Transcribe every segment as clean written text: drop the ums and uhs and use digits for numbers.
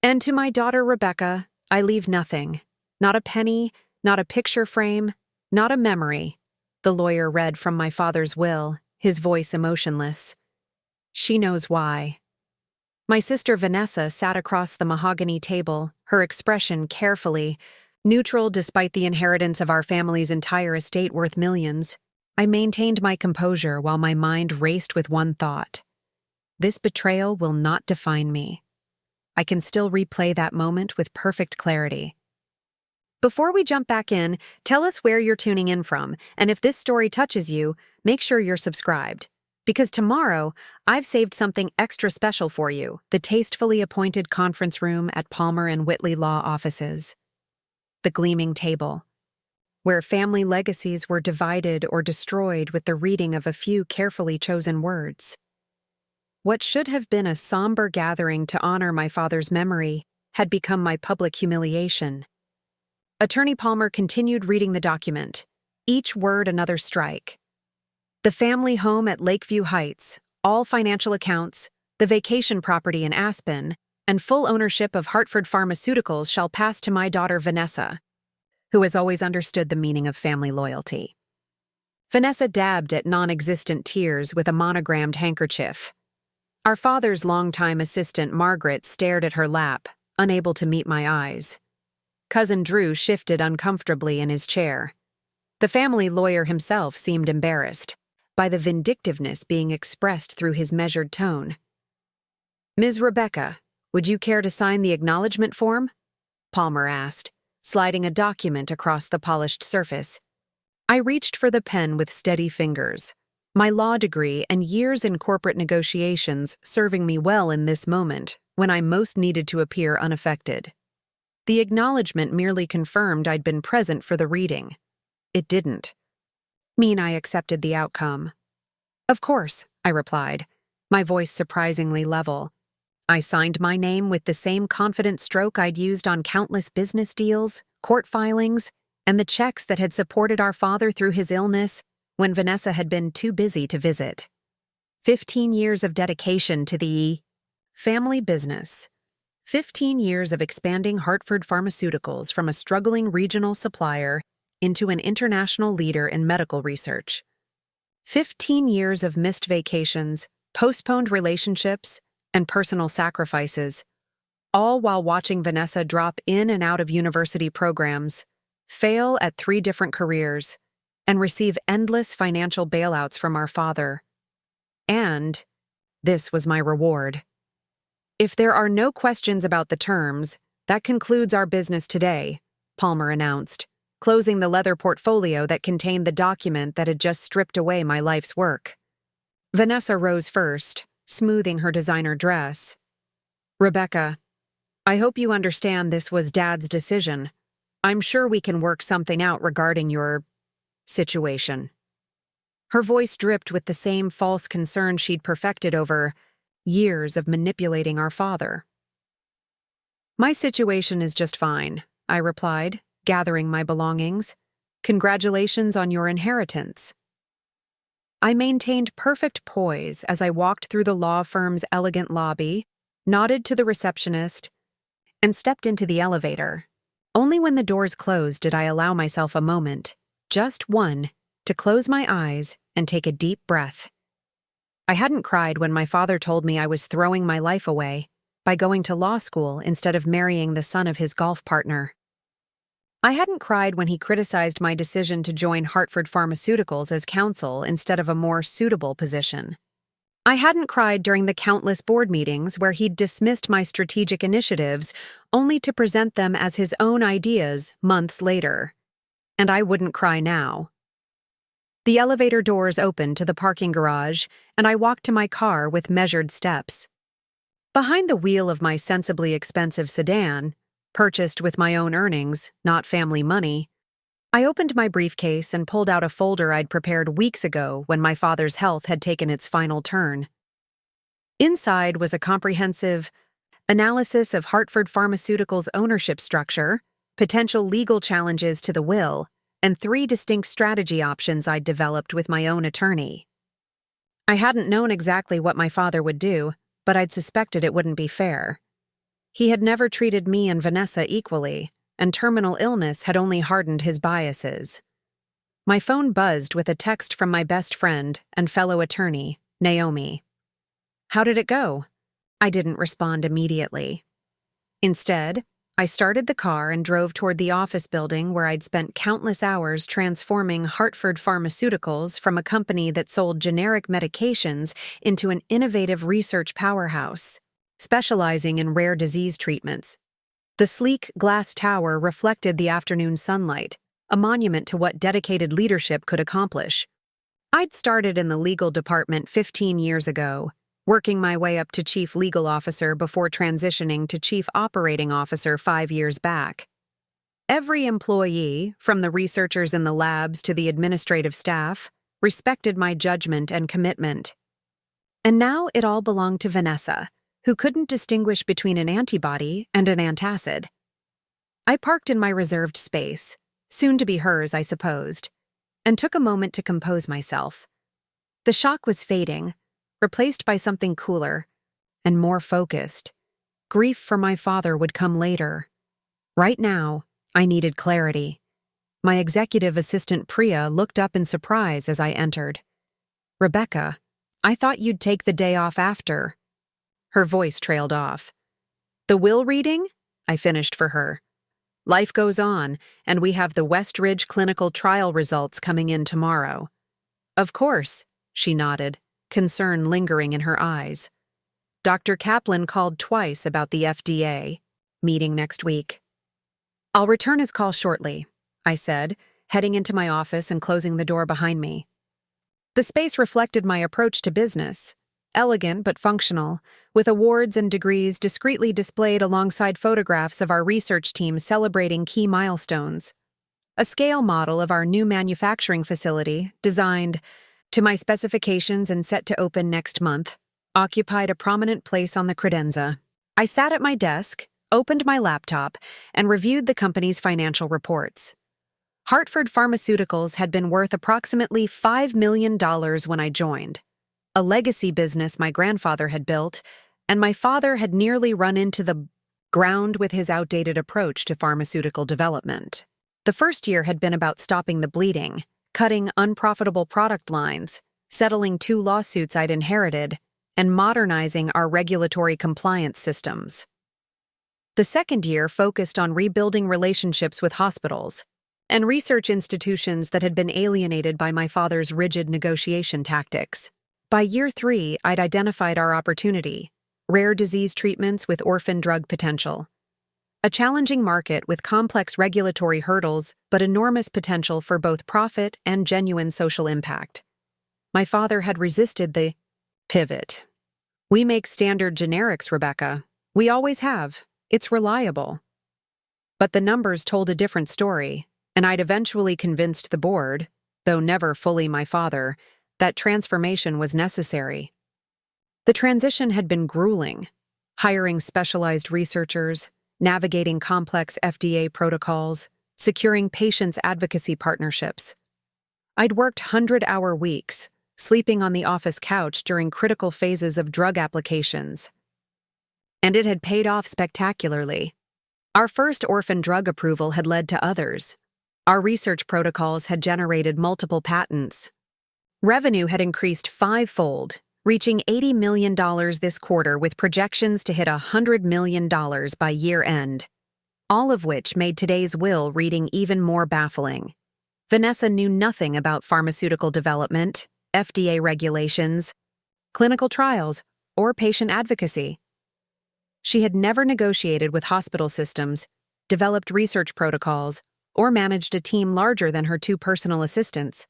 And to my daughter Rebecca, I leave nothing. Not a penny, not a picture frame, not a memory. The lawyer read from my father's will, his voice emotionless. She knows why. My sister Vanessa sat across the mahogany table, her expression carefully, neutral despite the inheritance of our family's entire estate worth millions. I maintained my composure while my mind raced with one thought. This betrayal will not define me. I can still replay that moment with perfect clarity. Before we jump back in, tell us where you're tuning in from, and if this story touches you, make sure you're subscribed. Because tomorrow, I've saved something extra special for you, the tastefully appointed conference room at Palmer and Whitley Law Offices. The gleaming table, where family legacies were divided or destroyed with the reading of a few carefully chosen words. What should have been a somber gathering to honor my father's memory had become my public humiliation. Attorney Palmer continued reading the document, each word another strike. The family home at Lakeview Heights, all financial accounts, the vacation property in Aspen, and full ownership of Hartford Pharmaceuticals shall pass to my daughter Vanessa, who has always understood the meaning of family loyalty. Vanessa dabbed at non-existent tears with a monogrammed handkerchief. Our father's longtime assistant Margaret stared at her lap, unable to meet my eyes. Cousin Drew shifted uncomfortably in his chair. The family lawyer himself seemed embarrassed by the vindictiveness being expressed through his measured tone. "Ms. Rebecca, would you care to sign the acknowledgement form?" Palmer asked, sliding a document across the polished surface. I reached for the pen with steady fingers, my law degree and years in corporate negotiations serving me well in this moment when I most needed to appear unaffected. The acknowledgement merely confirmed I'd been present for the reading. It didn't mean I accepted the outcome. "Of course," I replied, my voice surprisingly level. I signed my name with the same confident stroke I'd used on countless business deals, court filings, and the checks that had supported our father through his illness when Vanessa had been too busy to visit. 15 years of dedication to the family business. 15 years of expanding Hartford Pharmaceuticals from a struggling regional supplier into an international leader in medical research. 15 years of missed vacations, postponed relationships, and personal sacrifices, all while watching Vanessa drop in and out of university programs, fail at 3 different careers, and receive endless financial bailouts from our father. And this was my reward. "If there are no questions about the terms, that concludes our business today," Palmer announced, closing the leather portfolio that contained the document that had just stripped away my life's work. Vanessa rose first, smoothing her designer dress. "Rebecca, I hope you understand this was Dad's decision. I'm sure we can work something out regarding your situation." Her voice dripped with the same false concern she'd perfected over years of manipulating our father. "My situation is just fine," I replied, gathering my belongings. "Congratulations on your inheritance." I maintained perfect poise as I walked through the law firm's elegant lobby, nodded to the receptionist, and stepped into the elevator. Only when the doors closed did I allow myself a moment, just one, to close my eyes and take a deep breath. I hadn't cried when my father told me I was throwing my life away by going to law school instead of marrying the son of his golf partner. I hadn't cried when he criticized my decision to join Hartford Pharmaceuticals as counsel instead of a more suitable position. I hadn't cried during the countless board meetings where he'd dismissed my strategic initiatives only to present them as his own ideas months later. And I wouldn't cry now. The elevator doors opened to the parking garage, and I walked to my car with measured steps. Behind the wheel of my sensibly expensive sedan, purchased with my own earnings, not family money, I opened my briefcase and pulled out a folder I'd prepared weeks ago when my father's health had taken its final turn. Inside was a comprehensive analysis of Hartford Pharmaceuticals' ownership structure, potential legal challenges to the will, and 3 distinct strategy options I'd developed with my own attorney. I hadn't known exactly what my father would do, but I'd suspected it wouldn't be fair. He had never treated me and Vanessa equally, and terminal illness had only hardened his biases. My phone buzzed with a text from my best friend and fellow attorney, Naomi. "How did it go?" I didn't respond immediately. Instead, I started the car and drove toward the office building where I'd spent countless hours transforming Hartford Pharmaceuticals from a company that sold generic medications into an innovative research powerhouse, specializing in rare disease treatments. The sleek glass tower reflected the afternoon sunlight, a monument to what dedicated leadership could accomplish. I'd started in the legal department 15 years ago, working my way up to chief legal officer before transitioning to chief operating officer 5 years back. Every employee, from the researchers in the labs to the administrative staff, respected my judgment and commitment. And now it all belonged to Vanessa, who couldn't distinguish between an antibody and an antacid. I parked in my reserved space, soon to be hers, I supposed, and took a moment to compose myself. The shock was fading, replaced by something cooler and more focused. Grief for my father would come later. Right now, I needed clarity. My executive assistant Priya looked up in surprise as I entered. "Rebecca, I thought you'd take the day off after." Her voice trailed off. "The will reading?" I finished for her. "Life goes on, and we have the West Ridge clinical trial results coming in tomorrow." "Of course," she nodded, concern lingering in her eyes. "Dr. Kaplan called twice about the FDA meeting next week." "I'll return his call shortly," I said, heading into my office and closing the door behind me. The space reflected my approach to business, elegant but functional, with awards and degrees discreetly displayed alongside photographs of our research team celebrating key milestones. A scale model of our new manufacturing facility, designed to my specifications and set to open next month, occupied a prominent place on the credenza. I sat at my desk, opened my laptop, and reviewed the company's financial reports. Hartford Pharmaceuticals had been worth approximately $5 million when I joined, a legacy business my grandfather had built, and my father had nearly run into the ground with his outdated approach to pharmaceutical development. The first year had been about stopping the bleeding, cutting unprofitable product lines, settling 2 lawsuits I'd inherited, and modernizing our regulatory compliance systems. The second year focused on rebuilding relationships with hospitals and research institutions that had been alienated by my father's rigid negotiation tactics. By year 3, I'd identified our opportunity: rare disease treatments with orphan drug potential. A challenging market with complex regulatory hurdles, but enormous potential for both profit and genuine social impact. My father had resisted the pivot. "We make standard generics, Rebecca. We always have. It's reliable." But the numbers told a different story, and I'd eventually convinced the board, though never fully my father, that transformation was necessary. The transition had been grueling, hiring specialized researchers, navigating complex FDA protocols, securing patients' advocacy partnerships. I'd worked 100-hour weeks, sleeping on the office couch during critical phases of drug applications. And it had paid off spectacularly. Our first orphan drug approval had led to others. Our research protocols had generated multiple patents. Revenue had increased 5-fold, reaching $80 million this quarter with projections to hit $100 million by year-end, all of which made today's will reading even more baffling. Vanessa knew nothing about pharmaceutical development, FDA regulations, clinical trials, or patient advocacy. She had never negotiated with hospital systems, developed research protocols, or managed a team larger than her 2 personal assistants.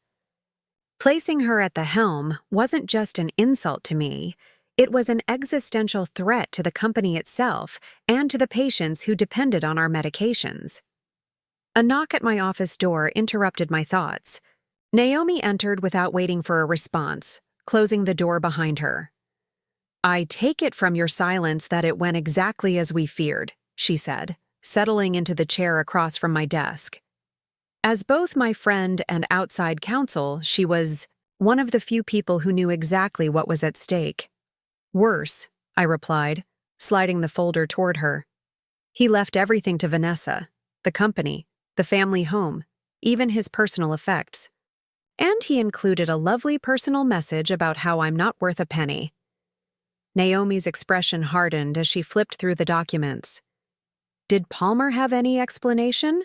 Placing her at the helm wasn't just an insult to me, it was an existential threat to the company itself and to the patients who depended on our medications. A knock at my office door interrupted my thoughts. Naomi entered without waiting for a response, closing the door behind her. "I take it from your silence that it went exactly as we feared," she said, settling into the chair across from my desk. As both my friend and outside counsel, she was one of the few people who knew exactly what was at stake. "Worse," I replied, sliding the folder toward her. He left everything to Vanessa, the company, the family home, even his personal effects. And he included a lovely personal message about how I'm not worth a penny. Naomi's expression hardened as she flipped through the documents. Did Palmer have any explanation?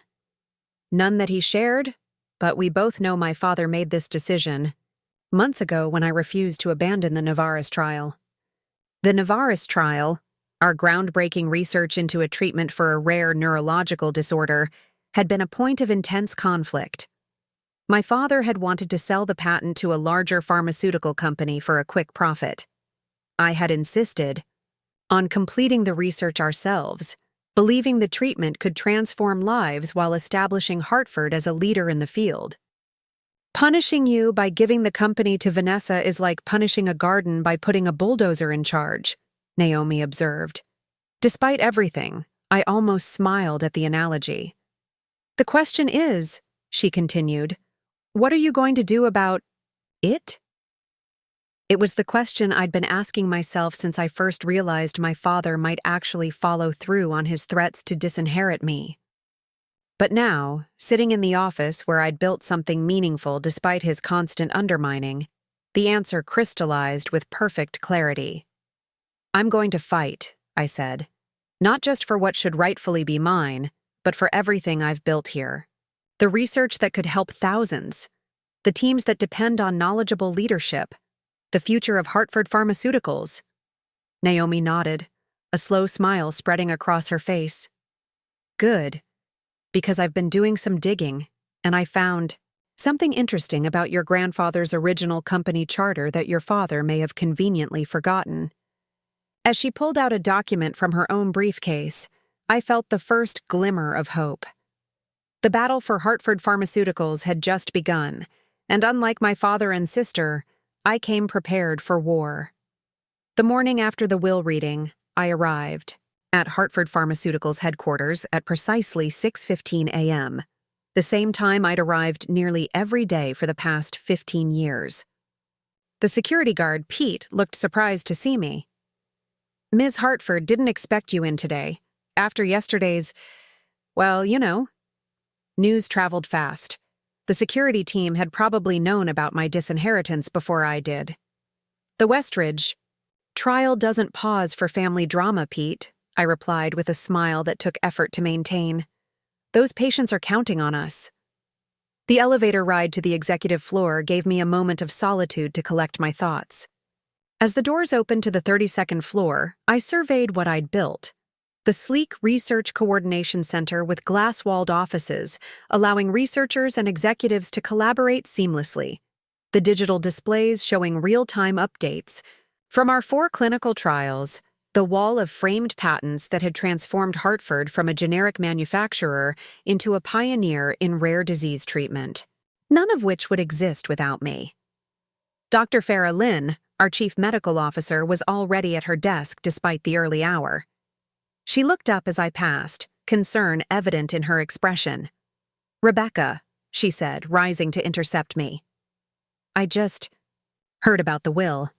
None that he shared, but we both know my father made this decision months ago when I refused to abandon the Navarres trial. The Navarres trial, our groundbreaking research into a treatment for a rare neurological disorder, had been a point of intense conflict. My father had wanted to sell the patent to a larger pharmaceutical company for a quick profit. I had insisted on completing the research ourselves, believing the treatment could transform lives while establishing Hartford as a leader in the field. Punishing you by giving the company to Vanessa is like punishing a garden by putting a bulldozer in charge, Naomi observed. Despite everything, I almost smiled at the analogy. The question is, she continued, what are you going to do about it? It was the question I'd been asking myself since I first realized my father might actually follow through on his threats to disinherit me. But now, sitting in the office where I'd built something meaningful despite his constant undermining, the answer crystallized with perfect clarity. I'm going to fight, I said. Not just for what should rightfully be mine, but for everything I've built here. The research that could help thousands. The teams that depend on knowledgeable leadership. The future of Hartford Pharmaceuticals. Naomi nodded, a slow smile spreading across her face. Good. Because I've been doing some digging, and I found something interesting about your grandfather's original company charter that your father may have conveniently forgotten. As she pulled out a document from her own briefcase, I felt the first glimmer of hope. The battle for Hartford Pharmaceuticals had just begun, and unlike my father and sister, I came prepared for war. The morning after the will reading, I arrived at Hartford Pharmaceuticals headquarters at precisely 6:15 a.m., the same time I'd arrived nearly every day for the past 15 years. The security guard, Pete, looked surprised to see me. Ms. Hartford didn't expect you in today. After yesterday's, well, you know. News traveled fast. The security team had probably known about my disinheritance before I did. The Westridge trial doesn't pause for family drama, Pete, I replied with a smile that took effort to maintain. Those patients are counting on us. The elevator ride to the executive floor gave me a moment of solitude to collect my thoughts. As the doors opened to the 32nd floor, I surveyed what I'd built. The sleek Research Coordination Center with glass-walled offices, allowing researchers and executives to collaborate seamlessly. The digital displays showing real-time updates. From our 4 clinical trials, the wall of framed patents that had transformed Hartford from a generic manufacturer into a pioneer in rare disease treatment, none of which would exist without me. Dr. Farah Lynn, our chief medical officer, was already at her desk despite the early hour. She looked up as I passed, concern evident in her expression. Rebecca, she said, rising to intercept me. I just heard about the will.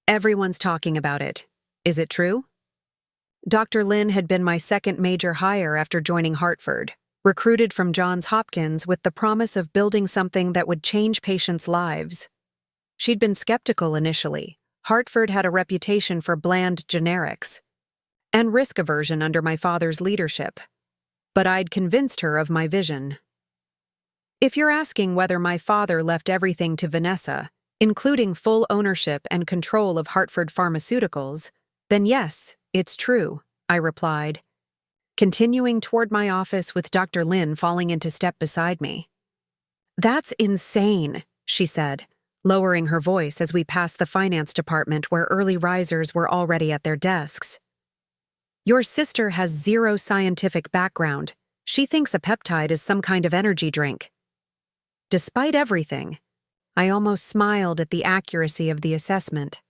Everyone's talking about it. Is it true? Dr. Lynn had been my second major hire after joining Hartford, recruited from Johns Hopkins with the promise of building something that would change patients' lives. She'd been skeptical initially. Hartford had a reputation for bland generics and risk aversion under my father's leadership. But I'd convinced her of my vision. If you're asking whether my father left everything to Vanessa, including full ownership and control of Hartford Pharmaceuticals, then yes, it's true, I replied, continuing toward my office with Dr. Lynn falling into step beside me. That's insane, she said, lowering her voice as we passed the finance department where early risers were already at their desks. Your sister has zero scientific background. She thinks a peptide is some kind of energy drink. Despite everything, I almost smiled at the accuracy of the assessment.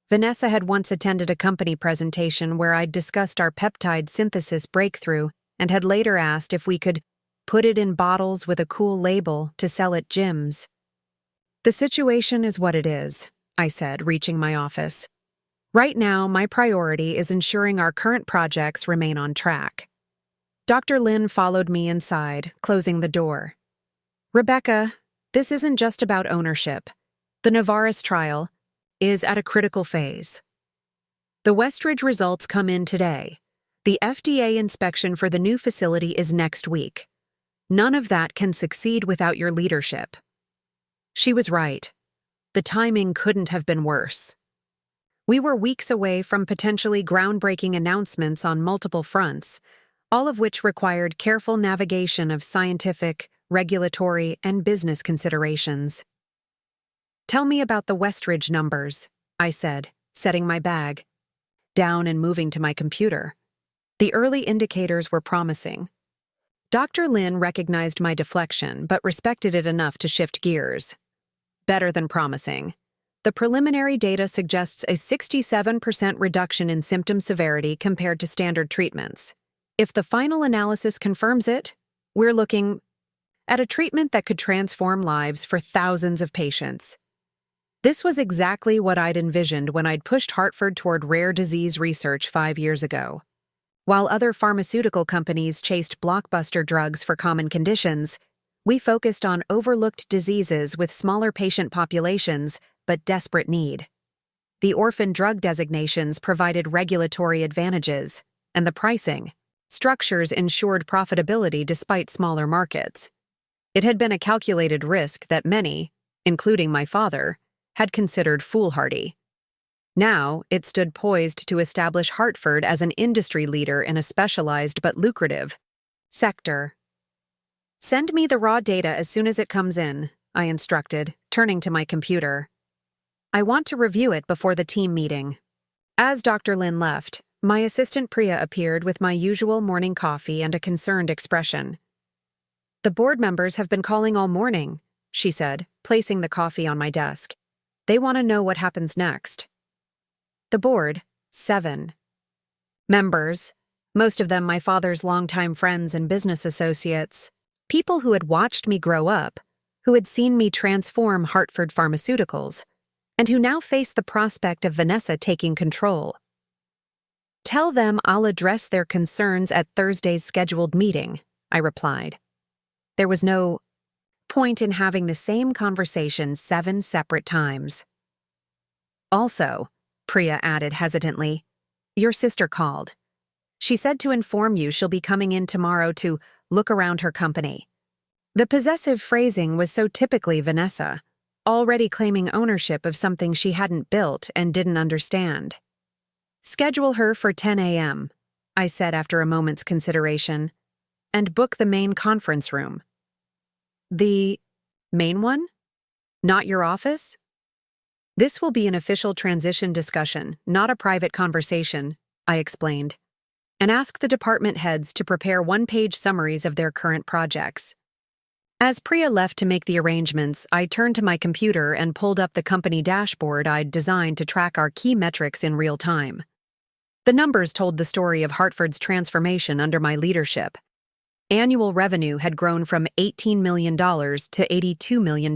Vanessa had once attended a company presentation where I'd discussed our peptide synthesis breakthrough and had later asked if we could put it in bottles with a cool label to sell at gyms. The situation is what it is, I said, reaching my office. Right now, my priority is ensuring our current projects remain on track. Dr. Lin followed me inside, closing the door. Rebecca, this isn't just about ownership. The Novartis trial is at a critical phase. The Westridge results come in today. The FDA inspection for the new facility is next week. None of that can succeed without your leadership. She was right. The timing couldn't have been worse. We were weeks away from potentially groundbreaking announcements on multiple fronts, all of which required careful navigation of scientific, regulatory, and business considerations. Tell me about the Westridge numbers, I said, setting my bag down and moving to my computer. The early indicators were promising. Dr. Lin recognized my deflection but respected it enough to shift gears. Better than promising. The preliminary data suggests a 67% reduction in symptom severity compared to standard treatments. If the final analysis confirms it, we're looking at a treatment that could transform lives for thousands of patients. This was exactly what I'd envisioned when I'd pushed Hartford toward rare disease research 5 years ago. While other pharmaceutical companies chased blockbuster drugs for common conditions, we focused on overlooked diseases with smaller patient populations but desperate need. The orphan drug designations provided regulatory advantages, and the pricing structures ensured profitability despite smaller markets. It had been a calculated risk that many, including my father, had considered foolhardy. Now, it stood poised to establish Hartford as an industry leader in a specialized but lucrative sector. Send me the raw data as soon as it comes in, I instructed, turning to my computer. I want to review it before the team meeting. As Dr. Lin left, my assistant Priya appeared with my usual morning coffee and a concerned expression. The board members have been calling all morning, she said, placing the coffee on my desk. They want to know what happens next. The board, 7 members, most of them my father's longtime friends and business associates, people who had watched me grow up, who had seen me transform Hartford Pharmaceuticals, and who now faced the prospect of Vanessa taking control. Tell them I'll address their concerns at Thursday's scheduled meeting, I replied. There was no point in having the same conversation 7 separate times. Also, Priya added hesitantly, your sister called. She said to inform you she'll be coming in tomorrow to look around her company. The possessive phrasing was so typically Vanessa, already claiming ownership of something she hadn't built and didn't understand. Schedule her for 10 a.m., I said after a moment's consideration, and book the main conference room. The main one? Not your office? This will be an official transition discussion, not a private conversation, I explained, and ask the department heads to prepare one-page summaries of their current projects. As Priya left to make the arrangements, I turned to my computer and pulled up the company dashboard I'd designed to track our key metrics in real time. The numbers told the story of Hartford's transformation under my leadership. Annual revenue had grown from $18 million to $82 million.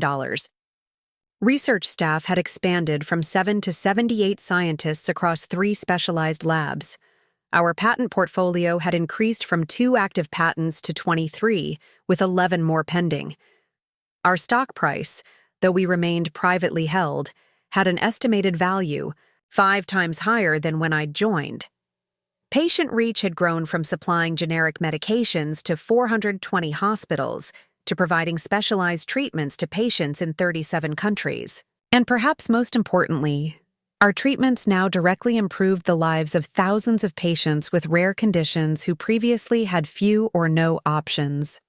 Research staff had expanded from 7 to 78 scientists across 3 specialized labs. Our patent portfolio had increased from 2 active patents to 23, with 11 more pending. Our stock price, though we remained privately held, had an estimated value 5 times higher than when I'd joined. Patient reach had grown from supplying generic medications to 420 hospitals, to providing specialized treatments to patients in 37 countries. And perhaps most importantly, our treatments now directly improved the lives of thousands of patients with rare conditions who previously had few or no options.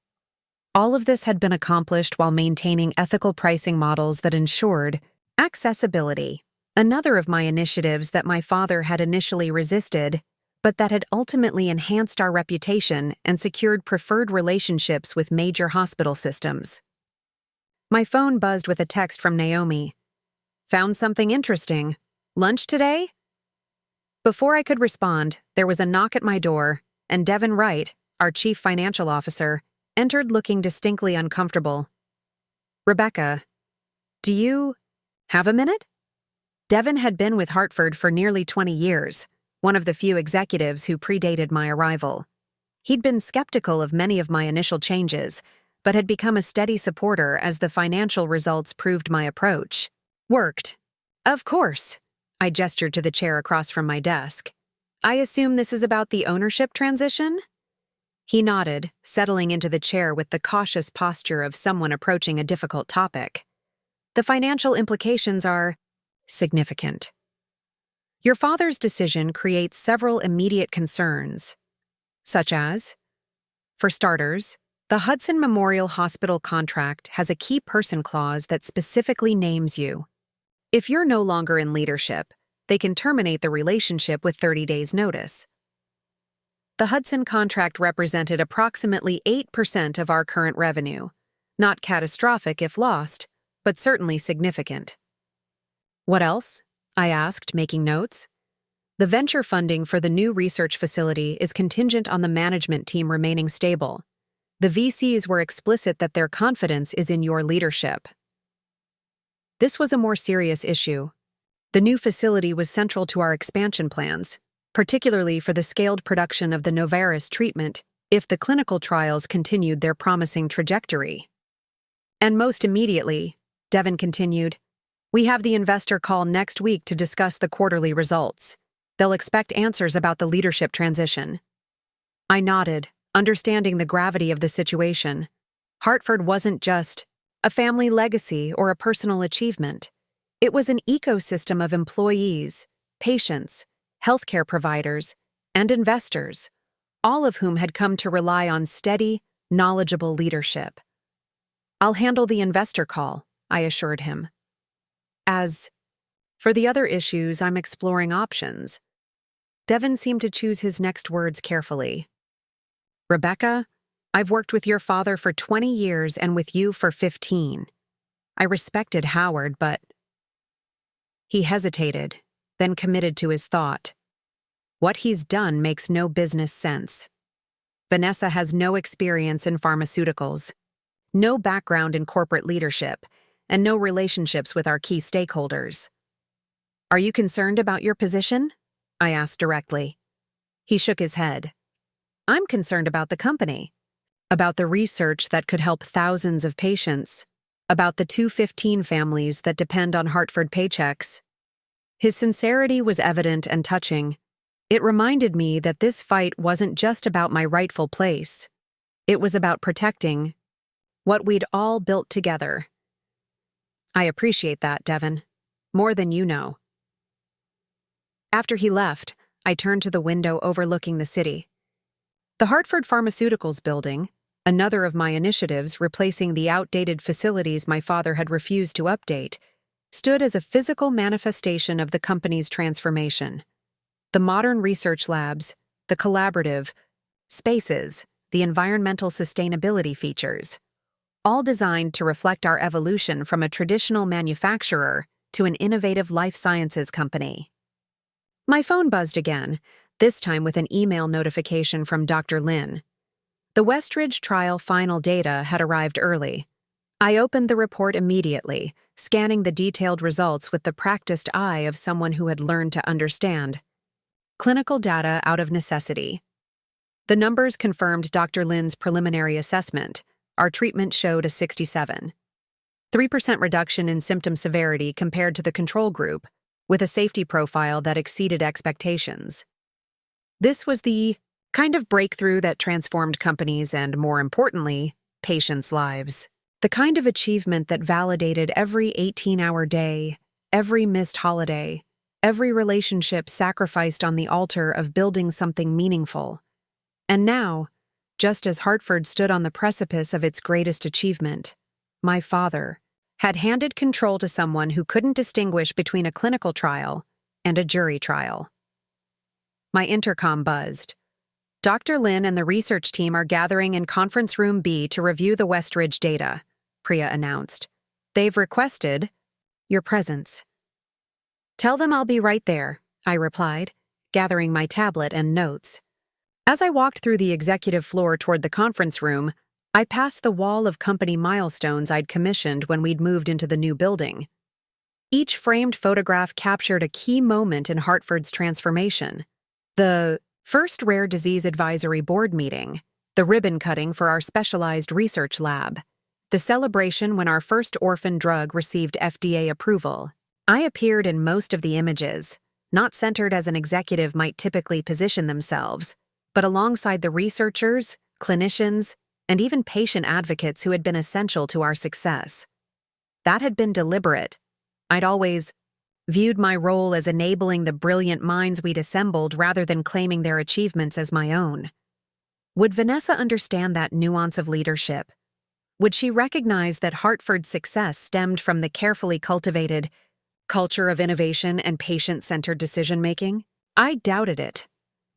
All of this had been accomplished while maintaining ethical pricing models that ensured accessibility, another of my initiatives that my father had initially resisted, but that had ultimately enhanced our reputation and secured preferred relationships with major hospital systems. My phone buzzed with a text from Naomi. Found something interesting. Lunch today? Before I could respond, there was a knock at my door, and Devin Wright, our chief financial officer, entered looking distinctly uncomfortable. Rebecca, do you have a minute? Devin had been with Hartford for nearly 20 years, one of the few executives who predated my arrival. He'd been skeptical of many of my initial changes, but had become a steady supporter as the financial results proved my approach worked. Of course. I gestured to the chair across from my desk. I assume this is about the ownership transition? He nodded, settling into the chair with the cautious posture of someone approaching a difficult topic. The financial implications are significant. Your father's decision creates several immediate concerns, such as, for starters, the Hudson Memorial Hospital contract has a key person clause that specifically names you. If you're no longer in leadership, they can terminate the relationship with 30 days' notice. The Hudson contract represented approximately 8% of our current revenue. Not catastrophic if lost, but certainly significant. What else? I asked, making notes. The venture funding for the new research facility is contingent on the management team remaining stable. The VCs were explicit that their confidence is in your leadership. This was a more serious issue. The new facility was central to our expansion plans, particularly for the scaled production of the Novaris treatment if the clinical trials continued their promising trajectory. And most immediately, Devin continued, we have the investor call next week to discuss the quarterly results. They'll expect answers about the leadership transition. I nodded, understanding the gravity of the situation. Hartford wasn't just a family legacy or a personal achievement. It was an ecosystem of employees, patients, healthcare providers, and investors, all of whom had come to rely on steady, knowledgeable leadership. I'll handle the investor call, I assured him. As for the other issues, I'm exploring options. Devin seemed to choose his next words carefully. Rebecca, I've worked with your father for 20 years and with you for 15. I respected Howard, but... He hesitated, then committed to his thought. What he's done makes no business sense. Vanessa has no experience in pharmaceuticals, no background in corporate leadership, and no relationships with our key stakeholders. Are you concerned about your position? I asked directly. He shook his head. I'm concerned about the company, about the research that could help thousands of patients, about the 215 families that depend on Hartford paychecks. His sincerity was evident and touching. It reminded me that this fight wasn't just about my rightful place. It was about protecting what we'd all built together. I appreciate that, Devin. More than you know. After he left, I turned to the window overlooking the city. The Hartford Pharmaceuticals building, another of my initiatives replacing the outdated facilities my father had refused to update, stood as a physical manifestation of the company's transformation. The modern research labs, the collaborative spaces, the environmental sustainability features, all designed to reflect our evolution from a traditional manufacturer to an innovative life sciences company. My phone buzzed again, this time with an email notification from Dr. Lin. The Westridge trial final data had arrived early. I opened the report immediately, scanning the detailed results with the practiced eye of someone who had learned to understand. Clinical data out of necessity. The numbers confirmed Dr. Lin's preliminary assessment. Our treatment showed a 67. 3% reduction in symptom severity compared to the control group, with a safety profile that exceeded expectations. This was the kind of breakthrough that transformed companies and, more importantly, patients' lives. The kind of achievement that validated every 18-hour day, every missed holiday, every relationship sacrificed on the altar of building something meaningful. And now, just as Hartford stood on the precipice of its greatest achievement, my father had handed control to someone who couldn't distinguish between a clinical trial and a jury trial. My intercom buzzed. Dr. Lin and the research team are gathering in Conference Room B to review the Westridge data, Priya announced. They've requested your presence. Tell them I'll be right there, I replied, gathering my tablet and notes. As I walked through the executive floor toward the conference room, I passed the wall of company milestones I'd commissioned when we'd moved into the new building. Each framed photograph captured a key moment in Hartford's transformation. The first Rare Disease Advisory Board meeting, the ribbon cutting for our specialized research lab, the celebration when our first orphan drug received FDA approval. I appeared in most of the images, not centered as an executive might typically position themselves, but alongside the researchers, clinicians, and even patient advocates who had been essential to our success. That had been deliberate. I'd always viewed my role as enabling the brilliant minds we'd assembled rather than claiming their achievements as my own. Would Vanessa understand that nuance of leadership? Would she recognize that Hartford's success stemmed from the carefully cultivated culture of innovation and patient-centered decision-making? I doubted it.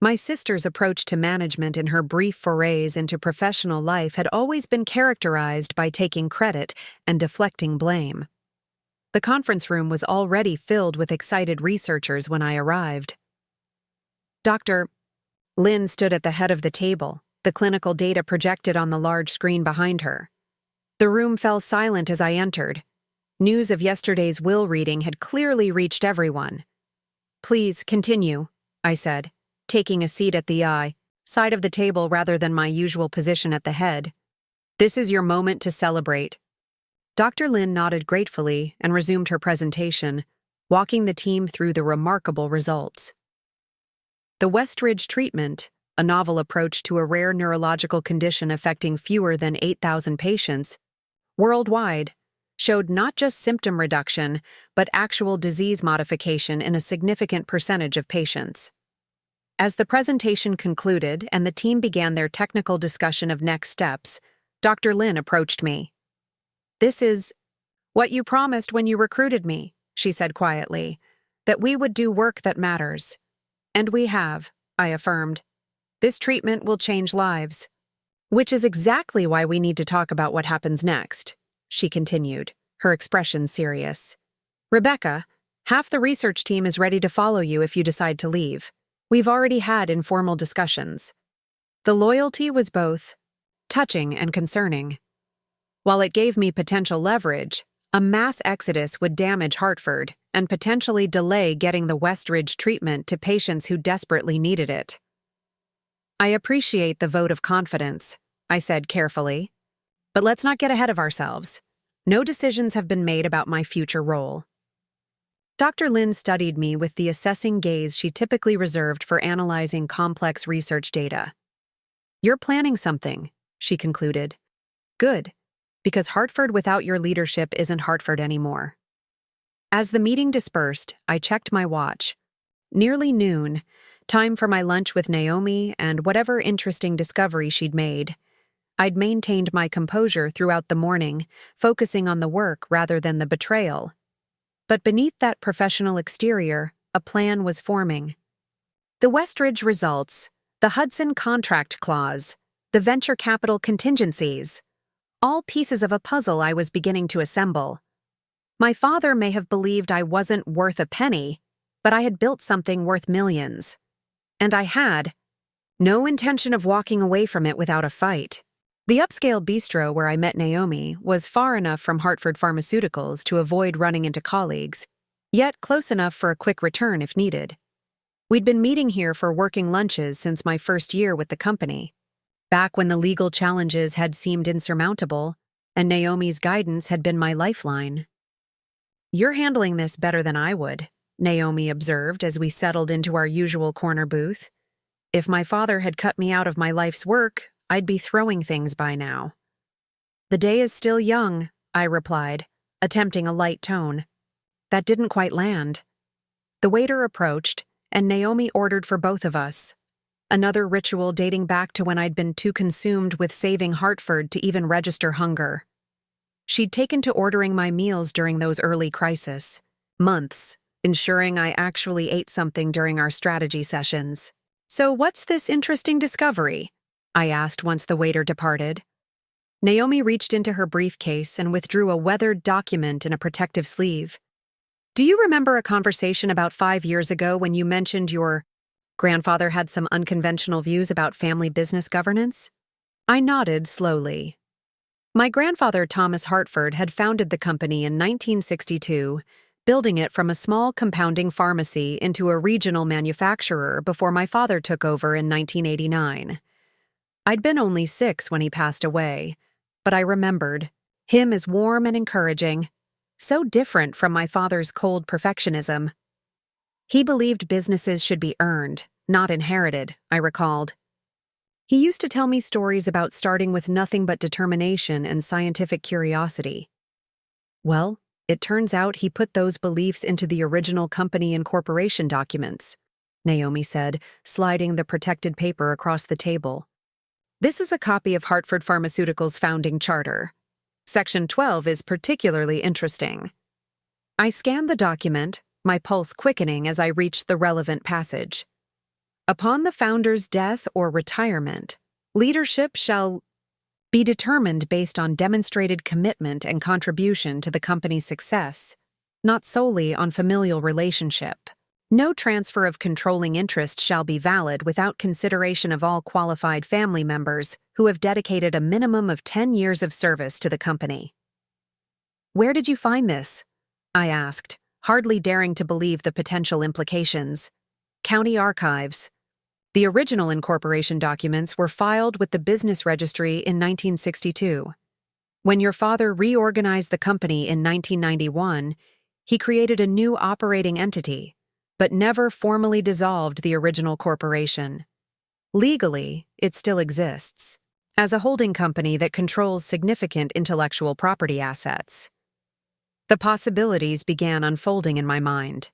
My sister's approach to management in her brief forays into professional life had always been characterized by taking credit and deflecting blame. The conference room was already filled with excited researchers when I arrived. Dr. Lynn stood at the head of the table, the clinical data projected on the large screen behind her. The room fell silent as I entered. News of yesterday's will reading had clearly reached everyone. "Please continue," I said, taking a seat at the side of the table rather than my usual position at the head. "This is your moment to celebrate." Dr. Lynn nodded gratefully and resumed her presentation, walking the team through the remarkable results. The Westridge treatment, a novel approach to a rare neurological condition affecting fewer than 8,000 patients worldwide, showed not just symptom reduction, but actual disease modification in a significant percentage of patients. As the presentation concluded and the team began their technical discussion of next steps, Dr. Lynn approached me. "This is what you promised when you recruited me," she said quietly, "that we would do work that matters. And we have," I affirmed. "This treatment will change lives." "Which is exactly why we need to talk about what happens next," she continued, her expression serious. "Rebecca, half the research team is ready to follow you if you decide to leave. We've already had informal discussions." The loyalty was both touching and concerning. While it gave me potential leverage, a mass exodus would damage Hartford and potentially delay getting the Westridge treatment to patients who desperately needed it. "I appreciate the vote of confidence," I said carefully. "But let's not get ahead of ourselves. No decisions have been made about my future role." Dr. Lynn studied me with the assessing gaze she typically reserved for analyzing complex research data. "You're planning something," she concluded. "Good, because Hartford without your leadership isn't Hartford anymore." As the meeting dispersed, I checked my watch. Nearly noon, time for my lunch with Naomi and whatever interesting discovery she'd made. I'd maintained my composure throughout the morning, focusing on the work rather than the betrayal. But beneath that professional exterior, a plan was forming. The Westridge results, the Hudson contract clause, the venture capital contingencies, all pieces of a puzzle I was beginning to assemble. My father may have believed I wasn't worth a penny, but I had built something worth millions. And I had no intention of walking away from it without a fight. The upscale bistro where I met Naomi was far enough from Hartford Pharmaceuticals to avoid running into colleagues, yet close enough for a quick return if needed. We'd been meeting here for working lunches since my first year with the company, back when the legal challenges had seemed insurmountable, and Naomi's guidance had been my lifeline. "You're handling this better than I would," Naomi observed as we settled into our usual corner booth. "If my father had cut me out of my life's work, I'd be throwing things by now." "The day is still young," I replied, attempting a light tone. That didn't quite land. The waiter approached, and Naomi ordered for both of us. Another ritual dating back to when I'd been too consumed with saving Hartford to even register hunger. She'd taken to ordering my meals during those early crises, months, ensuring I actually ate something during our strategy sessions. "So what's this interesting discovery?" I asked once the waiter departed. Naomi reached into her briefcase and withdrew a weathered document in a protective sleeve. "Do you remember a conversation about 5 years ago when you mentioned your grandfather had some unconventional views about family business governance?" I nodded slowly. My grandfather, Thomas Hartford, had founded the company in 1962, building it from a small compounding pharmacy into a regional manufacturer before my father took over in 1989. I'd been only 6 when he passed away, but I remembered him as warm and encouraging, so different from my father's cold perfectionism. He believed businesses should be earned, not inherited, I recalled. He used to tell me stories about starting with nothing but determination and scientific curiosity. Well, it turns out he put those beliefs into the original company incorporation documents, Naomi said, sliding the protected paper across the table. This is a copy of Hartford Pharmaceuticals' founding charter. Section 12 is particularly interesting. I scanned the document, my pulse quickening as I reached the relevant passage. Upon the founder's death or retirement, leadership shall be determined based on demonstrated commitment and contribution to the company's success, not solely on familial relationship. No transfer of controlling interest shall be valid without consideration of all qualified family members who have dedicated a minimum of 10 years of service to the company. Where did you find this? I asked, hardly daring to believe the potential implications. County Archives. The original incorporation documents were filed with the business registry in 1962. When your father reorganized the company in 1991, he created a new operating entity, but never formally dissolved the original corporation. Legally, it still exists, as a holding company that controls significant intellectual property assets. The possibilities began unfolding in my mind.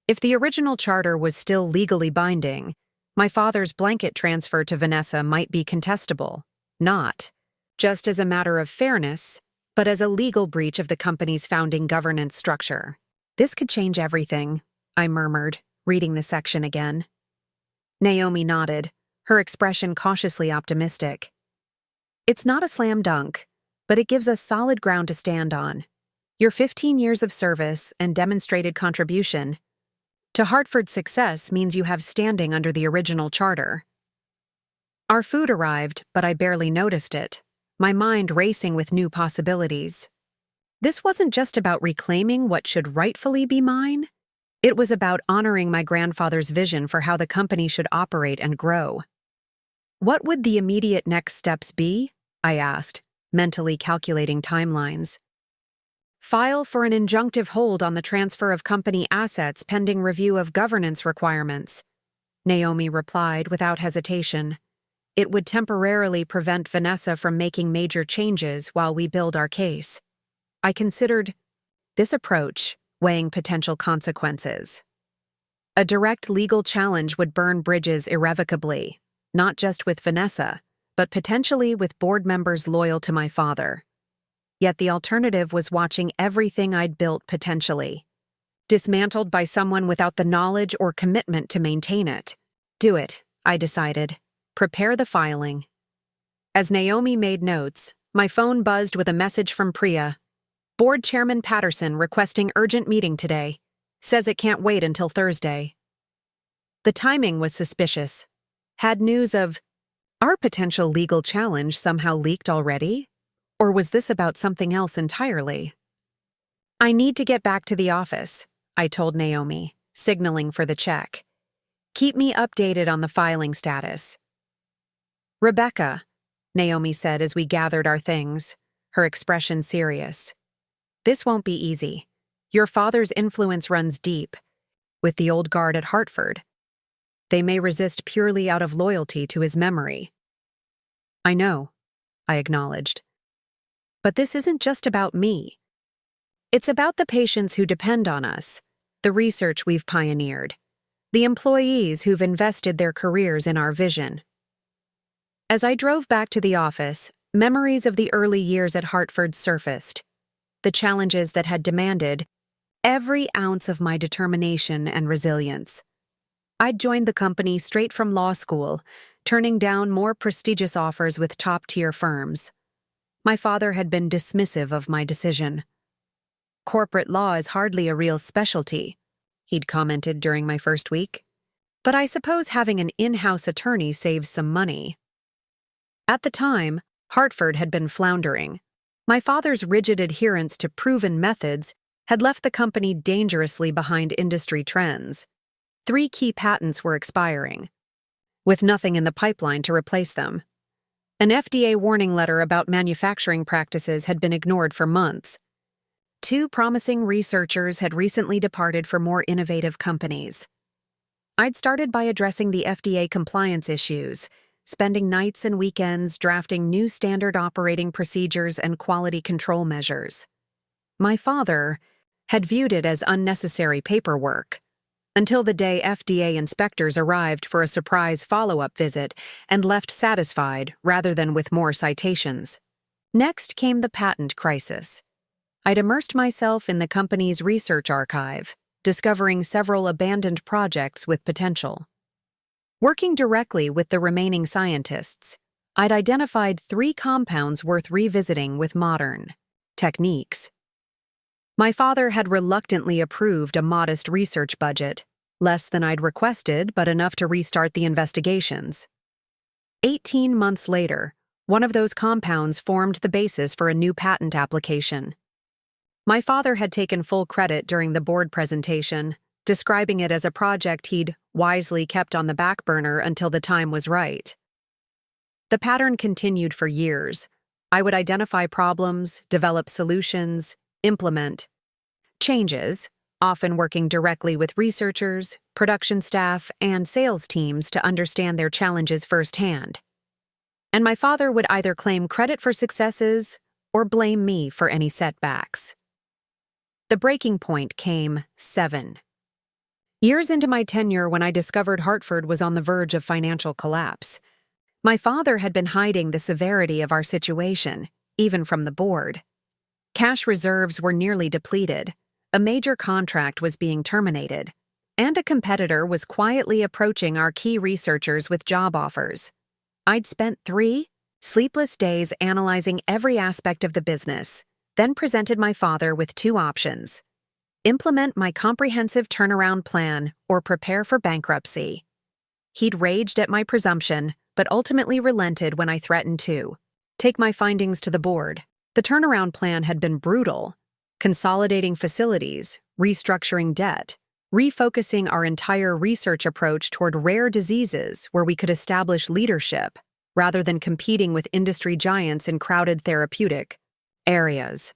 If the original charter was still legally binding, my father's blanket transfer to Vanessa might be contestable, not just as a matter of fairness, but as a legal breach of the company's founding governance structure. This could change everything, I murmured, reading the section again. Naomi nodded, her expression cautiously optimistic. It's not a slam dunk, but it gives us solid ground to stand on. Your 15 years of service and demonstrated contribution to Hartford's success means you have standing under the original charter. Our food arrived, but I barely noticed it, my mind racing with new possibilities. This wasn't just about reclaiming what should rightfully be mine. It was about honoring my grandfather's vision for how the company should operate and grow. What would the immediate next steps be? I asked, mentally calculating timelines. File for an injunctive hold on the transfer of company assets pending review of governance requirements, Naomi replied without hesitation. It would temporarily prevent Vanessa from making major changes while we build our case. I considered this approach, weighing potential consequences. A direct legal challenge would burn bridges irrevocably, not just with Vanessa, but potentially with board members loyal to my father. Yet the alternative was watching everything I'd built potentially dismantled by someone without the knowledge or commitment to maintain it. Do it, I decided. Prepare the filing. As Naomi made notes, my phone buzzed with a message from Priya. Board Chairman Patterson requesting urgent meeting today. Says it can't wait until Thursday. The timing was suspicious. Had news of our potential legal challenge somehow leaked already? Or was this about something else entirely? I need to get back to the office, I told Naomi, signaling for the check. Keep me updated on the filing status. Rebecca, Naomi said as we gathered our things, her expression serious. This won't be easy. Your father's influence runs deep, with the old guard at Hartford. They may resist purely out of loyalty to his memory. I know, I acknowledged. But this isn't just about me. It's about the patients who depend on us, the research we've pioneered, the employees who've invested their careers in our vision. As I drove back to the office, memories of the early years at Hartford surfaced, the challenges that had demanded every ounce of my determination and resilience. I'd joined the company straight from law school, turning down more prestigious offers with top-tier firms. My father had been dismissive of my decision. Corporate law is hardly a real specialty, he'd commented during my first week. But I suppose having an in-house attorney saves some money. At the time, Hartford had been floundering. My father's rigid adherence to proven methods had left the company dangerously behind industry trends. 3 key patents were expiring, with nothing in the pipeline to replace them. An FDA warning letter about manufacturing practices had been ignored for months. 2 promising researchers had recently departed for more innovative companies. I'd started by addressing the FDA compliance issues, spending nights and weekends drafting new standard operating procedures and quality control measures. My father had viewed it as unnecessary paperwork, until the day FDA inspectors arrived for a surprise follow-up visit and left satisfied rather than with more citations. Next came the patent crisis. I'd immersed myself in the company's research archive, discovering several abandoned projects with potential. Working directly with the remaining scientists, I'd identified 3 compounds worth revisiting with modern techniques. My father had reluctantly approved a modest research budget, less than I'd requested but enough to restart the investigations. 18 months later, one of those compounds formed the basis for a new patent application. My father had taken full credit during the board presentation, describing it as a project he'd wisely kept on the back burner until the time was right. The pattern continued for years. I would identify problems, develop solutions, implement changes, often working directly with researchers, production staff, and sales teams to understand their challenges firsthand. And my father would either claim credit for successes or blame me for any setbacks. The breaking point came 7 years into my tenure when I discovered Hartford was on the verge of financial collapse. My father had been hiding the severity of our situation, even from the board. Cash reserves were nearly depleted, a major contract was being terminated, and a competitor was quietly approaching our key researchers with job offers. I'd spent 3 sleepless days analyzing every aspect of the business, then presented my father with 2 options: implement my comprehensive turnaround plan or prepare for bankruptcy. He'd raged at my presumption, but ultimately relented when I threatened to take my findings to the board. The turnaround plan had been brutal: consolidating facilities, restructuring debt, refocusing our entire research approach toward rare diseases where we could establish leadership, rather than competing with industry giants in crowded therapeutic areas.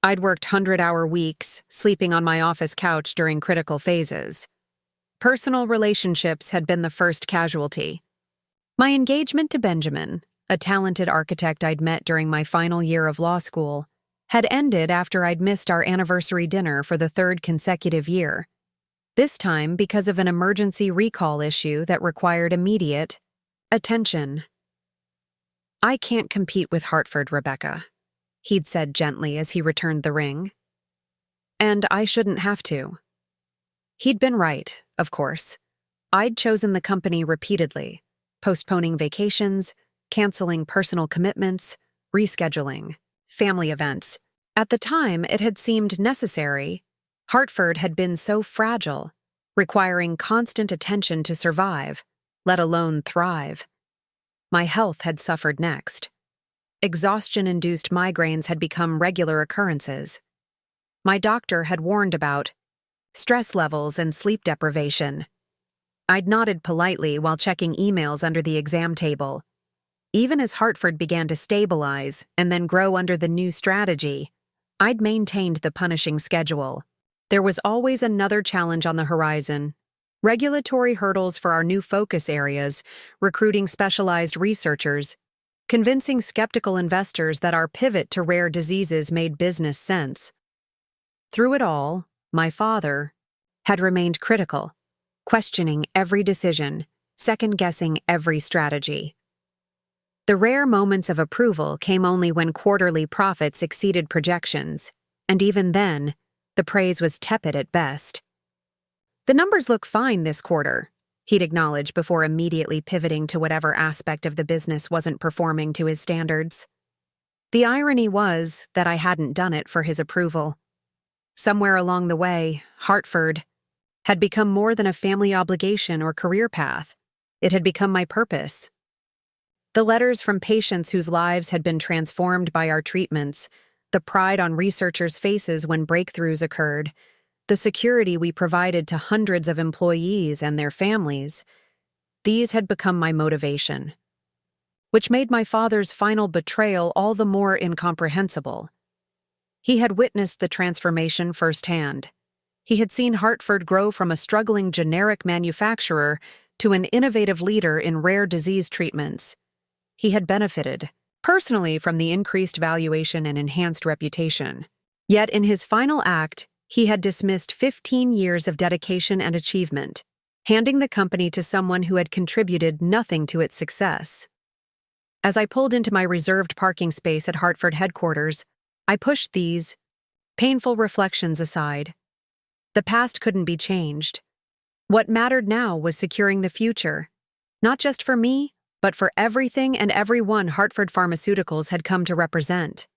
I'd worked 100-hour weeks, sleeping on my office couch during critical phases. Personal relationships had been the first casualty. My engagement to Benjamin, a talented architect I'd met during my final year of law school, had ended after I'd missed our anniversary dinner for the 3rd consecutive year, this time because of an emergency recall issue that required immediate attention. "I can't compete with Hartford, Rebecca," he'd said gently as he returned the ring. And I shouldn't have to. He'd been right, of course. I'd chosen the company repeatedly, postponing vacations, canceling personal commitments, rescheduling family events. At the time, it had seemed necessary. Hartford had been so fragile, requiring constant attention to survive, let alone thrive. My health had suffered next. Exhaustion-induced migraines had become regular occurrences. My doctor had warned about stress levels and sleep deprivation. I'd nodded politely while checking emails under the exam table. Even as Hartford began to stabilize and then grow under the new strategy, I'd maintained the punishing schedule. There was always another challenge on the horizon: regulatory hurdles for our new focus areas, recruiting specialized researchers, convincing skeptical investors that our pivot to rare diseases made business sense. Through it all, my father had remained critical, questioning every decision, second-guessing every strategy. The rare moments of approval came only when quarterly profits exceeded projections, and even then, the praise was tepid at best. "The numbers look fine this quarter," he'd acknowledge before immediately pivoting to whatever aspect of the business wasn't performing to his standards. The irony was that I hadn't done it for his approval. Somewhere along the way, Hartford had become more than a family obligation or career path. It had become my purpose. The letters from patients whose lives had been transformed by our treatments, the pride on researchers' faces when breakthroughs occurred, the security we provided to hundreds of employees and their families, these had become my motivation, which made my father's final betrayal all the more incomprehensible. He had witnessed the transformation firsthand. He had seen Hartford grow from a struggling generic manufacturer to an innovative leader in rare disease treatments. He had benefited, personally, from the increased valuation and enhanced reputation. Yet in his final act, he had dismissed 15 years of dedication and achievement, handing the company to someone who had contributed nothing to its success. As I pulled into my reserved parking space at Hartford headquarters, I pushed these painful reflections aside. The past couldn't be changed. What mattered now was securing the future, not just for me, but for everything and everyone Hartford Pharmaceuticals had come to represent.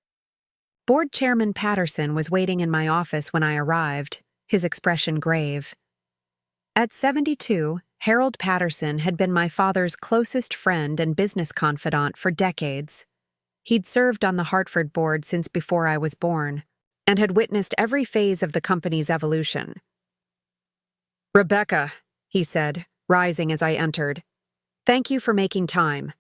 Board Chairman Patterson was waiting in my office when I arrived, his expression grave. At 72, Harold Patterson had been my father's closest friend and business confidant for decades. He'd served on the Hartford board since before I was born, and had witnessed every phase of the company's evolution. "Rebecca," he said, rising as I entered, "thank you for making time.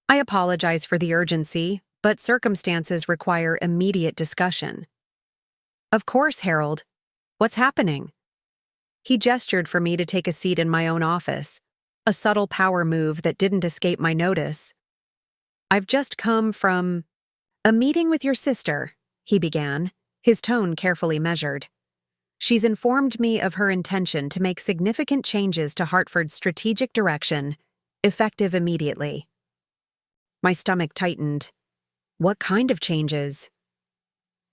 I apologize for the urgency, but circumstances require immediate discussion." "Of course, Harold. What's happening?" He gestured for me to take a seat in my own office, a subtle power move that didn't escape my notice. "I've just come from a meeting with your sister," he began, his tone carefully measured. "She's informed me of her intention to make significant changes to Hartford's strategic direction, effective immediately." My stomach tightened. What kind of changes?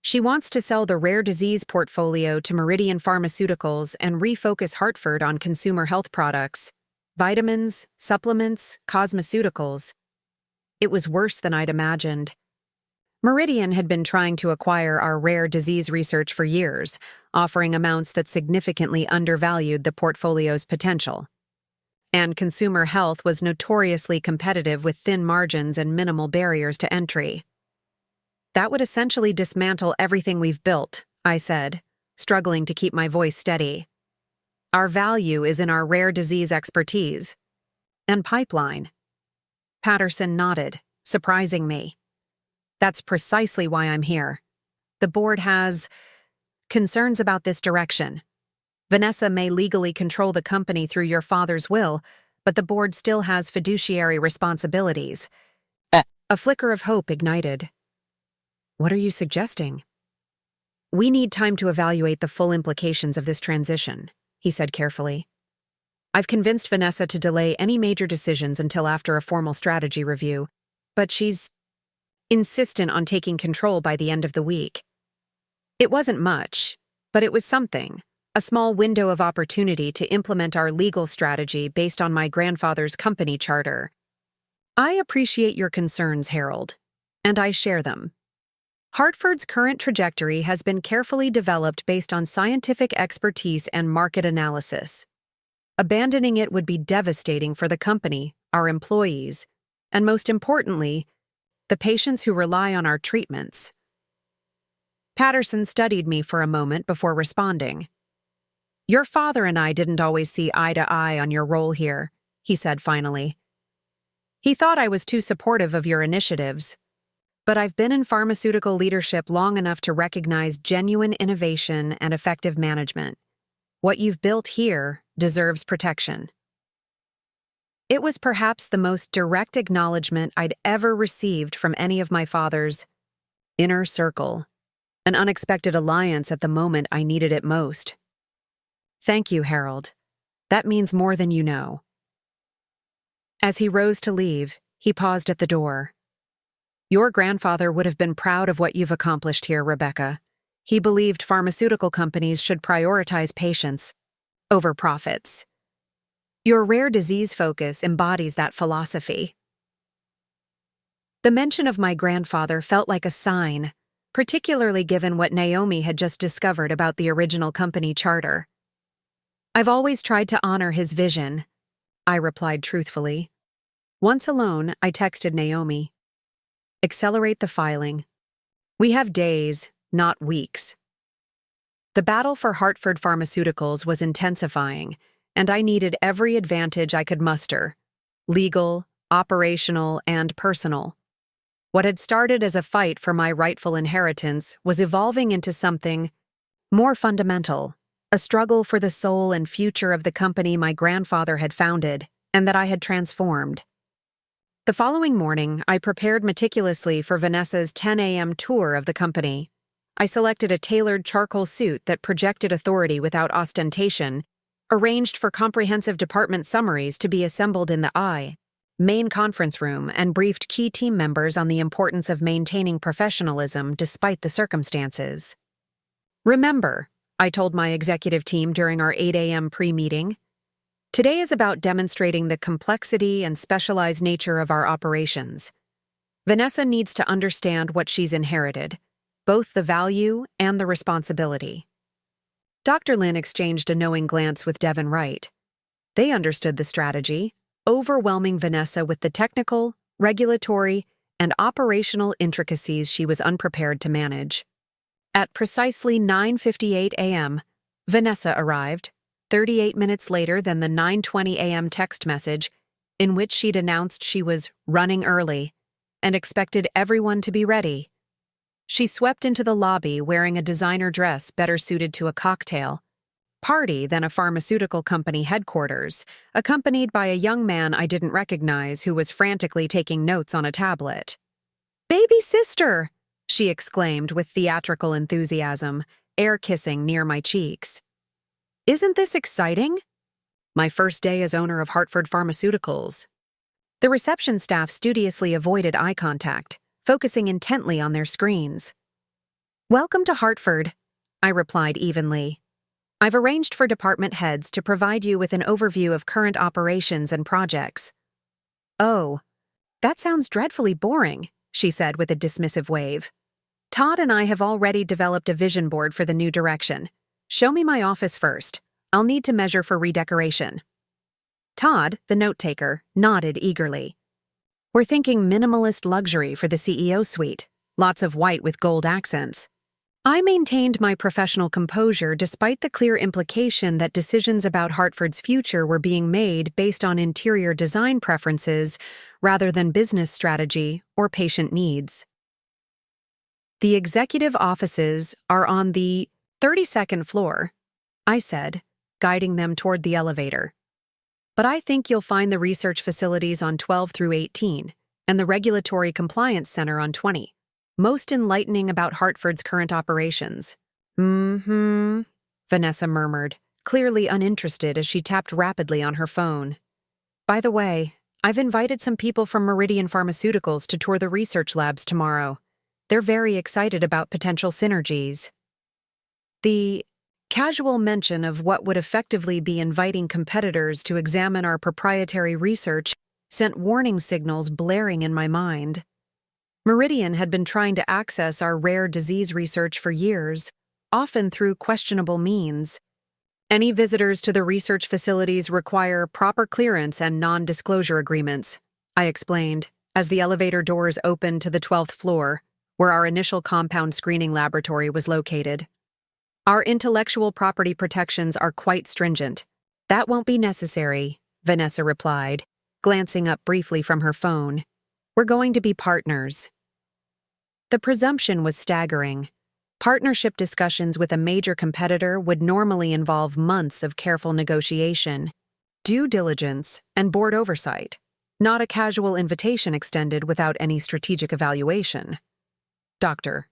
"She wants to sell the rare disease portfolio to Meridian Pharmaceuticals and refocus Hartford on consumer health products, vitamins, supplements, cosmeceuticals." It was worse than I'd imagined. Meridian had been trying to acquire our rare disease research for years, offering amounts that significantly undervalued the portfolio's potential. And consumer health was notoriously competitive with thin margins and minimal barriers to entry. "That would essentially dismantle everything we've built," I said, struggling to keep my voice steady. "Our value is in our rare disease expertise and pipeline." Patterson nodded, surprising me. "That's precisely why I'm here. The board has concerns about this direction. Vanessa may legally control the company through your father's will, but the board still has fiduciary responsibilities." A flicker of hope ignited. "What are you suggesting?" "We need time to evaluate the full implications of this transition," he said carefully. "I've convinced Vanessa to delay any major decisions until after a formal strategy review, but she's insistent on taking control by the end of the week. It wasn't much, but it was something, a small window of opportunity to implement our legal strategy based on my grandfather's company charter. I appreciate your concerns, Harold, and I share them. Hartford's current trajectory has been carefully developed based on scientific expertise and market analysis. Abandoning it would be devastating for the company, our employees, and most importantly, the patients who rely on our treatments." Patterson studied me for a moment before responding. "Your father and I didn't always see eye to eye on your role here," he said finally. "He thought I was too supportive of your initiatives. But I've been in pharmaceutical leadership long enough to recognize genuine innovation and effective management. What you've built here deserves protection." It was perhaps the most direct acknowledgement I'd ever received from any of my father's inner circle, an unexpected alliance at the moment I needed it most. "Thank you, Harold. That means more than you know." As he rose to leave, he paused at the door. "Your grandfather would have been proud of what you've accomplished here, Rebecca. He believed pharmaceutical companies should prioritize patients over profits. Your rare disease focus embodies that philosophy." The mention of my grandfather felt like a sign, particularly given what Naomi had just discovered about the original company charter. "I've always tried to honor his vision," I replied truthfully. Once alone, I texted Naomi, "Accelerate the filing. We have days, not weeks. The battle for Hartford Pharmaceuticals was intensifying, and I needed every advantage I could muster: legal, operational, and personal. What had started as a fight for my rightful inheritance was evolving into something more fundamental, a struggle for the soul and future of the company my grandfather had founded and that I had transformed. The following morning, I prepared meticulously for Vanessa's 10 a.m. tour of the company. I selected a tailored charcoal suit that projected authority without ostentation, arranged for comprehensive department summaries to be assembled in the main conference room, and briefed key team members on the importance of maintaining professionalism despite the circumstances. Remember, I told my executive team during our 8 a.m. pre-meeting, today is about demonstrating the complexity and specialized nature of our operations. Vanessa needs to understand what she's inherited, both the value and the responsibility. Dr. Lin exchanged a knowing glance with Devin Wright. They understood the strategy, overwhelming Vanessa with the technical, regulatory, and operational intricacies she was unprepared to manage. At precisely 9:58 a.m., Vanessa arrived, 38 minutes later than the 9:20 a.m. text message in which she'd announced she was running early and expected everyone to be ready. She swept into the lobby wearing a designer dress better suited to a cocktail party than a pharmaceutical company headquarters, accompanied by a young man I didn't recognize who was frantically taking notes on a tablet. "Baby sister!" she exclaimed with theatrical enthusiasm, air-kissing near my cheeks. "Isn't this exciting?" "My first day as owner of Hartford Pharmaceuticals." The reception staff studiously avoided eye contact, focusing intently on their screens. "Welcome to Hartford," I replied evenly. "I've arranged for department heads to provide you with an overview of current operations and projects." "Oh, that sounds dreadfully boring," she said with a dismissive wave. "Todd and I have already developed a vision board for the new direction. Show me my office first. I'll need to measure for redecoration." Todd, the note-taker, nodded eagerly. "We're thinking minimalist luxury for the CEO suite, lots of white with gold accents." I maintained my professional composure despite the clear implication that decisions about Hartford's future were being made based on interior design preferences rather than business strategy or patient needs. "The executive offices are on the 32nd floor," I said, guiding them toward the elevator. "But I think you'll find the research facilities on 12 through 18 and the Regulatory Compliance Center on 20. Most enlightening about Hartford's current operations." Vanessa murmured, clearly uninterested as she tapped rapidly on her phone. "By the way, I've invited some people from Meridian Pharmaceuticals to tour the research labs tomorrow. They're very excited about potential synergies." The casual mention of what would effectively be inviting competitors to examine our proprietary research sent warning signals blaring in my mind. Meridian had been trying to access our rare disease research for years, often through questionable means. "Any visitors to the research facilities require proper clearance and non-disclosure agreements," I explained, as the elevator doors opened to the 12th floor, where our initial compound screening laboratory was located. "Our intellectual property protections are quite stringent. That won't be necessary," Vanessa replied, glancing up briefly from her phone. "We're going to be partners." The presumption was staggering. Partnership discussions with a major competitor would normally involve months of careful negotiation, due diligence, and board oversight, not a casual invitation extended without any strategic evaluation. Dr.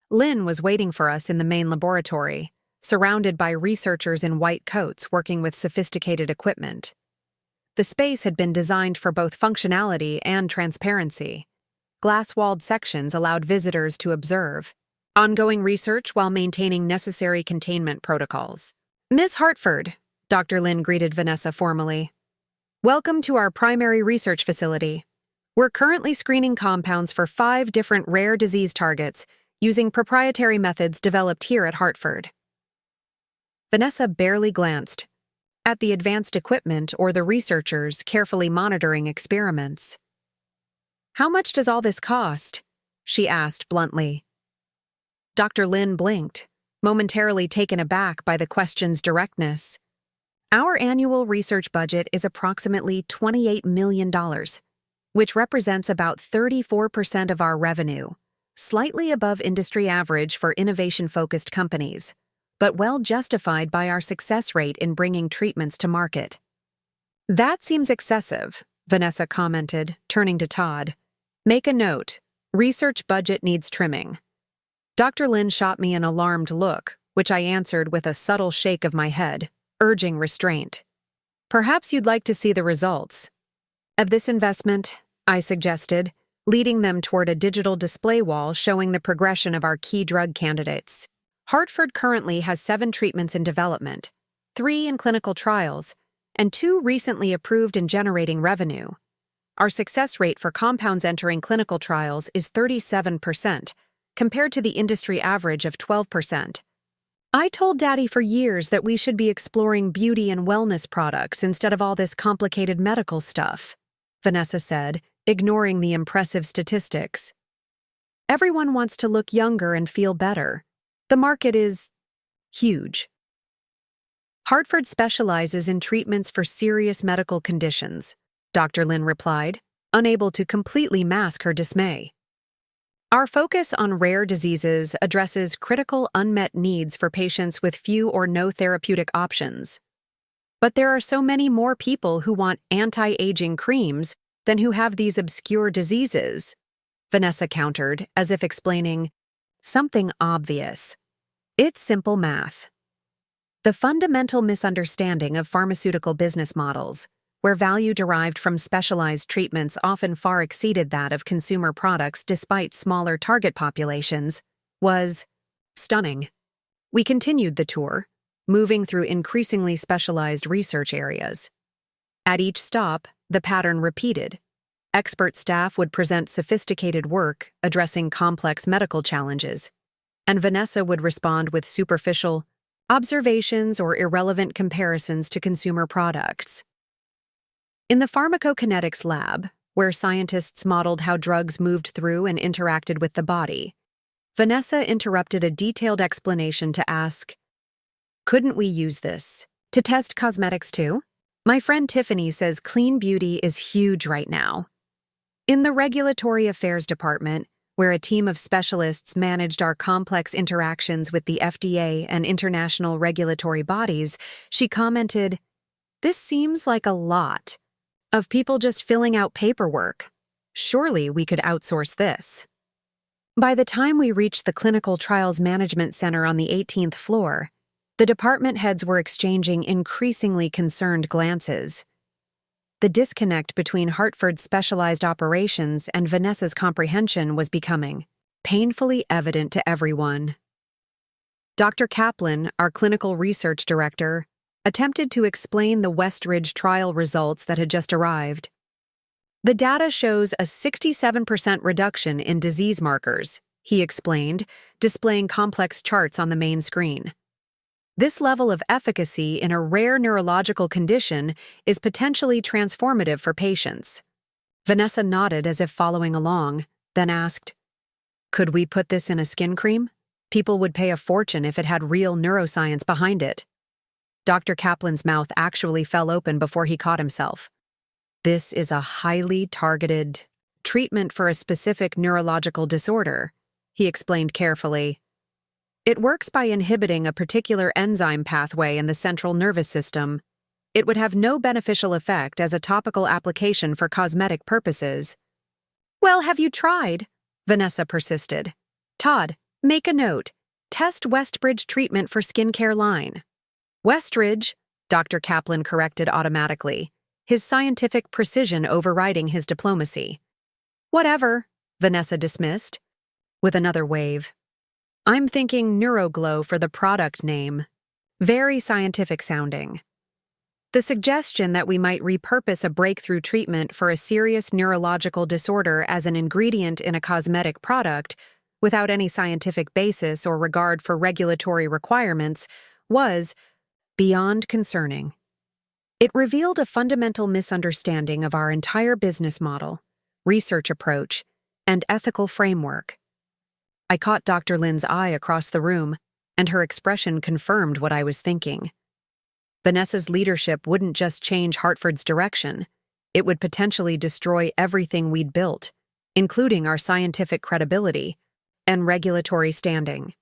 Lin was waiting for us in the main laboratory, surrounded by researchers in white coats working with sophisticated equipment. The space had been designed for both functionality and transparency. Glass-walled sections allowed visitors to observe ongoing research while maintaining necessary containment protocols. "Ms. Hartford," Dr. Lin greeted Vanessa formally. "Welcome to our primary research facility. We're currently screening compounds for 5 different rare disease targets using proprietary methods developed here at Hartford." Vanessa barely glanced at the advanced equipment or the researchers carefully monitoring experiments. "How much does all this cost?" she asked bluntly. Dr. Lin blinked, momentarily taken aback by the question's directness. Our annual research budget is approximately $28 million, which represents about 34% of our revenue, slightly above industry average for innovation-focused companies, but well justified by our success rate in bringing treatments to market. That seems excessive, Vanessa commented, turning to Todd. Make a note. Research budget needs trimming. Dr. Lin shot me an alarmed look, which I answered with a subtle shake of my head, urging restraint. Perhaps you'd like to see the results of this investment, I suggested, leading them toward a digital display wall showing the progression of our key drug candidates. Hartford currently has 7 treatments in development, 3 in clinical trials, and 2 recently approved and generating revenue. Our success rate for compounds entering clinical trials is 37%, compared to the industry average of 12%. I told Daddy for years that we should be exploring beauty and wellness products instead of all this complicated medical stuff, Vanessa said, ignoring the impressive statistics. Everyone wants to look younger and feel better. The market is huge. Hartford specializes in treatments for serious medical conditions, Dr. Lin replied, unable to completely mask her dismay. Our focus on rare diseases addresses critical unmet needs for patients with few or no therapeutic options. But there are so many more people who want anti-aging creams than who have these obscure diseases, Vanessa countered, as if explaining something obvious. It's simple math. The fundamental misunderstanding of pharmaceutical business models, where value derived from specialized treatments often far exceeded that of consumer products despite smaller target populations, was stunning. We continued the tour, moving through increasingly specialized research areas. At each stop, the pattern repeated. Expert staff would present sophisticated work addressing complex medical challenges, and Vanessa would respond with superficial observations or irrelevant comparisons to consumer products. In the pharmacokinetics lab, where scientists modeled how drugs moved through and interacted with the body, Vanessa interrupted a detailed explanation to ask, "Couldn't we use this to test cosmetics too? My friend Tiffany says clean beauty is huge right now." In the Regulatory Affairs Department, where a team of specialists managed our complex interactions with the FDA and international regulatory bodies, she commented, "This seems like a lot of people just filling out paperwork. Surely we could outsource this." By the time we reached the Clinical Trials Management Center on the 18th floor, the department heads were exchanging increasingly concerned glances. The disconnect between Hartford's specialized operations and Vanessa's comprehension was becoming painfully evident to everyone. Dr. Kaplan, our clinical research director, attempted to explain the Westridge trial results that had just arrived. The data shows a 67% reduction in disease markers, he explained, displaying complex charts on the main screen. This level of efficacy in a rare neurological condition is potentially transformative for patients. Vanessa nodded as if following along, then asked, "Could we put this in a skin cream? People would pay a fortune if it had real neuroscience behind it." Dr. Kaplan's mouth actually fell open before he caught himself. "This is a highly targeted treatment for a specific neurological disorder," he explained carefully. "It works by inhibiting a particular enzyme pathway in the central nervous system. It would have no beneficial effect as a topical application for cosmetic purposes." "Well, have you tried?" Vanessa persisted. "Todd, make a note. Test Westridge treatment for skincare line." "Westridge," Dr. Kaplan corrected automatically, his scientific precision overriding his diplomacy. "Whatever," Vanessa dismissed, with another wave. "I'm thinking Neuroglow for the product name. Very scientific sounding." The suggestion that we might repurpose a breakthrough treatment for a serious neurological disorder as an ingredient in a cosmetic product, without any scientific basis or regard for regulatory requirements, was beyond concerning. It revealed a fundamental misunderstanding of our entire business model, research approach, and ethical framework. I caught Dr. Lin's eye across the room, and her expression confirmed what I was thinking. Vanessa's leadership wouldn't just change Hartford's direction, it would potentially destroy everything we'd built, including our scientific credibility and regulatory standing.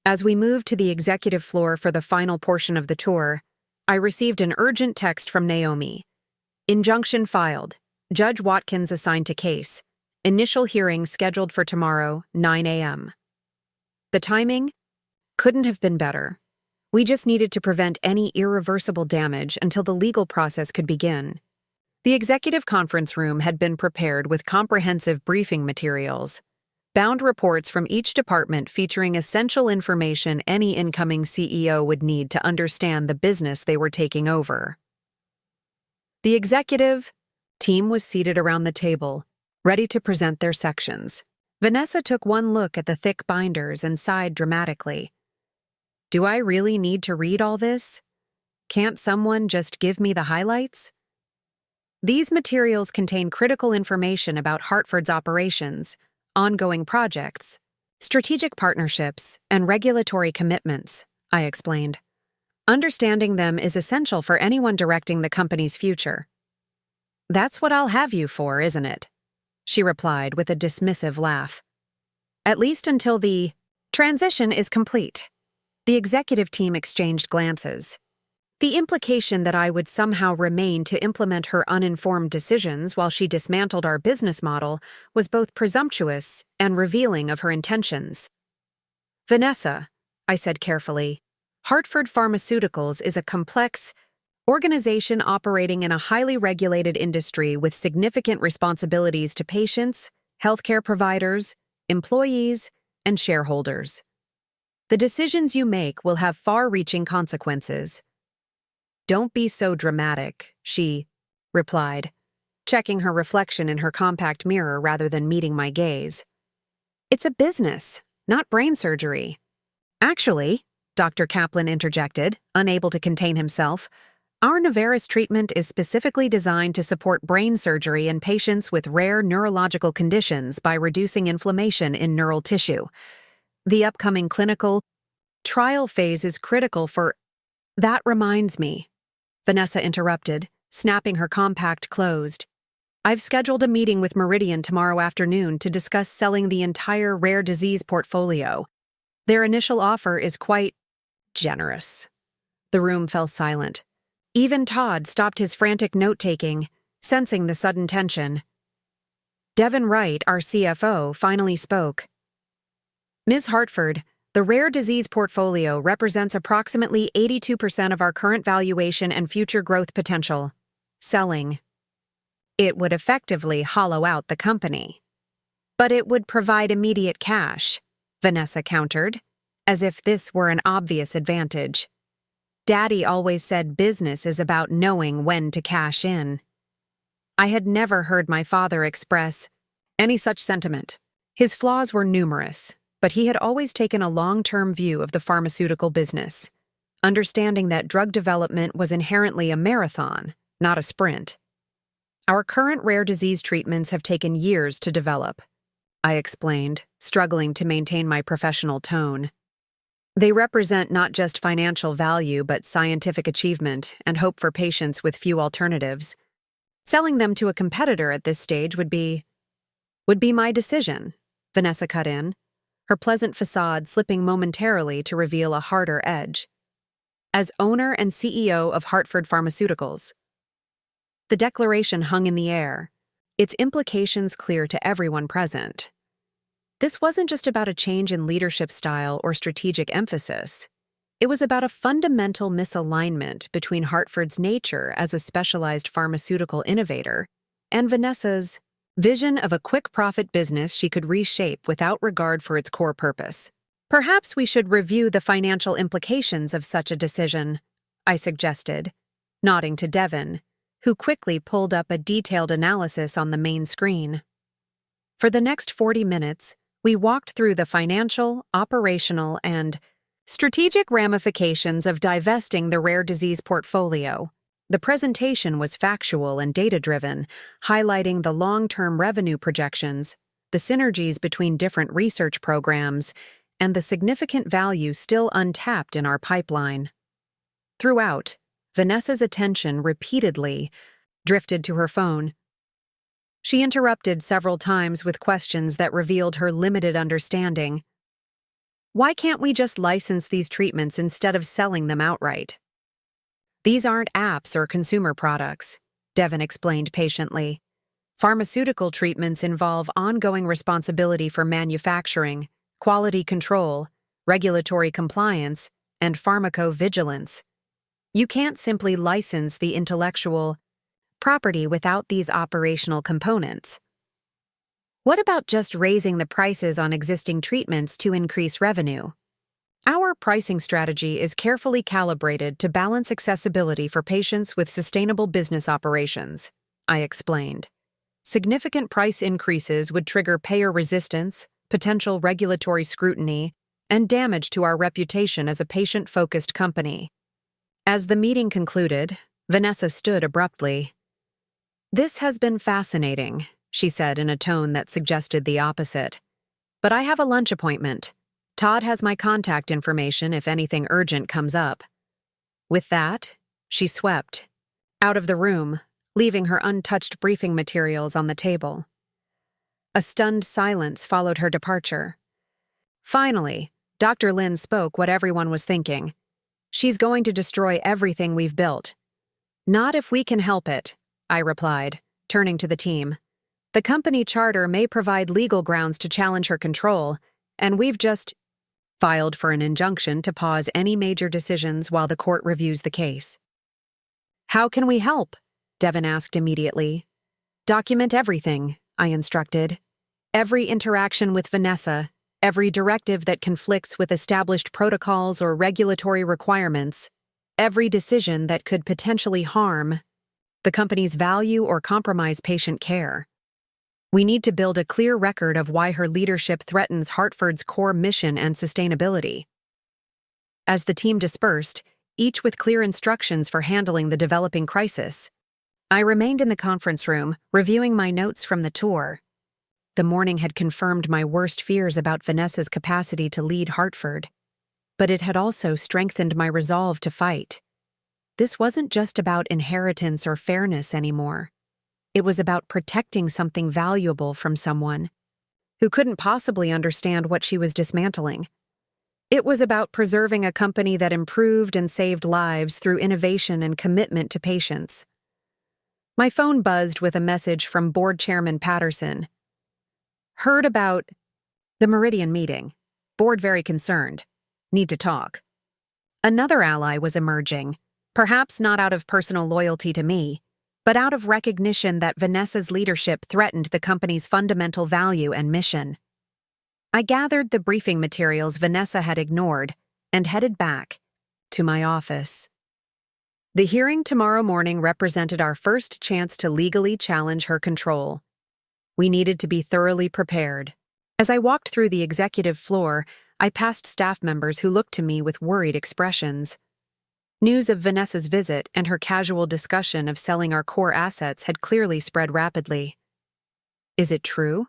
As we moved to the executive floor for the final portion of the tour, I received an urgent text from Naomi. Injunction filed. Judge Watkins assigned to case. Initial hearing scheduled for tomorrow, 9 a.m. The timing couldn't have been better. We just needed to prevent any irreversible damage until the legal process could begin. The executive conference room had been prepared with comprehensive briefing materials, bound reports from each department featuring essential information any incoming CEO would need to understand the business they were taking over. The executive team was seated around the table, ready to present their sections. Vanessa took one look at the thick binders and sighed dramatically. Do I really need to read all this? Can't someone just give me the highlights? These materials contain critical information about Hartford's operations, ongoing projects, strategic partnerships, and regulatory commitments, I explained. Understanding them is essential for anyone directing the company's future. That's what I'll have you for, isn't it? She replied with a dismissive laugh. At least until the transition is complete. The executive team exchanged glances. The implication that I would somehow remain to implement her uninformed decisions while she dismantled our business model was both presumptuous and revealing of her intentions. Vanessa, I said carefully, Hartford Pharmaceuticals is a complex organization operating in a highly regulated industry with significant responsibilities to patients, healthcare providers, employees, and shareholders. The decisions you make will have far-reaching consequences. Don't be so dramatic, she replied, checking her reflection in her compact mirror rather than meeting my gaze. It's a business, not brain surgery. Actually, Dr. Kaplan interjected, unable to contain himself, our Novaris treatment is specifically designed to support brain surgery in patients with rare neurological conditions by reducing inflammation in neural tissue. The upcoming clinical trial phase is critical for— That reminds me, Vanessa interrupted, snapping her compact closed. I've scheduled a meeting with Meridian tomorrow afternoon to discuss selling the entire rare disease portfolio. Their initial offer is quite generous. The room fell silent. Even Todd stopped his frantic note-taking, sensing the sudden tension. Devin Wright, our CFO, finally spoke. Ms. Hartford, the rare disease portfolio represents approximately 82% of our current valuation and future growth potential. Selling. It would effectively hollow out the company. But it would provide immediate cash, Vanessa countered, as if this were an obvious advantage. Daddy always said business is about knowing when to cash in. I had never heard my father express any such sentiment. His flaws were numerous, but he had always taken a long-term view of the pharmaceutical business, understanding that drug development was inherently a marathon, not a sprint. Our current rare disease treatments have taken years to develop, I explained, struggling to maintain my professional tone. They represent not just financial value but scientific achievement and hope for patients with few alternatives. Selling them to a competitor at this stage would be my decision, Vanessa cut in, her pleasant facade slipping momentarily to reveal a harder edge. As owner and CEO of Hartford Pharmaceuticals. The declaration hung in the air, its implications clear to everyone present. This wasn't just about a change in leadership style or strategic emphasis. It was about a fundamental misalignment between Hartford's nature as a specialized pharmaceutical innovator and Vanessa's vision of a quick-profit business she could reshape without regard for its core purpose. Perhaps we should review the financial implications of such a decision, I suggested, nodding to Devin, who quickly pulled up a detailed analysis on the main screen. For the next 40 minutes, we walked through the financial, operational, and strategic ramifications of divesting the rare disease portfolio. The presentation was factual and data-driven, highlighting the long-term revenue projections, the synergies between different research programs, and the significant value still untapped in our pipeline. Throughout, Vanessa's attention repeatedly drifted to her phone. She interrupted several times with questions that revealed her limited understanding. Why can't we just license these treatments instead of selling them outright? These aren't apps or consumer products, Devin explained patiently. Pharmaceutical treatments involve ongoing responsibility for manufacturing, quality control, regulatory compliance, and pharmacovigilance. You can't simply license the intellectual property without these operational components. What about just raising the prices on existing treatments to increase revenue? Our pricing strategy is carefully calibrated to balance accessibility for patients with sustainable business operations, I explained. Significant price increases would trigger payer resistance, potential regulatory scrutiny, and damage to our reputation as a patient-focused company. As the meeting concluded, Vanessa stood abruptly. "This has been fascinating," she said in a tone that suggested the opposite. "But I have a lunch appointment. Todd has my contact information if anything urgent comes up." With that, she swept out of the room, leaving her untouched briefing materials on the table. A stunned silence followed her departure. Finally, Dr. Lin spoke what everyone was thinking. "She's going to destroy everything we've built." "Not if we can help it," I replied, turning to the team. "The company charter may provide legal grounds to challenge her control, and we've just filed for an injunction to pause any major decisions while the court reviews the case." "How can we help?" Devin asked immediately. "Document everything," I instructed. "Every interaction with Vanessa, every directive that conflicts with established protocols or regulatory requirements, every decision that could potentially harm the company's value or compromise patient care. We need to build a clear record of why her leadership threatens Hartford's core mission and sustainability." As the team dispersed, each with clear instructions for handling the developing crisis, I remained in the conference room, reviewing my notes from the tour. The morning had confirmed my worst fears about Vanessa's capacity to lead Hartford, but it had also strengthened my resolve to fight. This wasn't just about inheritance or fairness anymore. It was about protecting something valuable from someone who couldn't possibly understand what she was dismantling. It was about preserving a company that improved and saved lives through innovation and commitment to patients. My phone buzzed with a message from Board Chairman Patterson. "Heard about the Meridian meeting. Board very concerned. Need to talk." Another ally was emerging, perhaps not out of personal loyalty to me, but out of recognition that Vanessa's leadership threatened the company's fundamental value and mission. I gathered the briefing materials Vanessa had ignored and headed back to my office. The hearing tomorrow morning represented our first chance to legally challenge her control. We needed to be thoroughly prepared. As I walked through the executive floor, I passed staff members who looked to me with worried expressions. News of Vanessa's visit and her casual discussion of selling our core assets had clearly spread rapidly. "Is it true?"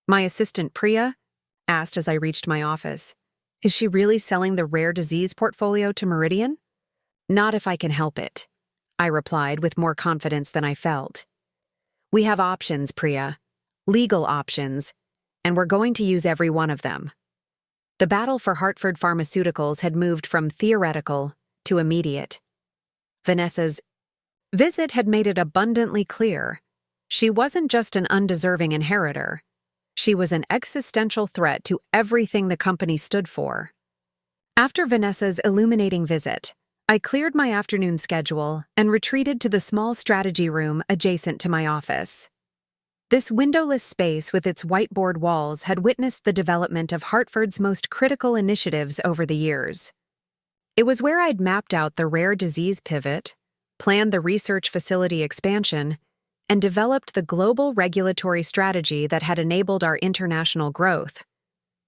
My assistant Priya asked as I reached my office. "Is she really selling the rare disease portfolio to Meridian?" "Not if I can help it," I replied with more confidence than I felt. "We have options, Priya. Legal options, and we're going to use every one of them." The battle for Hartford Pharmaceuticals had moved from theoretical to immediate. Vanessa's visit had made it abundantly clear. She wasn't just an undeserving inheritor. She was an existential threat to everything the company stood for. After Vanessa's illuminating visit, I cleared my afternoon schedule and retreated to the small strategy room adjacent to my office. This windowless space with its whiteboard walls had witnessed the development of Hartford's most critical initiatives over the years. It was where I'd mapped out the rare disease pivot, planned the research facility expansion, and developed the global regulatory strategy that had enabled our international growth.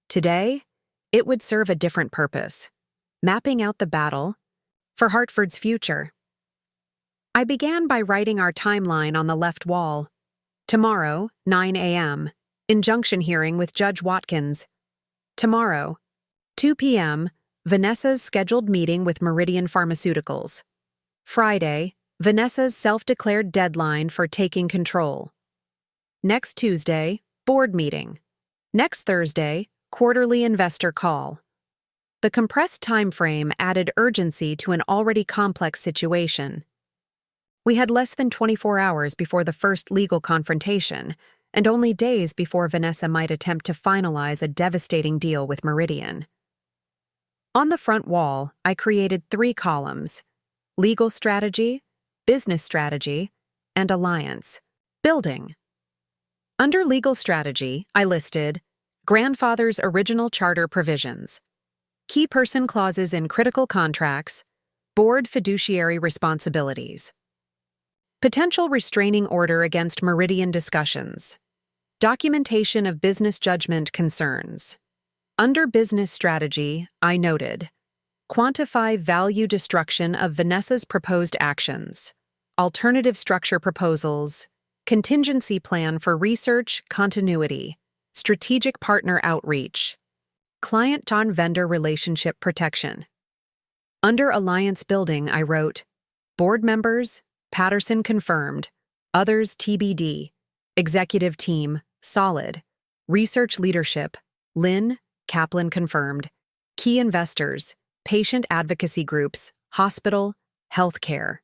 Today, it would serve a different purpose, mapping out the battle for Hartford's future. I began by writing our timeline on the left wall. Tomorrow, 9 a.m., Injunction hearing with Judge Watkins. Tomorrow, 2 p.m., Vanessa's scheduled meeting with Meridian Pharmaceuticals. Friday, Vanessa's self-declared deadline for taking control. Next Tuesday, board meeting. Next Thursday, quarterly investor call. The compressed time frame added urgency to an already complex situation. We had less than 24 hours before the first legal confrontation, and only days before Vanessa might attempt to finalize a devastating deal with Meridian. On the front wall, I created 3 columns: legal strategy, business strategy, and alliance building. Under legal strategy, I listed grandfather's original charter provisions, key person clauses in critical contracts, board fiduciary responsibilities, potential restraining order against Meridian discussions, documentation of business judgment concerns. Under business strategy, I noted quantify value destruction of Vanessa's proposed actions, alternative structure proposals, contingency plan for research continuity, strategic partner outreach, client-on-vendor relationship protection. Under alliance building, I wrote, board members, Patterson confirmed, others TBD, executive team, solid, research leadership, Lynn, Kaplan confirmed, key investors, patient advocacy groups, hospital, healthcare.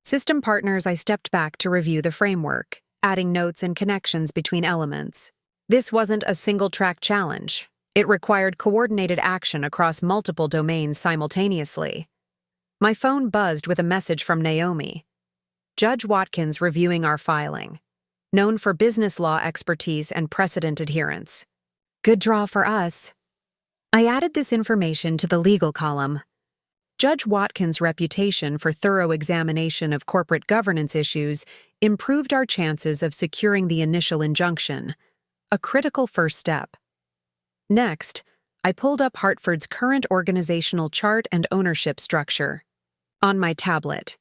System partners, I stepped back to review the framework, adding notes and connections between elements. This wasn't a single-track challenge. It required coordinated action across multiple domains simultaneously. My phone buzzed with a message from Naomi. Judge Watkins reviewing our filing. Known for business law expertise and precedent adherence. Good draw for us. I added this information to the legal column. Judge Watkins' reputation for thorough examination of corporate governance issues improved our chances of securing the initial injunction, a critical first step. Next, I pulled up Hartford's current organizational chart and ownership structure on my tablet.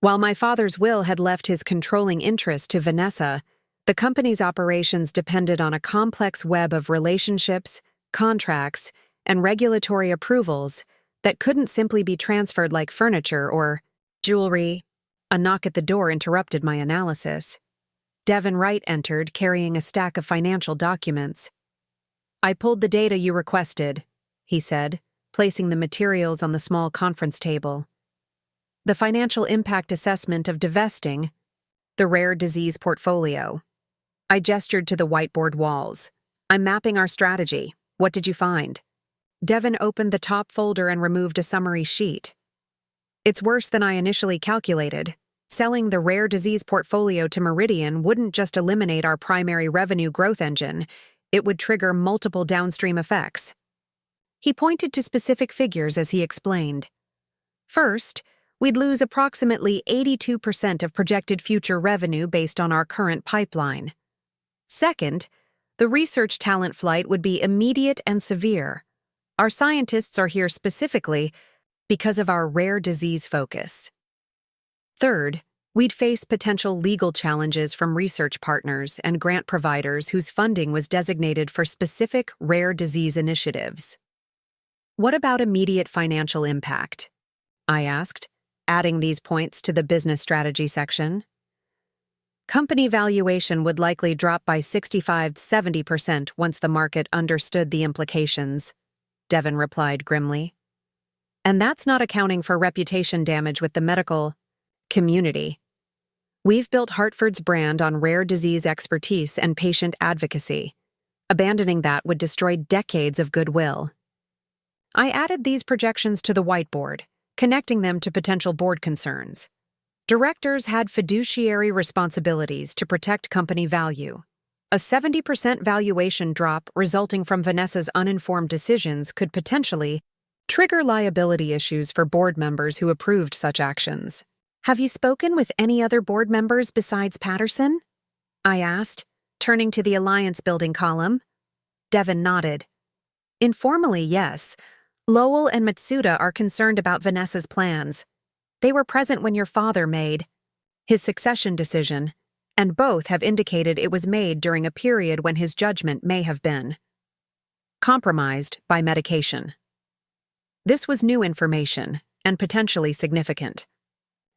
While my father's will had left his controlling interest to Vanessa, the company's operations depended on a complex web of relationships, contracts, and regulatory approvals that couldn't simply be transferred like furniture or jewelry. A knock at the door interrupted my analysis. Devin Wright entered, carrying a stack of financial documents. I pulled the data you requested, he said, placing the materials on the small conference table. The financial impact assessment of divesting the rare disease portfolio. I gestured to the whiteboard walls. I'm mapping our strategy. What did you find? Devin opened the top folder and removed a summary sheet. It's worse than I initially calculated. Selling the rare disease portfolio to Meridian wouldn't just eliminate our primary revenue growth engine, it would trigger multiple downstream effects. He pointed to specific figures as he explained. First, we'd lose approximately 82% of projected future revenue based on our current pipeline. Second, the research talent flight would be immediate and severe. Our scientists are here specifically because of our rare disease focus. Third, we'd face potential legal challenges from research partners and grant providers whose funding was designated for specific rare disease initiatives. What about immediate financial impact? I asked, adding these points to the business strategy section. Company valuation would likely drop by 65–70% once the market understood the implications, Devin replied grimly. And that's not accounting for reputation damage with the medical community. We've built Hartford's brand on rare disease expertise and patient advocacy. Abandoning that would destroy decades of goodwill. I added these projections to the whiteboard, connecting them to potential board concerns. Directors had fiduciary responsibilities to protect company value. A 70% valuation drop resulting from Vanessa's uninformed decisions could potentially trigger liability issues for board members who approved such actions. Have you spoken with any other board members besides Patterson? I asked, turning to the alliance building column. Devin nodded. Informally, yes. Lowell and Matsuda are concerned about Vanessa's plans. They were present when your father made his succession decision, and both have indicated it was made during a period when his judgment may have been compromised by medication. This was new information and potentially significant.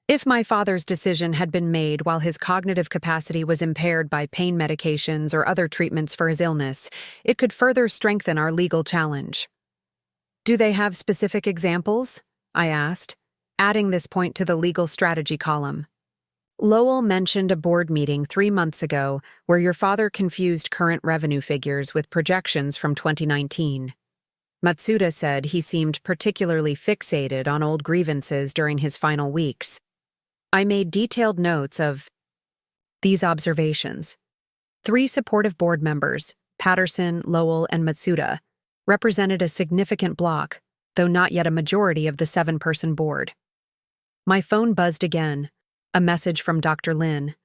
If my father's decision had been made while his cognitive capacity was impaired by pain medications or other treatments for his illness, it could further strengthen our legal challenge. Do they have specific examples? I asked, adding this point to the legal strategy column. Lowell mentioned a board meeting 3 months ago where your father confused current revenue figures with projections from 2019. Matsuda said he seemed particularly fixated on old grievances during his final weeks. I made detailed notes of these observations. 3 supportive board members, Patterson, Lowell, and Matsuda, represented a significant block, though not yet a majority of the 7-person board. My phone buzzed again, a message from Dr. Lin.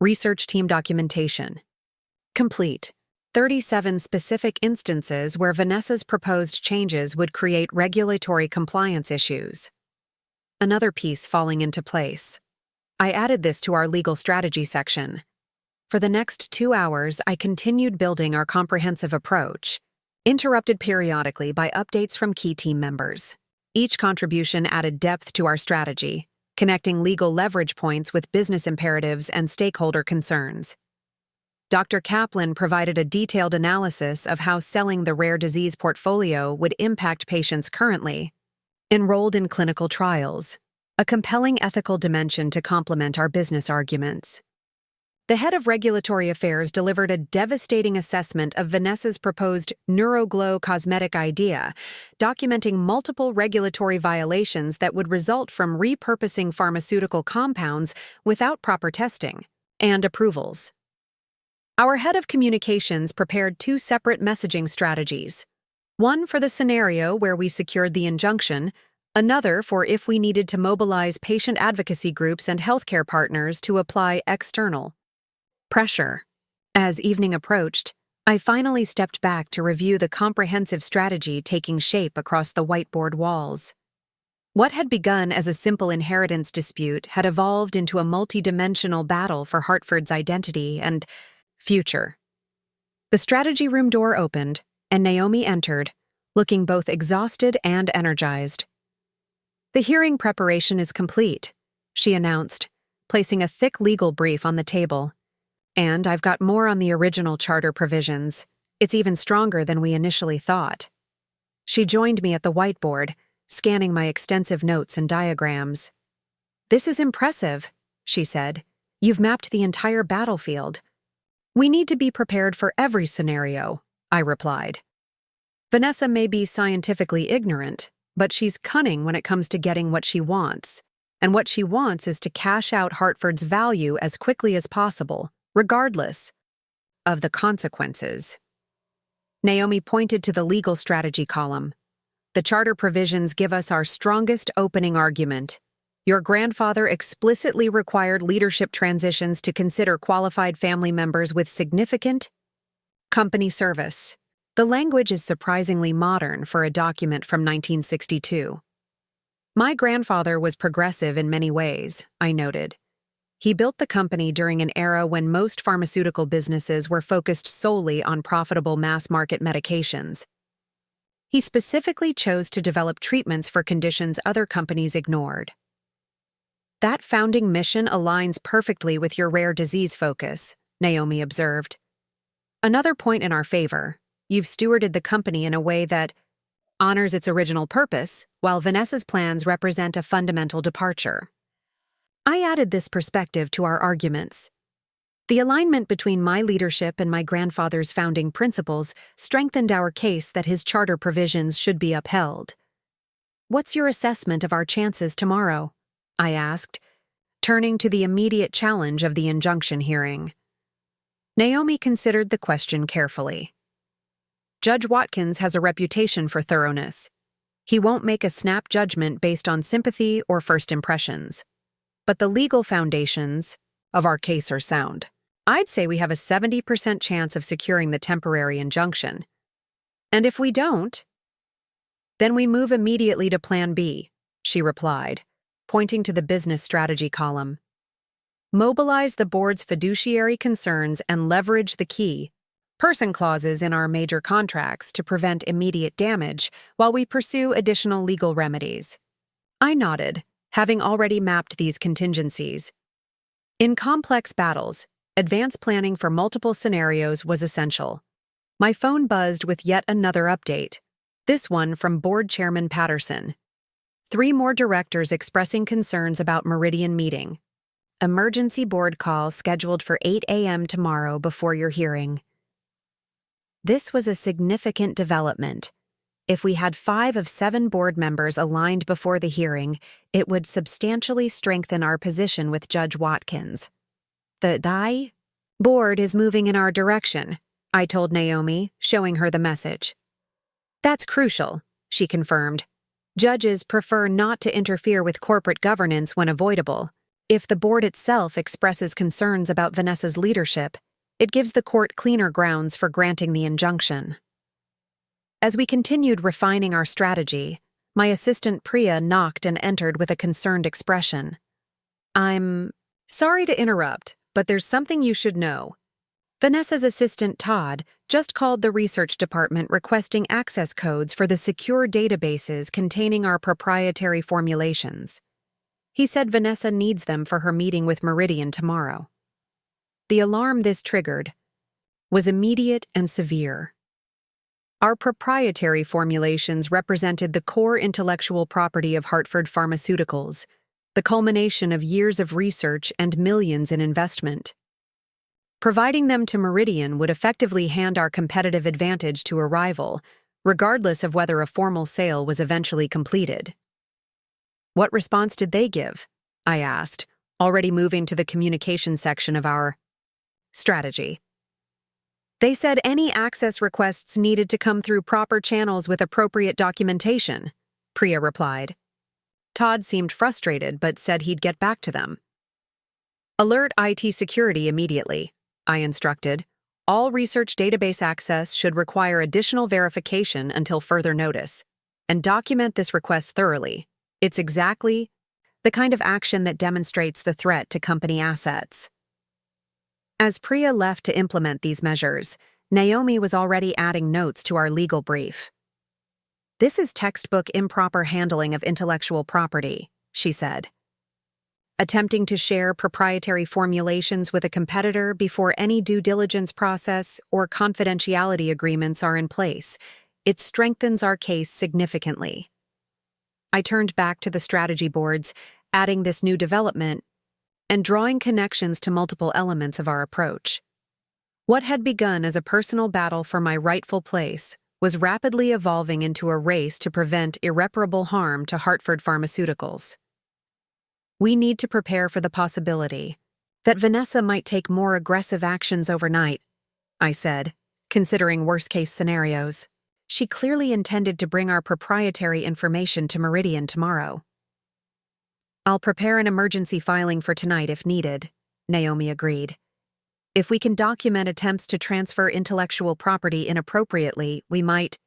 Research team documentation. Complete. 37 specific instances where Vanessa's proposed changes would create regulatory compliance issues. Another piece falling into place. I added this to our legal strategy section. For the next 2 hours, I continued building our comprehensive approach, interrupted periodically by updates from key team members. Each contribution added depth to our strategy, connecting legal leverage points with business imperatives and stakeholder concerns. Dr. Kaplan provided a detailed analysis of how selling the rare disease portfolio would impact patients currently enrolled in clinical trials, a compelling ethical dimension to complement our business arguments. The head of regulatory affairs delivered a devastating assessment of Vanessa's proposed NeuroGlow cosmetic idea, documenting multiple regulatory violations that would result from repurposing pharmaceutical compounds without proper testing and approvals. Our head of communications prepared 2 separate messaging strategies. One for the scenario where we secured the injunction, another for if we needed to mobilize patient advocacy groups and healthcare partners to apply external pressure. As evening approached, I finally stepped back to review the comprehensive strategy taking shape across the whiteboard walls. What had begun as a simple inheritance dispute had evolved into a multidimensional battle for Hartford's identity and future. The strategy room door opened, and Naomi entered, looking both exhausted and energized. "The hearing preparation is complete," she announced, placing a thick legal brief on the table. "And I've got more on the original charter provisions. It's even stronger than we initially thought." She joined me at the whiteboard, scanning my extensive notes and diagrams. "This is impressive," she said. "You've mapped the entire battlefield." "We need to be prepared for every scenario," I replied. "Vanessa may be scientifically ignorant, but she's cunning when it comes to getting what she wants. And what she wants is to cash out Hartford's value as quickly as possible, regardless of the consequences." Naomi pointed to the legal strategy column. "The charter provisions give us our strongest opening argument. Your grandfather explicitly required leadership transitions to consider qualified family members with significant company service. The language is surprisingly modern for a document from 1962. My grandfather was progressive in many ways, I noted. He built the company during an era when most pharmaceutical businesses were focused solely on profitable mass-market medications. He specifically chose to develop treatments for conditions other companies ignored. That founding mission aligns perfectly with your rare disease focus, Naomi observed. Another point in our favor, you've stewarded the company in a way that honors its original purpose, while Vanessa's plans represent a fundamental departure. I added this perspective to our arguments. The alignment between my leadership and my grandfather's founding principles strengthened our case that his charter provisions should be upheld. "What's your assessment of our chances tomorrow?" I asked, turning to the immediate challenge of the injunction hearing. Naomi considered the question carefully. "Judge Watkins has a reputation for thoroughness. He won't make a snap judgment based on sympathy or first impressions. But the legal foundations of our case are sound. I'd say we have a 70% chance of securing the temporary injunction. And if we don't, then we move immediately to Plan B," she replied, pointing to the business strategy column. mobilize the board's fiduciary concerns and leverage the key person clauses in our major contracts to prevent immediate damage while we pursue additional legal remedies. I nodded, having already mapped these contingencies. In complex battles, advance planning for multiple scenarios was essential. My phone buzzed with yet another update, this one from Board Chairman Patterson. 3 more directors expressing concerns about Meridian meeting. Emergency board call scheduled for 8 a.m. tomorrow before your hearing. This was a significant development. If we had 5 of 7 board members aligned before the hearing, it would substantially strengthen our position with Judge Watkins. The board is moving in our direction, I told Naomi, showing her the message. That's crucial, she confirmed. Judges prefer not to interfere with corporate governance when avoidable. If the board itself expresses concerns about Vanessa's leadership, it gives the court cleaner grounds for granting the injunction. As we continued refining our strategy, my assistant Priya knocked and entered with a concerned expression. I'm sorry to interrupt, but there's something you should know. Vanessa's assistant Todd just called the research department requesting access codes for the secure databases containing our proprietary formulations. He said Vanessa needs them for her meeting with Meridian tomorrow. The alarm this triggered was immediate and severe. Our proprietary formulations represented the core intellectual property of Hartford Pharmaceuticals, the culmination of years of research and millions in investment. Providing them to Meridian would effectively hand our competitive advantage to a rival, regardless of whether a formal sale was eventually completed. What response did they give? I asked, already moving to the communication section of our strategy. They said any access requests needed to come through proper channels with appropriate documentation, Priya replied. Todd seemed frustrated but said he'd get back to them. Alert IT security immediately, I instructed. All research database access should require additional verification until further notice, and document this request thoroughly. It's exactly the kind of action that demonstrates the threat to company assets. As Priya left to implement these measures, Naomi was already adding notes to our legal brief. This is textbook improper handling of intellectual property, she said. Attempting to share proprietary formulations with a competitor before any due diligence process or confidentiality agreements are in place, it strengthens our case significantly. I turned back to the strategy boards, adding this new development and drawing connections to multiple elements of our approach. What had begun as a personal battle for my rightful place was rapidly evolving into a race to prevent irreparable harm to Hartford Pharmaceuticals. We need to prepare for the possibility that Vanessa might take more aggressive actions overnight, I said, considering worst-case scenarios. She clearly intended to bring our proprietary information to Meridian tomorrow. I'll prepare an emergency filing for tonight if needed, Naomi agreed. If we can document attempts to transfer intellectual property inappropriately, we might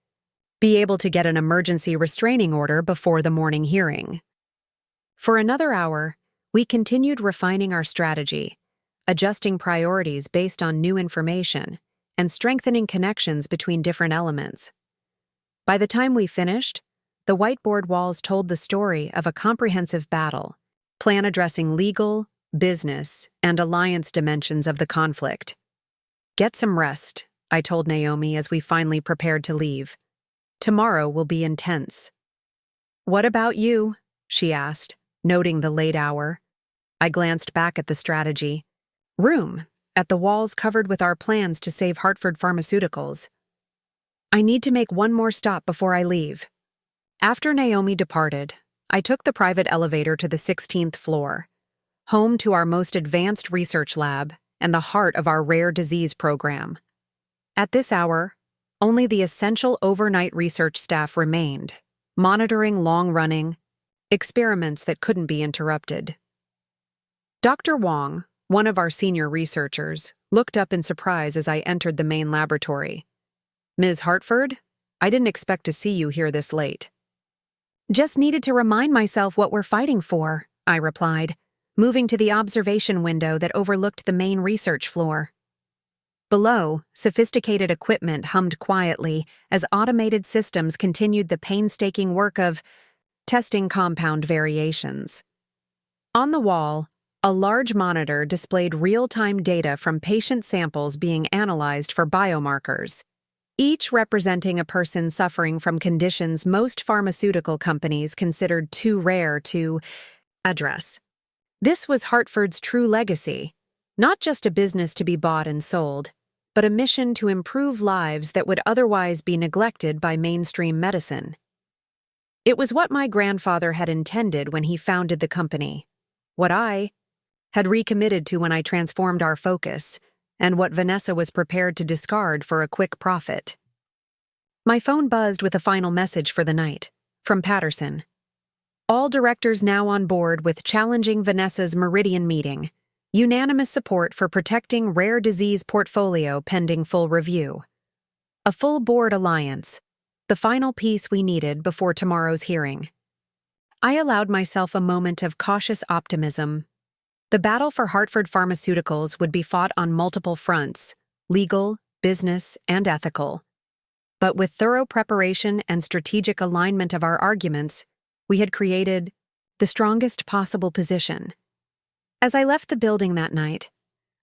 be able to get an emergency restraining order before the morning hearing. For another hour, we continued refining our strategy, adjusting priorities based on new information, and strengthening connections between different elements. By the time we finished, the whiteboard walls told the story of a comprehensive battle, plan addressing legal, business, and alliance dimensions of the conflict. Get some rest, I told Naomi as we finally prepared to leave. Tomorrow will be intense. What about you? She asked, noting the late hour. I glanced back at the strategy. Room, at the walls covered with our plans to save Hartford Pharmaceuticals. I need to make one more stop before I leave. After Naomi departed, I took the private elevator to the 16th floor, home to our most advanced research lab and the heart of our rare disease program. At this hour, only the essential overnight research staff remained, monitoring long-running experiments that couldn't be interrupted. Dr. Wong, one of our senior researchers, looked up in surprise as I entered the main laboratory. Ms. Hartford, I didn't expect to see you here this late. Just needed to remind myself what we're fighting for, I replied. moving to the observation window that overlooked the main research floor. Below, sophisticated equipment hummed quietly as automated systems continued the painstaking work of testing compound variations. On the wall, a large monitor displayed real-time data from patient samples being analyzed for biomarkers, each representing a person suffering from conditions most pharmaceutical companies considered too rare to address. This was Hartford's true legacy, not just a business to be bought and sold, but a mission to improve lives that would otherwise be neglected by mainstream medicine. It was what my grandfather had intended when he founded the company, what I had recommitted to when I transformed our focus, and what Vanessa was prepared to discard for a quick profit. My phone buzzed with a final message for the night, from Patterson. All directors now on board with challenging Vanessa's Meridian meeting. Unanimous support for protecting rare disease portfolio pending full review. A full board alliance, the final piece we needed before tomorrow's hearing. I allowed myself a moment of cautious optimism. The battle for Hartford Pharmaceuticals would be fought on multiple fronts, legal, business, and ethical. But with thorough preparation and strategic alignment of our arguments, we had created the strongest possible position. As I left the building that night,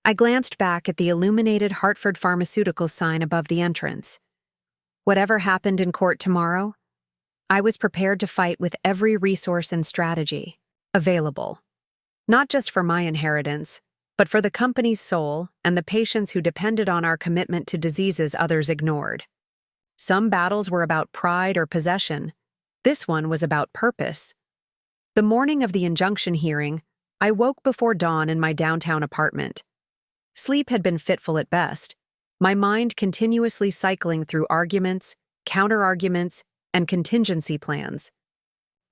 I glanced back at the illuminated Hartford Pharmaceuticals sign above the entrance. Whatever happened in court tomorrow, I was prepared to fight with every resource and strategy available. Not just for my inheritance, but for the company's soul and the patients who depended on our commitment to diseases others ignored. Some battles were about pride or possession. This one was about purpose. The morning of the injunction hearing, I woke before dawn in my downtown apartment. Sleep had been fitful at best, my mind continuously cycling through arguments, counter-arguments, and contingency plans.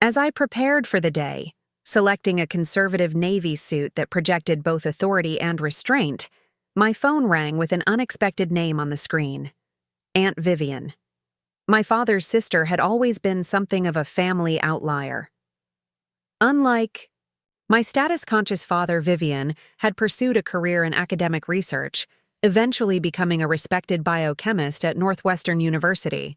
As I prepared for the day, selecting a conservative navy suit that projected both authority and restraint, my phone rang with an unexpected name on the screen. Aunt Vivian. My father's sister had always been something of a family outlier. Unlike my status-conscious father, Vivian, had pursued a career in academic research, eventually becoming a respected biochemist at Northwestern University.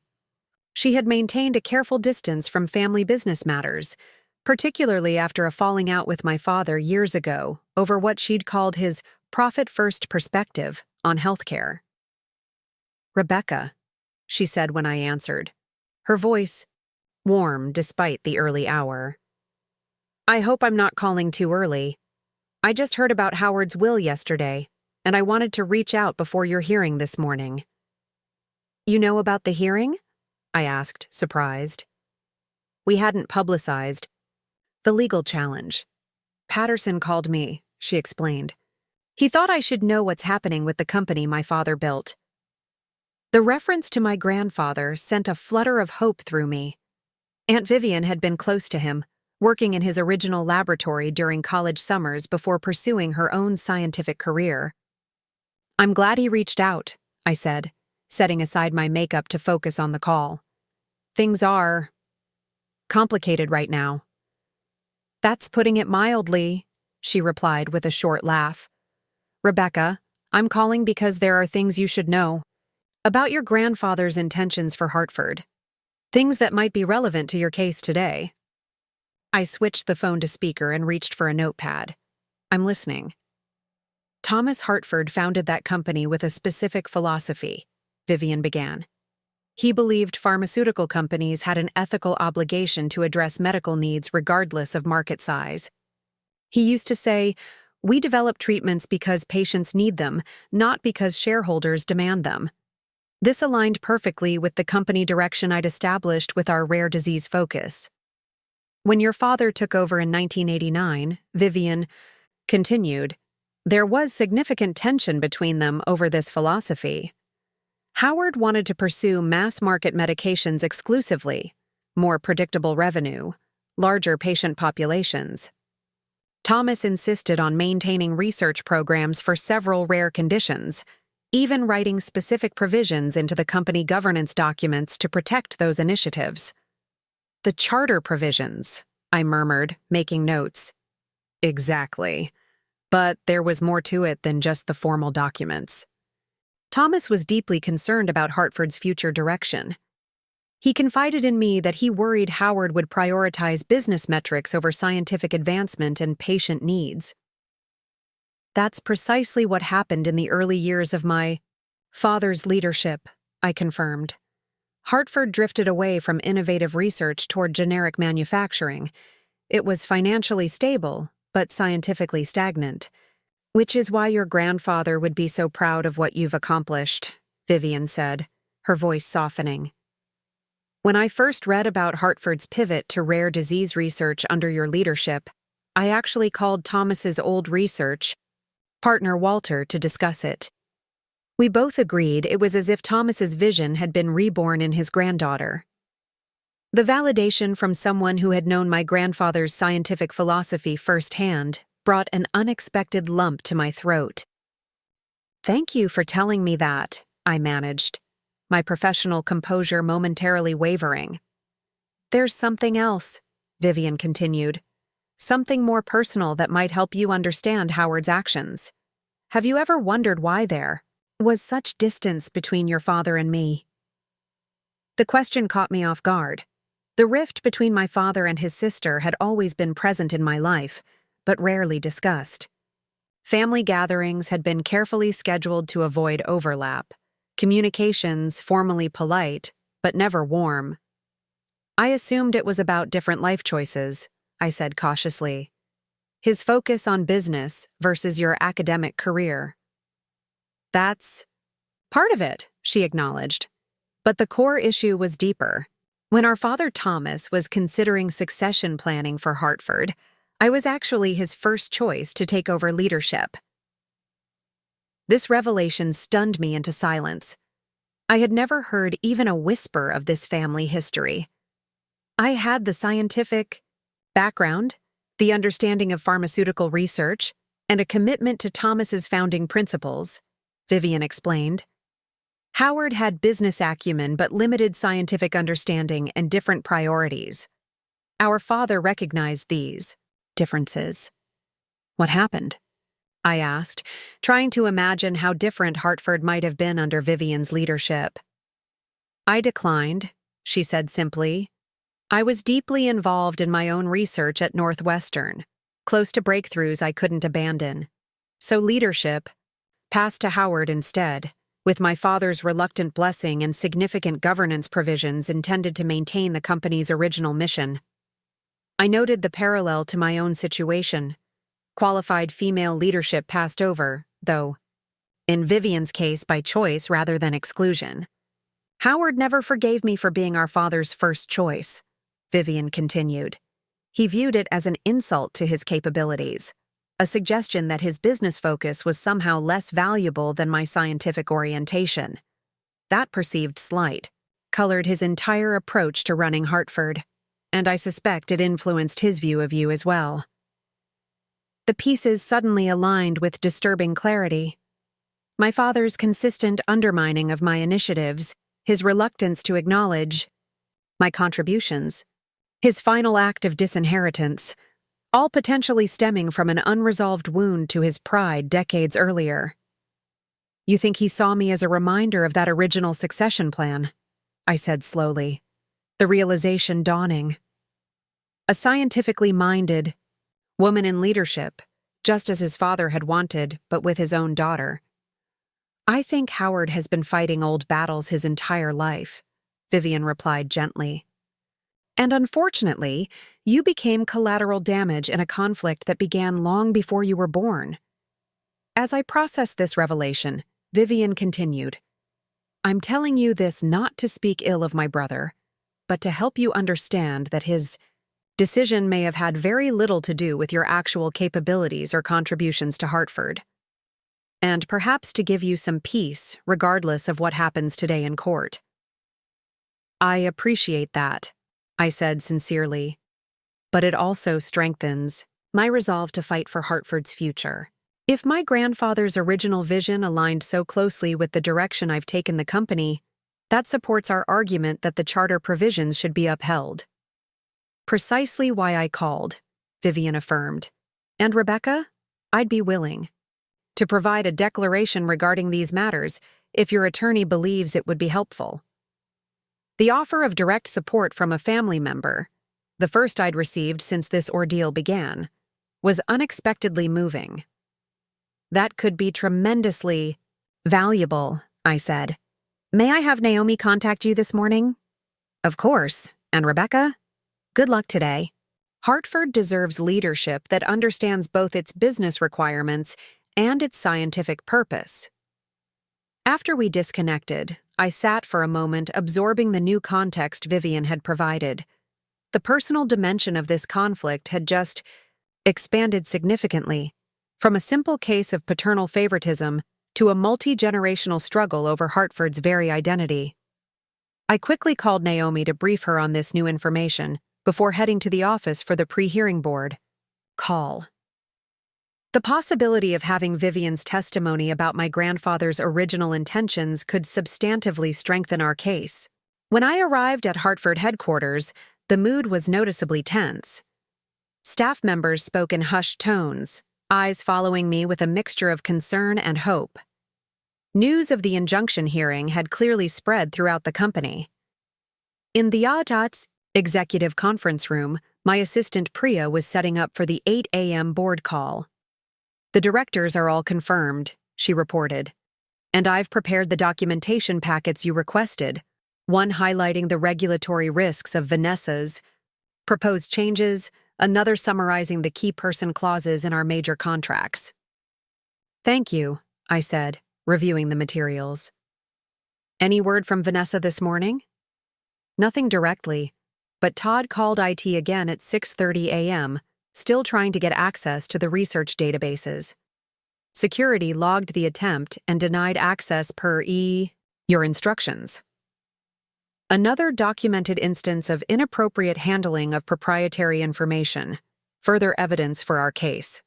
She had maintained a careful distance from family business matters, particularly after a falling out with my father years ago over what she'd called his profit-first perspective on healthcare. "Rebecca," she said when I answered, her voice warm despite the early hour. "I hope I'm not calling too early. I just heard about Howard's will yesterday, and I wanted to reach out before your hearing this morning." "You know about the hearing?" I asked, surprised. "We hadn't publicized the legal challenge. Patterson called me," she explained. "He thought I should know what's happening with the company my father built." The reference to my grandfather sent a flutter of hope through me. Aunt Vivian had been close to him, working in his original laboratory during college summers before pursuing her own scientific career. "I'm glad he reached out," I said, setting aside my makeup to focus on the call. "Things are complicated right now." "That's putting it mildly," she replied with a short laugh. "Rebecca, I'm calling because there are things you should know about your grandfather's intentions for Hartford. Things that might be relevant to your case today." I switched the phone to speaker and reached for a notepad. "I'm listening." "Thomas Hartford founded that company with a specific philosophy," Vivian began. "He believed pharmaceutical companies had an ethical obligation to address medical needs regardless of market size. He used to say, 'We develop treatments because patients need them, not because shareholders demand them.' This aligned perfectly with the company direction I'd established with our rare disease focus. When your father took over in 1989, Vivian continued, there was significant tension between them over this philosophy. Howard wanted to pursue mass-market medications exclusively, more predictable revenue, larger patient populations. Thomas insisted on maintaining research programs for several rare conditions, even writing specific provisions into the company governance documents to protect those initiatives. "The charter provisions," I murmured, making notes. Exactly. But there was more to it than just the formal documents. Thomas was deeply concerned about Hartford's future direction. He confided in me that he worried Howard would prioritize business metrics over scientific advancement and patient needs. That's precisely what happened in the early years of my father's leadership, I confirmed. Hartford drifted away from innovative research toward generic manufacturing. It was financially stable, but scientifically stagnant. Which is why your grandfather would be so proud of what you've accomplished, Vivian said, her voice softening. When I first read about Hartford's pivot to rare disease research under your leadership, I actually called Thomas's old research partner Walter to discuss it. We both agreed it was as if Thomas's vision had been reborn in his granddaughter. The validation from someone who had known my grandfather's scientific philosophy firsthand brought an unexpected lump to my throat. Thank you for telling me that, I managed, my professional composure momentarily wavering. There's something else, Vivian continued. Something more personal that might help you understand Howard's actions. Have you ever wondered why there was such distance between your father and me? The question caught me off guard. The rift between my father and his sister had always been present in my life, but rarely discussed. Family gatherings had been carefully scheduled to avoid overlap, communications formally polite, but never warm. I assumed it was about different life choices, I said cautiously. His focus on business versus your academic career. That's part of it, she acknowledged. But the core issue was deeper. When our father Thomas was considering succession planning for Hartford, I was actually his first choice to take over leadership. This revelation stunned me into silence. I had never heard even a whisper of this family history. I had the scientific background, the understanding of pharmaceutical research, and a commitment to Thomas's founding principles, Vivian explained. Howard had business acumen but limited scientific understanding and different priorities. Our father recognized these differences. What happened? I asked, trying to imagine how different Hartford might have been under Vivian's leadership. I declined, she said simply. I was deeply involved in my own research at Northwestern, close to breakthroughs I couldn't abandon. So leadership passed to Howard instead, with my father's reluctant blessing and significant governance provisions intended to maintain the company's original mission. I noted the parallel to my own situation. Qualified female leadership passed over, though, in Vivian's case by choice rather than exclusion. Howard never forgave me for being our father's first choice, Vivian continued. He viewed it as an insult to his capabilities, a suggestion that his business focus was somehow less valuable than my scientific orientation. That perceived slight colored his entire approach to running Hartford, and I suspect it influenced his view of you as well. The pieces suddenly aligned with disturbing clarity. My father's consistent undermining of my initiatives, his reluctance to acknowledge my contributions, his final act of disinheritance, all potentially stemming from an unresolved wound to his pride decades earlier. You think he saw me as a reminder of that original succession plan? I said slowly, the realization dawning. A scientifically minded woman in leadership, just as his father had wanted, but with his own daughter. I think Howard has been fighting old battles his entire life, Vivian replied gently. And unfortunately, you became collateral damage in a conflict that began long before you were born. As I processed this revelation, Vivian continued, I'm telling you this not to speak ill of my brother, but to help you understand that his decision may have had very little to do with your actual capabilities or contributions to Hartford. And perhaps to give you some peace, regardless of what happens today in court. I appreciate that, I said sincerely, but it also strengthens my resolve to fight for Hartford's future. If my grandfather's original vision aligned so closely with the direction I've taken the company, that supports our argument that the charter provisions should be upheld. Precisely why I called, Vivian affirmed. And Rebecca, I'd be willing to provide a declaration regarding these matters if your attorney believes it would be helpful. The offer of direct support from a family member, the first I'd received since this ordeal began, was unexpectedly moving. That could be tremendously valuable, I said. May I have Naomi contact you this morning? Of course. And Rebecca? Good luck today. Hartford deserves leadership that understands both its business requirements and its scientific purpose. After we disconnected, I sat for a moment absorbing the new context Vivian had provided. The personal dimension of this conflict had just expanded significantly, from a simple case of paternal favoritism to a multi-generational struggle over Hartford's very identity. I quickly called Naomi to brief her on this new information before heading to the office for the pre-hearing board. Call. The possibility of having Vivian's testimony about my grandfather's original intentions could substantively strengthen our case. When I arrived at Hartford headquarters, the mood was noticeably tense. Staff members spoke in hushed tones, eyes following me with a mixture of concern and hope. News of the injunction hearing had clearly spread throughout the company. In the ATAT's executive conference room, my assistant Priya was setting up for the 8 a.m. board call. The directors are all confirmed, she reported. And I've prepared the documentation packets you requested, one highlighting the regulatory risks of Vanessa's proposed changes, another summarizing the key person clauses in our major contracts. Thank you, I said, reviewing the materials. Any word from Vanessa this morning? Nothing directly, but Todd called IT again at 6:30 a.m., still trying to get access to the research databases. Security logged the attempt and denied access per your instructions. Another documented instance of inappropriate handling of proprietary information, further evidence for our case.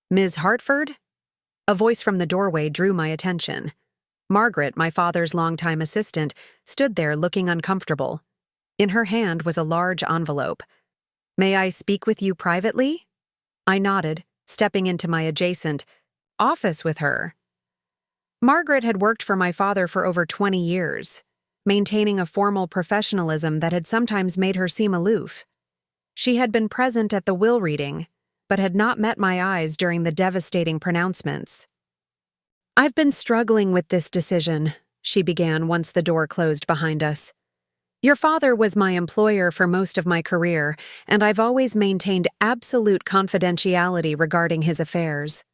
Ms. Hartford? A voice from the doorway drew my attention. Margaret, my father's longtime assistant, stood there looking uncomfortable. In her hand was a large envelope. May I speak with you privately? I nodded, stepping into my adjacent office with her. Margaret had worked for my father for over 20 years, maintaining a formal professionalism that had sometimes made her seem aloof. She had been present at the will reading, but had not met my eyes during the devastating pronouncements. I've been struggling with this decision, she began once the door closed behind us. Your father was my employer for most of my career, and I've always maintained absolute confidentiality regarding his affairs.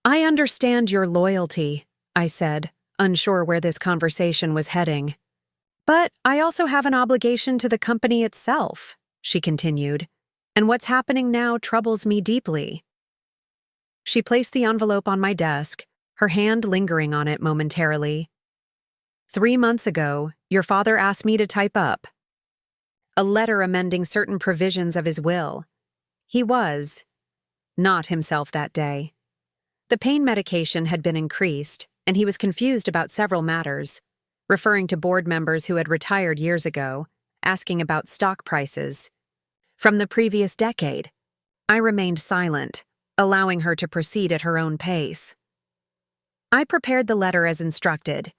I understand your loyalty, I said, unsure where this conversation was heading. But I also have an obligation to the company itself, she continued, and what's happening now troubles me deeply. She placed the envelope on my desk, her hand lingering on it momentarily. 3 months ago, your father asked me to type up a letter amending certain provisions of his will. He was not himself that day. The pain medication had been increased, and he was confused about several matters, referring to board members who had retired years ago, asking about stock prices from the previous decade. I remained silent, allowing her to proceed at her own pace. I prepared the letter as instructed,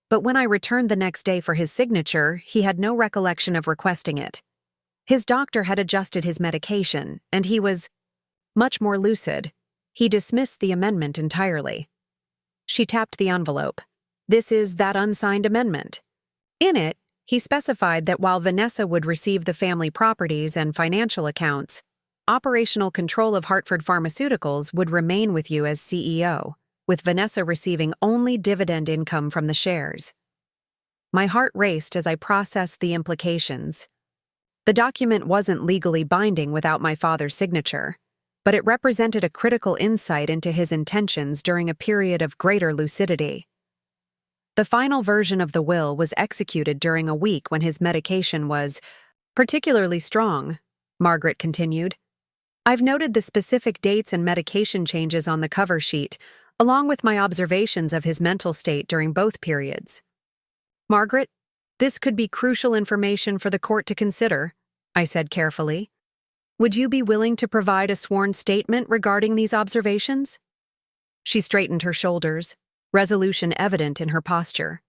but when I returned the next day for his signature, he had no recollection of requesting it. His doctor had adjusted his medication, and he was much more lucid. He dismissed the amendment entirely. She tapped the envelope. This is that unsigned amendment. In it, he specified that while Vanessa would receive the family properties and financial accounts, operational control of Hartford Pharmaceuticals would remain with you as CEO, with Vanessa receiving only dividend income from the shares. My heart raced as I processed the implications. The document wasn't legally binding without my father's signature, but it represented a critical insight into his intentions during a period of greater lucidity. The final version of the will was executed during a week when his medication was particularly strong, Margaret continued. I've noted the specific dates and medication changes on the cover sheet, along with my observations of his mental state during both periods. Margaret, this could be crucial information for the court to consider, I said carefully. Would you be willing to provide a sworn statement regarding these observations? She straightened her shoulders, resolution evident in her posture.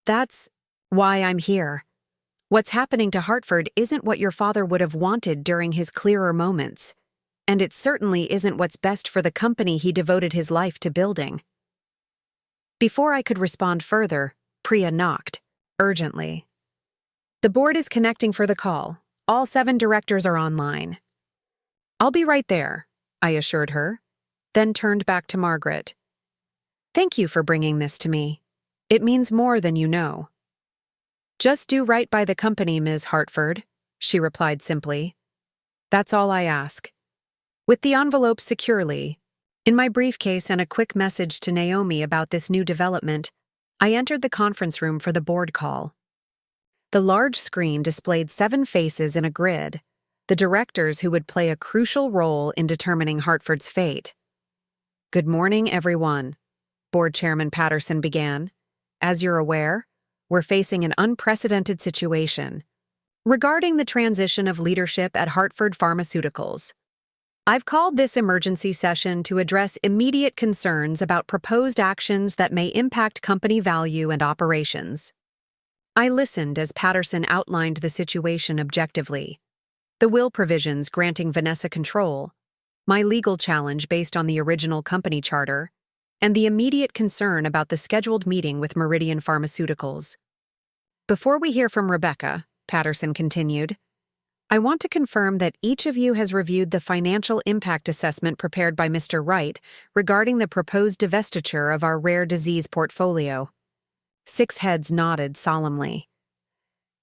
That's why I'm here. What's happening to Hartford isn't what your father would have wanted during his clearer moments, and it certainly isn't what's best for the company he devoted his life to building. Before I could respond further, Priya knocked, urgently. The board is connecting for the call. All 7 directors are online. I'll be right there, I assured her, then turned back to Margaret. Thank you for bringing this to me. It means more than you know. Just do right by the company, Ms. Hartford, she replied simply. That's all I ask. With the envelope securely, in my briefcase and a quick message to Naomi about this new development, I entered the conference room for the board call. The large screen displayed 7 faces in a grid, the directors who would play a crucial role in determining Hartford's fate. Good morning, everyone, Board Chairman Patterson began. As you're aware, we're facing an unprecedented situation regarding the transition of leadership at Hartford Pharmaceuticals. I've called this emergency session to address immediate concerns about proposed actions that may impact company value and operations. I listened as Patterson outlined the situation objectively. The will provisions granting Vanessa control, my legal challenge based on the original company charter, and the immediate concern about the scheduled meeting with Meridian Pharmaceuticals. Before we hear from Rebecca, Patterson continued, I want to confirm that each of you has reviewed the financial impact assessment prepared by Mr. Wright regarding the proposed divestiture of our rare disease portfolio. 6 heads nodded solemnly.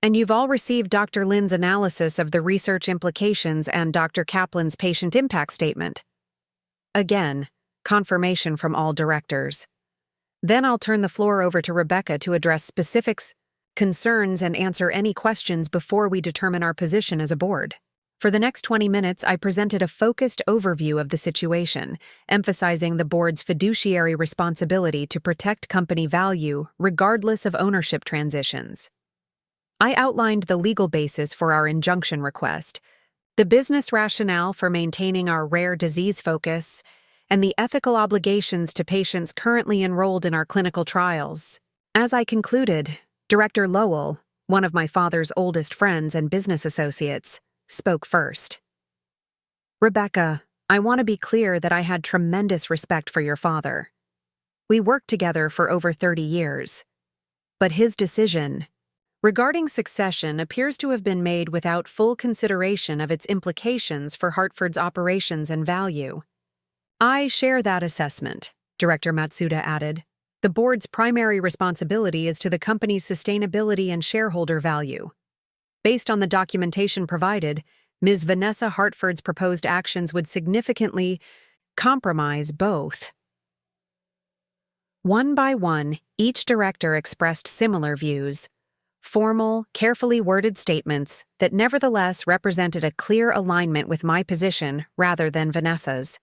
And you've all received Dr. Lynn's analysis of the research implications and Dr. Kaplan's patient impact statement. Again, confirmation from all directors. Then I'll turn the floor over to Rebecca to address specifics, concerns, and answer any questions before we determine our position as a board. For the next 20 minutes, I presented a focused overview of the situation, emphasizing the board's fiduciary responsibility to protect company value regardless of ownership transitions. I outlined the legal basis for our injunction request, the business rationale for maintaining our rare disease focus, and the ethical obligations to patients currently enrolled in our clinical trials. As I concluded, Director Lowell, one of my father's oldest friends and business associates, spoke first. Rebecca, I want to be clear that I had tremendous respect for your father. We worked together for over 30 years. But his decision regarding succession appears to have been made without full consideration of its implications for Hartford's operations and value. I share that assessment, Director Matsuda added. The board's primary responsibility is to the company's sustainability and shareholder value. Based on the documentation provided, Ms. Vanessa Hartford's proposed actions would significantly compromise both. One by one, each director expressed similar views, formal, carefully worded statements that nevertheless represented a clear alignment with my position rather than Vanessa's.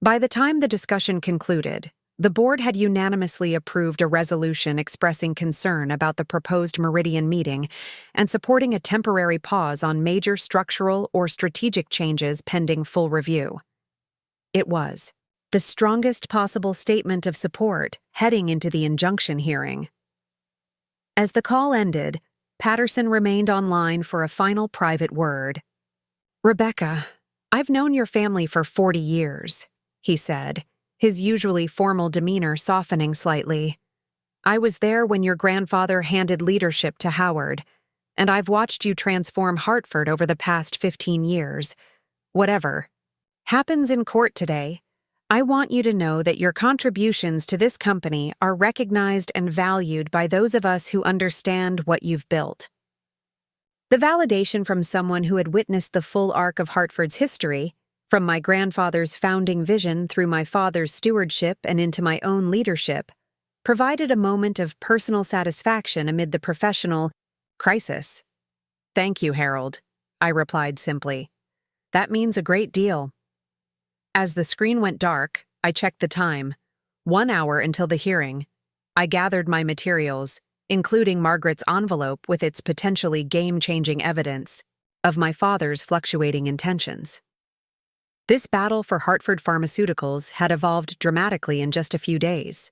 By the time the discussion concluded, the board had unanimously approved a resolution expressing concern about the proposed Meridian meeting and supporting a temporary pause on major structural or strategic changes pending full review. It was the strongest possible statement of support heading into the injunction hearing. As the call ended, Patterson remained online for a final private word. Rebecca, I've known your family for 40 years, he said, his usually formal demeanor softening slightly. I was there when your grandfather handed leadership to Howard, and I've watched you transform Hartford over the past 15 years. Whatever happens in court today, I want you to know that your contributions to this company are recognized and valued by those of us who understand what you've built. The validation from someone who had witnessed the full arc of Hartford's history, from my grandfather's founding vision through my father's stewardship and into my own leadership, provided a moment of personal satisfaction amid the professional crisis. Thank you, Harold, I replied simply. That means a great deal. As the screen went dark, I checked the time. 1 hour until the hearing. I gathered my materials, including Margaret's envelope with its potentially game-changing evidence, of my father's fluctuating intentions. This battle for Hartford Pharmaceuticals had evolved dramatically in just a few days.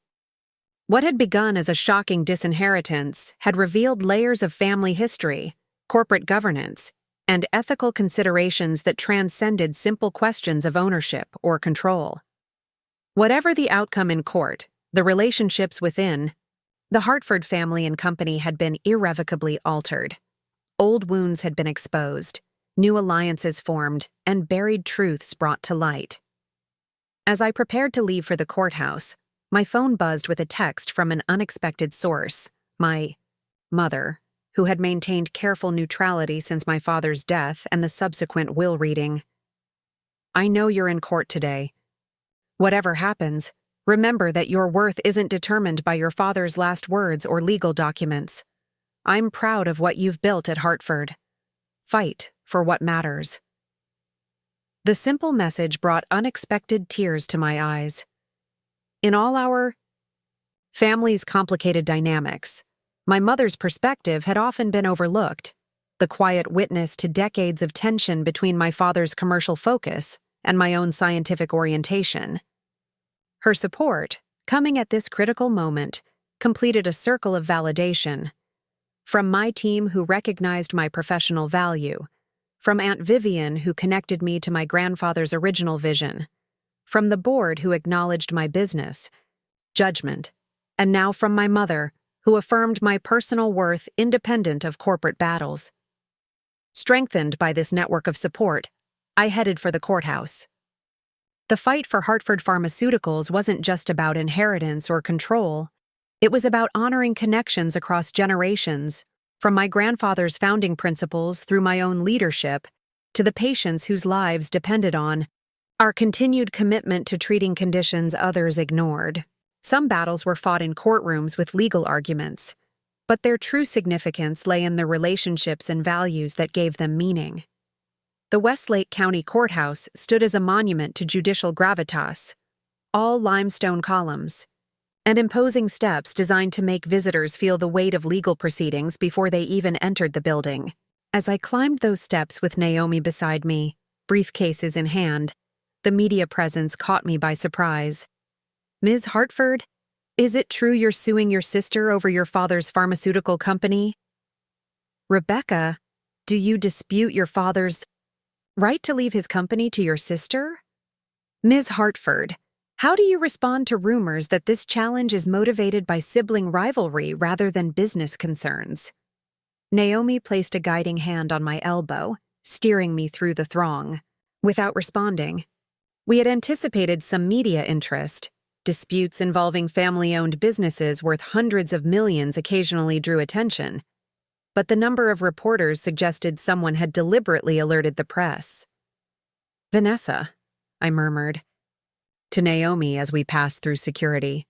What had begun as a shocking disinheritance had revealed layers of family history, corporate governance, and ethical considerations that transcended simple questions of ownership or control. Whatever the outcome in court, the relationships within, the Hartford family and company had been irrevocably altered. Old wounds had been exposed, new alliances formed, and buried truths brought to light. As I prepared to leave for the courthouse, my phone buzzed with a text from an unexpected source, my mother, who had maintained careful neutrality since my father's death and the subsequent will reading. "I know you're in court today. Whatever happens, remember that your worth isn't determined by your father's last words or legal documents. I'm proud of what you've built at Hartford. Fight for what matters." The simple message brought unexpected tears to my eyes. In all our family's complicated dynamics, my mother's perspective had often been overlooked, the quiet witness to decades of tension between my father's commercial focus and my own scientific orientation. Her support, coming at this critical moment, completed a circle of validation. From my team who recognized my professional value, from Aunt Vivian who connected me to my grandfather's original vision, from the board who acknowledged my business, judgment, and now from my mother who affirmed my personal worth independent of corporate battles. Strengthened by this network of support, I headed for the courthouse. The fight for Hartford Pharmaceuticals wasn't just about inheritance or control. It was about honoring connections across generations, from my grandfather's founding principles through my own leadership to the patients whose lives depended on our continued commitment to treating conditions others ignored. Some battles were fought in courtrooms with legal arguments, but their true significance lay in the relationships and values that gave them meaning. The Westlake County Courthouse stood as a monument to judicial gravitas, all limestone columns, and imposing steps designed to make visitors feel the weight of legal proceedings before they even entered the building. As I climbed those steps with Naomi beside me, briefcases in hand, the media presence caught me by surprise. "Ms. Hartford, is it true you're suing your sister over your father's pharmaceutical company?" "Rebecca, do you dispute your father's right to leave his company to your sister?" "Ms. Hartford, how do you respond to rumors that this challenge is motivated by sibling rivalry rather than business concerns?" Naomi placed a guiding hand on my elbow, steering me through the throng. Without responding, we had anticipated some media interest. Disputes involving family-owned businesses worth hundreds of millions occasionally drew attention, but the number of reporters suggested someone had deliberately alerted the press. "Vanessa," I murmured to Naomi as we passed through security.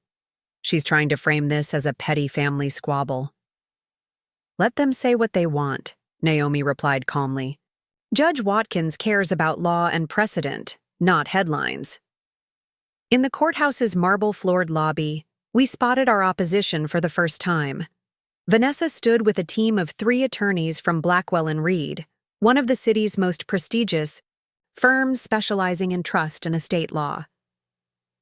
"She's trying to frame this as a petty family squabble." "Let them say what they want," Naomi replied calmly. "Judge Watkins cares about law and precedent, not headlines." In the courthouse's marble-floored lobby, we spotted our opposition for the first time. Vanessa stood with a team of 3 attorneys from Blackwell and Reed, one of the city's most prestigious firms specializing in trust and estate law.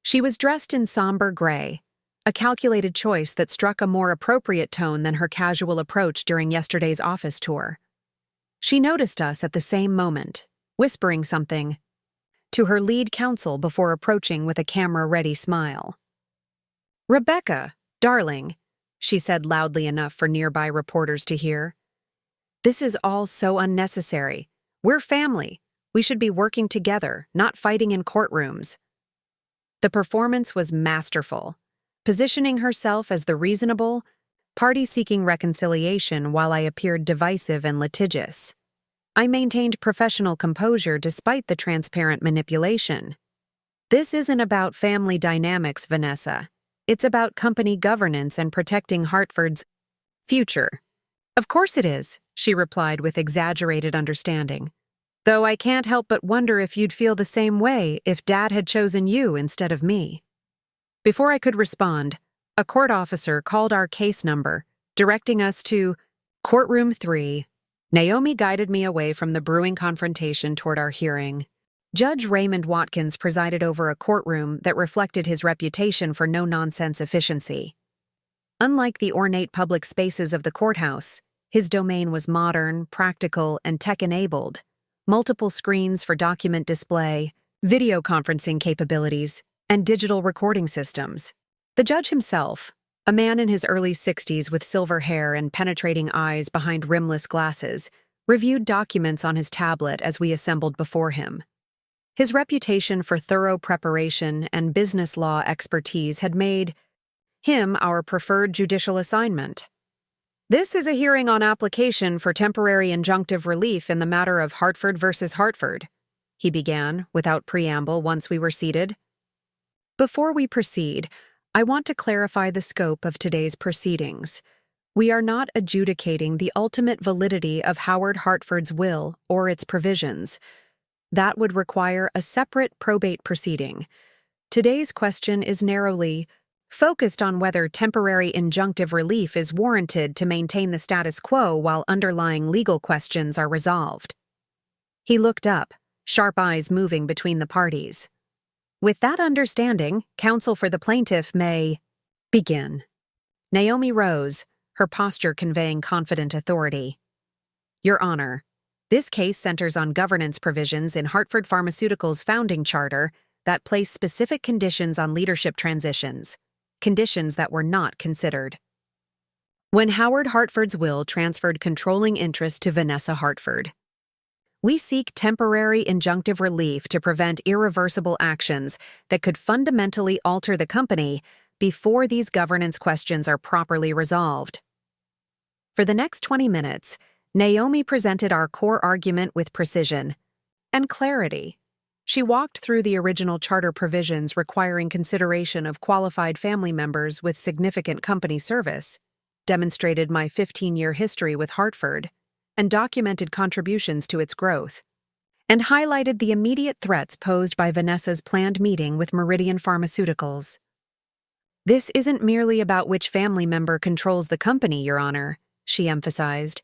She was dressed in somber gray, a calculated choice that struck a more appropriate tone than her casual approach during yesterday's office tour. She noticed us at the same moment, whispering something to her lead counsel before approaching with a camera-ready smile. "Rebecca, darling," she said loudly enough for nearby reporters to hear. "This is all so unnecessary. We're family. We should be working together, not fighting in courtrooms." The performance was masterful, positioning herself as the reasonable party seeking reconciliation while I appeared divisive and litigious. I maintained professional composure despite the transparent manipulation. "This isn't about family dynamics, Vanessa. It's about company governance and protecting Hartford's future." "Of course it is," she replied with exaggerated understanding. "Though I can't help but wonder if you'd feel the same way if Dad had chosen you instead of me." Before I could respond, a court officer called our case number, directing us to Courtroom 3. Naomi guided me away from the brewing confrontation toward our hearing. Judge Raymond Watkins presided over a courtroom that reflected his reputation for no-nonsense efficiency. Unlike the ornate public spaces of the courthouse, his domain was modern, practical, and tech-enabled. Multiple screens for document display, video conferencing capabilities, and digital recording systems. The judge himself, a man in his early 60s with silver hair and penetrating eyes behind rimless glasses, reviewed documents on his tablet as we assembled before him. His reputation for thorough preparation and business law expertise had made him our preferred judicial assignment. This is a hearing on application for temporary injunctive relief in the matter of Hartford versus Hartford, he began, without preamble once we were seated. Before we proceed, I want to clarify the scope of today's proceedings. We are not adjudicating the ultimate validity of Howard Hartford's will or its provisions. That would require a separate probate proceeding. Today's question is narrowly focused on whether temporary injunctive relief is warranted to maintain the status quo while underlying legal questions are resolved. He looked up, sharp eyes moving between the parties. With that understanding, counsel for the plaintiff may begin. Naomi rose, her posture conveying confident authority. Your Honor, this case centers on governance provisions in Hartford Pharmaceuticals' founding charter that place specific conditions on leadership transitions, conditions that were not considered. When Howard Hartford's will transferred controlling interest to Vanessa Hartford, we seek temporary injunctive relief to prevent irreversible actions that could fundamentally alter the company before these governance questions are properly resolved. For the next 20 minutes, Naomi presented our core argument with precision and clarity. She walked through the original charter provisions requiring consideration of qualified family members with significant company service, demonstrated my 15-year history with Hartford, and documented contributions to its growth, and highlighted the immediate threats posed by Vanessa's planned meeting with Meridian Pharmaceuticals. This isn't merely about which family member controls the company, Your Honor, she emphasized.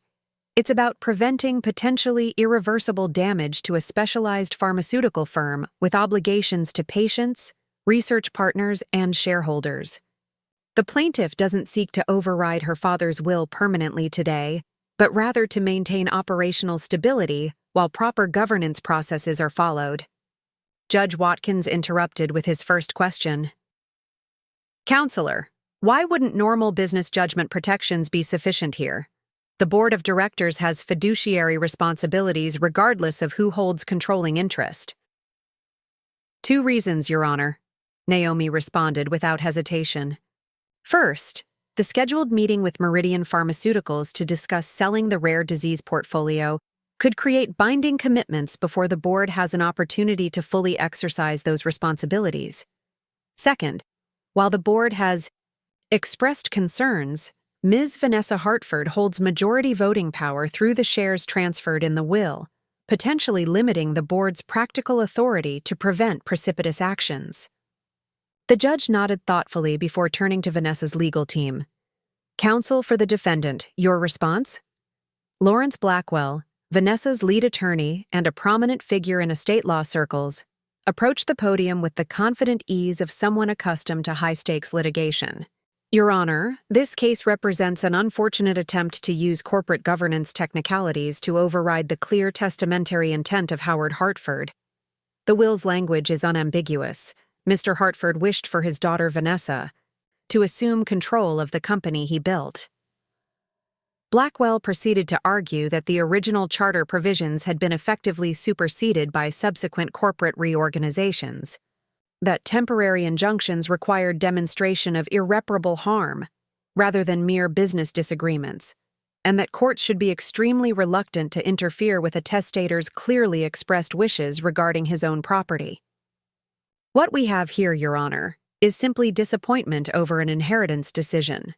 It's about preventing potentially irreversible damage to a specialized pharmaceutical firm with obligations to patients, research partners, and shareholders. The plaintiff doesn't seek to override her father's will permanently today, but rather to maintain operational stability while proper governance processes are followed. Judge Watkins interrupted with his first question. Counselor, why wouldn't normal business judgment protections be sufficient here? The board of directors has fiduciary responsibilities regardless of who holds controlling interest. 2 reasons, Your Honor, Naomi responded without hesitation. First, the scheduled meeting with Meridian Pharmaceuticals to discuss selling the rare disease portfolio could create binding commitments before the board has an opportunity to fully exercise those responsibilities. Second, while the board has expressed concerns, Ms. Vanessa Hartford holds majority voting power through the shares transferred in the will, potentially limiting the board's practical authority to prevent precipitous actions. The judge nodded thoughtfully before turning to Vanessa's legal team. Counsel for the defendant, your response? Lawrence Blackwell, Vanessa's lead attorney and a prominent figure in estate law circles, approached the podium with the confident ease of someone accustomed to high-stakes litigation. Your Honor, this case represents an unfortunate attempt to use corporate governance technicalities to override the clear testamentary intent of Howard Hartford. The will's language is unambiguous. Mr. Hartford wished for his daughter Vanessa to assume control of the company he built. Blackwell proceeded to argue that the original charter provisions had been effectively superseded by subsequent corporate reorganizations, that temporary injunctions required demonstration of irreparable harm rather than mere business disagreements, and that courts should be extremely reluctant to interfere with a testator's clearly expressed wishes regarding his own property. What we have here, Your Honor, is simply disappointment over an inheritance decision.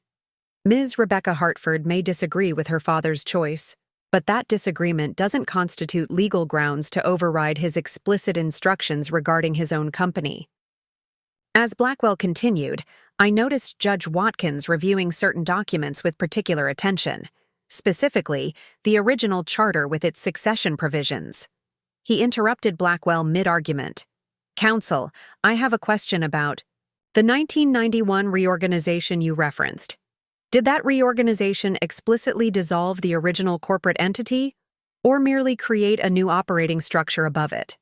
Ms. Rebecca Hartford may disagree with her father's choice, but that disagreement doesn't constitute legal grounds to override his explicit instructions regarding his own company. As Blackwell continued, I noticed Judge Watkins reviewing certain documents with particular attention. specifically, the original charter with its succession provisions. He interrupted Blackwell mid-argument. "Counsel, I have a question about the 1991 reorganization you referenced. Did that reorganization explicitly dissolve the original corporate entity, or merely create a new operating structure above it?"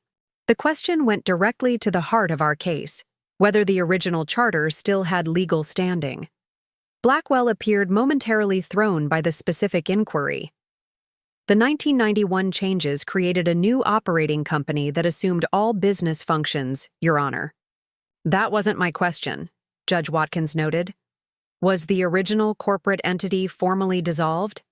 The question went directly to the heart of our case, whether the original charter still had legal standing. Blackwell appeared momentarily thrown by the specific inquiry. The 1991 changes created a new operating company that assumed all business functions, Your Honor. That wasn't my question, Judge Watkins noted. Was the original corporate entity formally dissolved?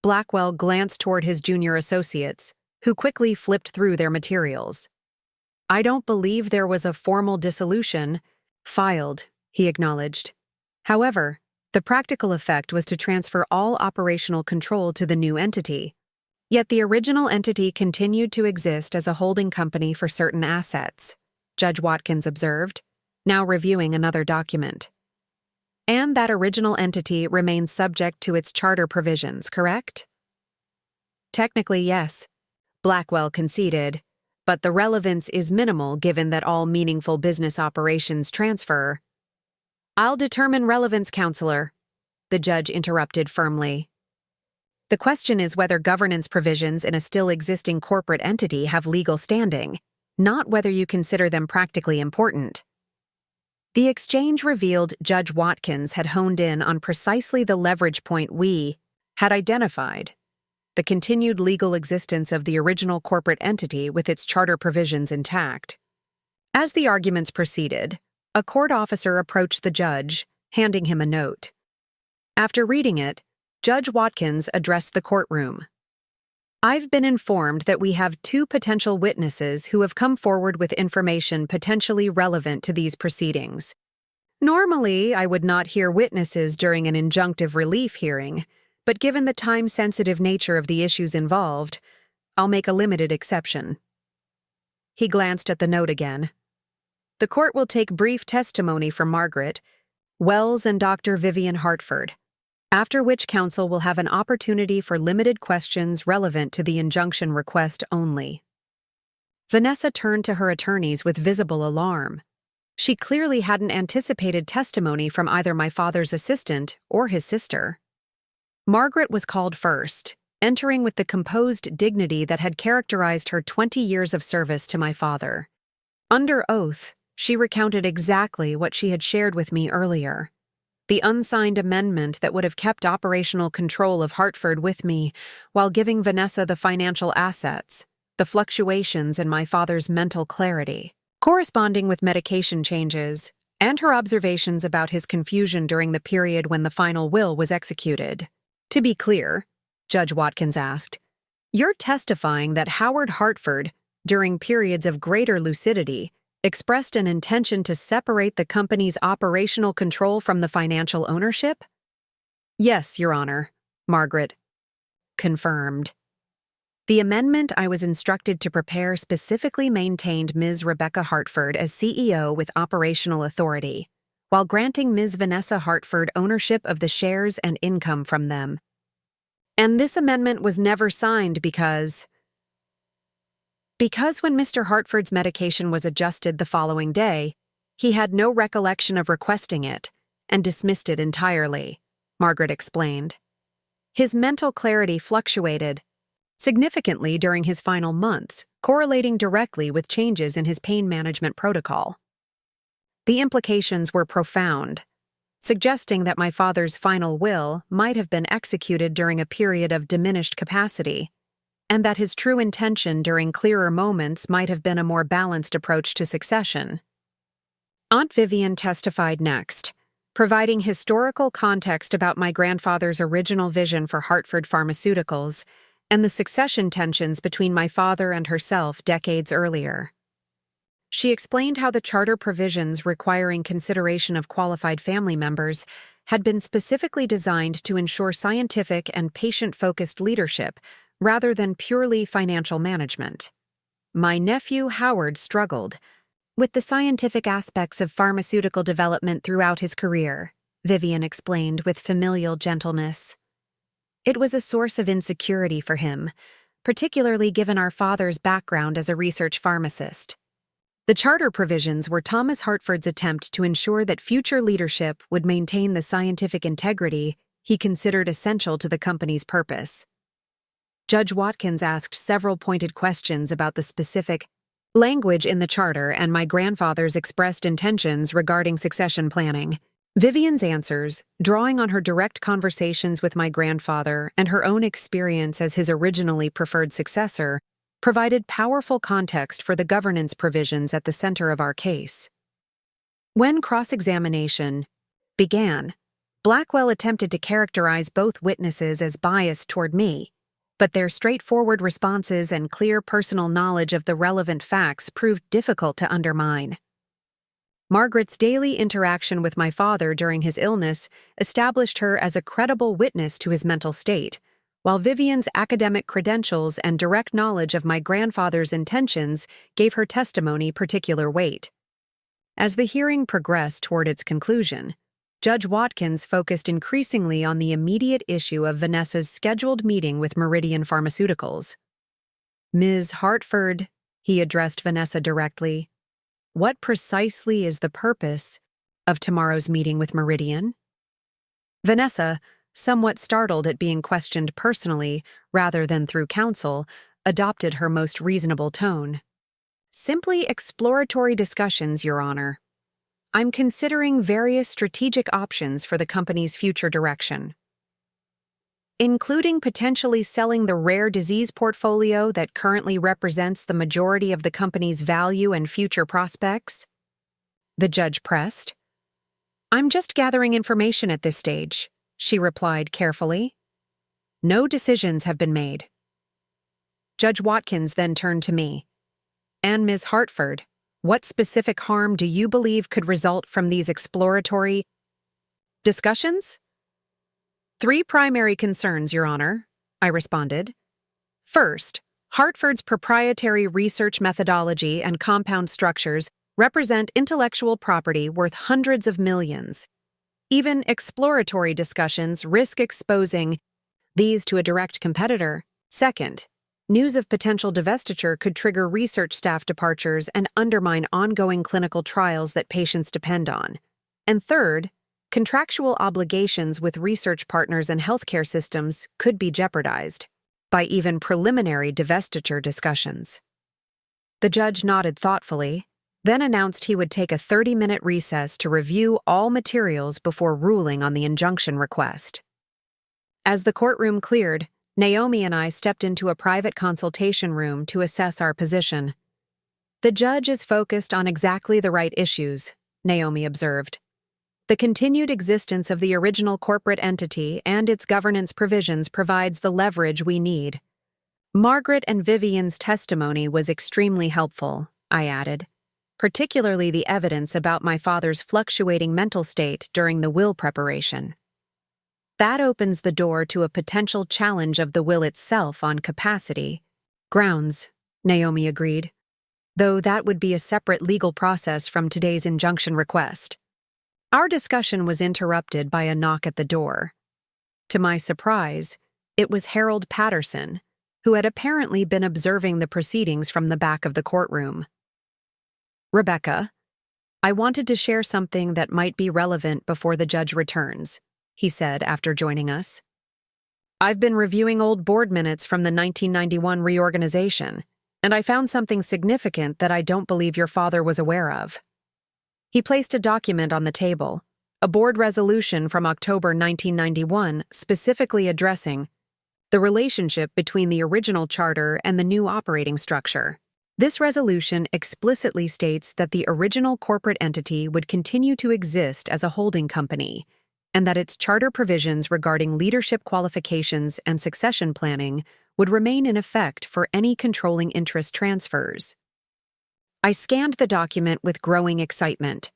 Blackwell glanced toward his junior associates, who quickly flipped through their materials. "I don't believe there was a formal dissolution filed," he acknowledged. However, the practical effect was to transfer all operational control to the new entity. Yet the original entity continued to exist as a holding company for certain assets, Judge Watkins observed, now reviewing another document. "And that original entity remains subject to its charter provisions, correct?" "Technically, yes," Blackwell conceded, "but the relevance is minimal given that all meaningful business operations transfer." "I'll determine relevance, Counselor," the judge interrupted firmly. "The question is whether governance provisions in a still existing corporate entity have legal standing, not whether you consider them practically important." The exchange revealed Judge Watkins had honed in on precisely the leverage point we had identified: the continued legal existence of the original corporate entity with its charter provisions intact. As the arguments proceeded, a court officer approached the judge, handing him a note. After reading it, Judge Watkins addressed the courtroom. "I've been informed that we have 2 potential witnesses who have come forward with information potentially relevant to these proceedings. Normally, I would not hear witnesses during an injunctive relief hearing, but given the time-sensitive nature of the issues involved, I'll make a limited exception." He glanced at the note again. "The court will take brief testimony from Margaret, Wells, and Dr. Vivian Hartford, after which counsel will have an opportunity for limited questions relevant to the injunction request only." Vanessa turned to her attorneys with visible alarm. She clearly hadn't anticipated testimony from either my father's assistant or his sister. Margaret was called first, entering with the composed dignity that had characterized her 20 years of service to my father. Under oath, she recounted exactly what she had shared with me earlier: the unsigned amendment that would have kept operational control of Hartford with me while giving Vanessa the financial assets, the fluctuations in my father's mental clarity, corresponding with medication changes, and her observations about his confusion during the period when the final will was executed. "To be clear," Judge Watkins asked, "you're testifying that Howard Hartford, during periods of greater lucidity, expressed an intention to separate the company's operational control from the financial ownership?" "Yes, Your Honor," Margaret confirmed. "The amendment I was instructed to prepare specifically maintained Ms. Rebecca Hartford as CEO with operational authority, while granting Ms. Vanessa Hartford ownership of the shares and income from them. And this amendment was never signed because when Mr. Hartford's medication was adjusted the following day, he had no recollection of requesting it and dismissed it entirely," Margaret explained. "His mental clarity fluctuated significantly during his final months, correlating directly with changes in his pain management protocol. The implications were profound, suggesting that my father's final will might have been executed during a period of diminished capacity, and that his true intention during clearer moments might have been a more balanced approach to succession." Aunt Vivian testified next, providing historical context about my grandfather's original vision for Hartford Pharmaceuticals and the succession tensions between my father and herself decades earlier. She explained how the charter provisions requiring consideration of qualified family members had been specifically designed to ensure scientific and patient-focused leadership rather than purely financial management. "My nephew Howard struggled with the scientific aspects of pharmaceutical development throughout his career," Vivian explained with familial gentleness. It was a source of insecurity for him, particularly given our father's background as a research pharmacist. The charter provisions were Thomas Hartford's attempt to ensure that future leadership would maintain the scientific integrity he considered essential to the company's purpose. Judge Watkins asked several pointed questions about the specific language in the charter and my grandfather's expressed intentions regarding succession planning. Vivian's answers, drawing on her direct conversations with my grandfather and her own experience as his originally preferred successor, provided powerful context for the governance provisions at the center of our case. When cross-examination began, Blackwell attempted to characterize both witnesses as biased toward me, but their straightforward responses and clear personal knowledge of the relevant facts proved difficult to undermine. Margaret's daily interaction with my father during his illness established her as a credible witness to his mental state, while Vivian's academic credentials and direct knowledge of my grandfather's intentions gave her testimony particular weight. As the hearing progressed toward its conclusion, Judge Watkins focused increasingly on the immediate issue of Vanessa's scheduled meeting with Meridian Pharmaceuticals. "Ms. Hartford," he addressed Vanessa directly, "what precisely is the purpose of tomorrow's meeting with Meridian?" Vanessa, somewhat startled at being questioned personally rather than through counsel, adopted her most reasonable tone. "Simply exploratory discussions, Your Honor. I'm considering various strategic options for the company's future direction, including potentially selling the rare disease portfolio that currently represents the majority of the company's value and future prospects," the judge pressed. "I'm just gathering information at this stage," she replied carefully. "No decisions have been made." Judge Watkins then turned to me. "And Ms. Hartford, what specific harm do you believe could result from these exploratory discussions?" "Three primary concerns, Your Honor," I responded. "First, Hartford's proprietary research methodology and compound structures represent intellectual property worth hundreds of millions. Even exploratory discussions risk exposing these to a direct competitor. Second, news of potential divestiture could trigger research staff departures and undermine ongoing clinical trials that patients depend on. And third, contractual obligations with research partners and healthcare systems could be jeopardized by even preliminary divestiture discussions." The judge nodded thoughtfully, then announced he would take a 30-minute recess to review all materials before ruling on the injunction request. As the courtroom cleared, Naomi and I stepped into a private consultation room to assess our position. "The judge is focused on exactly the right issues," Naomi observed. "The continued existence of the original corporate entity and its governance provisions provides the leverage we need." "Margaret and Vivian's testimony was extremely helpful," I added, "particularly the evidence about my father's fluctuating mental state during the will preparation. That opens the door to a potential challenge of the will itself on capacity grounds," Naomi agreed, "though that would be a separate legal process from today's injunction request." Our discussion was interrupted by a knock at the door. To my surprise, it was Harold Patterson, who had apparently been observing the proceedings from the back of the courtroom. "Rebecca, I wanted to share something that might be relevant before the judge returns," he said after joining us. "I've been reviewing old board minutes from the 1991 reorganization, and I found something significant that I don't believe your father was aware of." He placed a document on the table, a board resolution from October 1991 specifically addressing the relationship between the original charter and the new operating structure. This resolution explicitly states that the original corporate entity would continue to exist as a holding company, and that its charter provisions regarding leadership qualifications and succession planning would remain in effect for any controlling interest transfers. I scanned the document with growing excitement.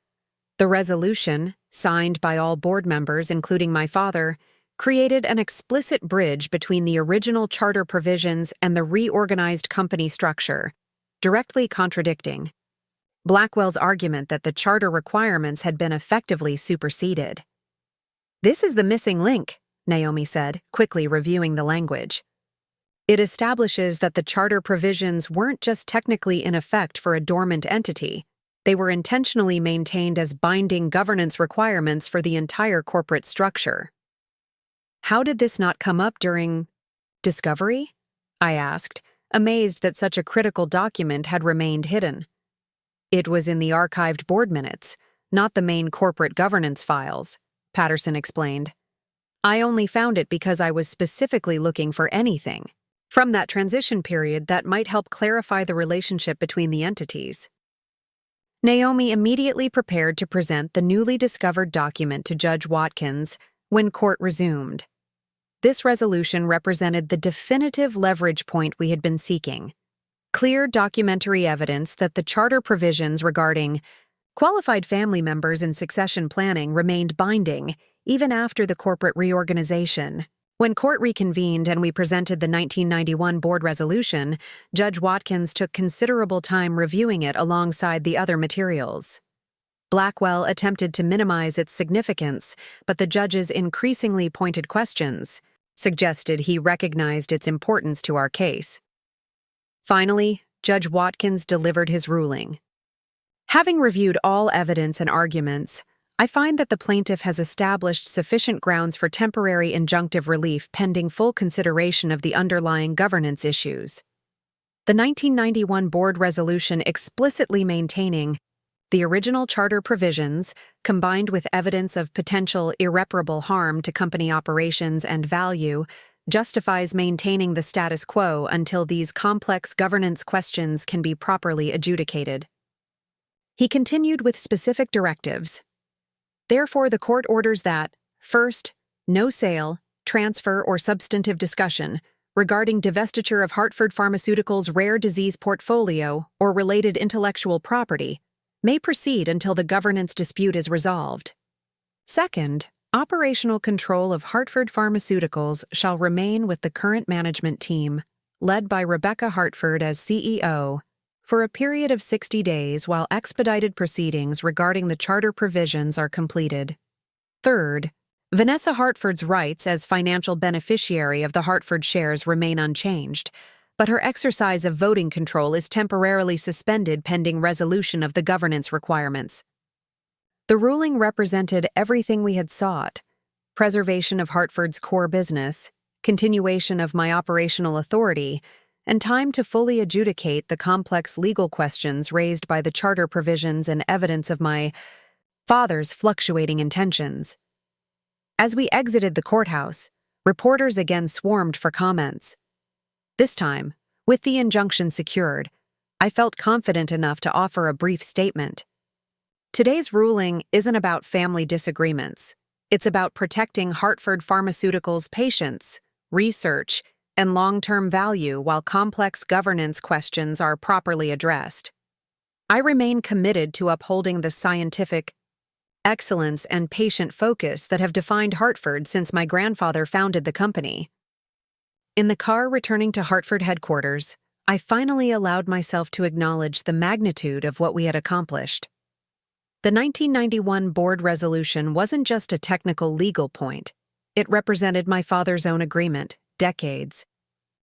The resolution, signed by all board members including my father, created an explicit bridge between the original charter provisions and the reorganized company structure, directly contradicting Blackwell's argument that the charter requirements had been effectively superseded. "This is the missing link," Naomi said, quickly reviewing the language. It establishes that the charter provisions weren't just technically in effect for a dormant entity, they were intentionally maintained as binding governance requirements for the entire corporate structure. How did this not come up during discovery? I asked, amazed that such a critical document had remained hidden. It was in the archived board minutes, not the main corporate governance files, Patterson explained. I only found it because I was specifically looking for anything from that transition period that might help clarify the relationship between the entities. Naomi immediately prepared to present the newly discovered document to Judge Watkins when court resumed. This resolution represented the definitive leverage point we had been seeking. Clear documentary evidence that the charter provisions regarding qualified family members in succession planning remained binding even after the corporate reorganization. When court reconvened and we presented the 1991 board resolution, Judge Watkins took considerable time reviewing it alongside the other materials. Blackwell attempted to minimize its significance, but the judge's increasingly pointed questions suggested he recognized its importance to our case. Finally, Judge Watkins delivered his ruling. Having reviewed all evidence and arguments, I find that the plaintiff has established sufficient grounds for temporary injunctive relief pending full consideration of the underlying governance issues. The 1991 board resolution explicitly maintaining the original charter provisions, combined with evidence of potential irreparable harm to company operations and value, justifies maintaining the status quo until these complex governance questions can be properly adjudicated. He continued with specific directives. Therefore, the court orders that, first, no sale, transfer, or substantive discussion regarding divestiture of Hartford Pharmaceuticals' rare disease portfolio or related intellectual property may proceed until the governance dispute is resolved. Second, operational control of Hartford Pharmaceuticals shall remain with the current management team, led by Rebecca Hartford as CEO, for a period of 60 days while expedited proceedings regarding the charter provisions are completed. Third, Vanessa Hartford's rights as financial beneficiary of the Hartford shares remain unchanged, but her exercise of voting control is temporarily suspended pending resolution of the governance requirements. The ruling represented everything we had sought: preservation of Hartford's core business, continuation of my operational authority, and time to fully adjudicate the complex legal questions raised by the charter provisions and evidence of my father's fluctuating intentions. As we exited the courthouse, reporters again swarmed for comments. This time, with the injunction secured, I felt confident enough to offer a brief statement. Today's ruling isn't about family disagreements. It's about protecting Hartford Pharmaceuticals' patients, research, and long-term value while complex governance questions are properly addressed. I remain committed to upholding the scientific excellence and patient focus that have defined Hartford since my grandfather founded the company. In the car returning to Hartford headquarters, I finally allowed myself to acknowledge the magnitude of what we had accomplished. The 1991 board resolution wasn't just a technical legal point. It represented my father's own agreement, decades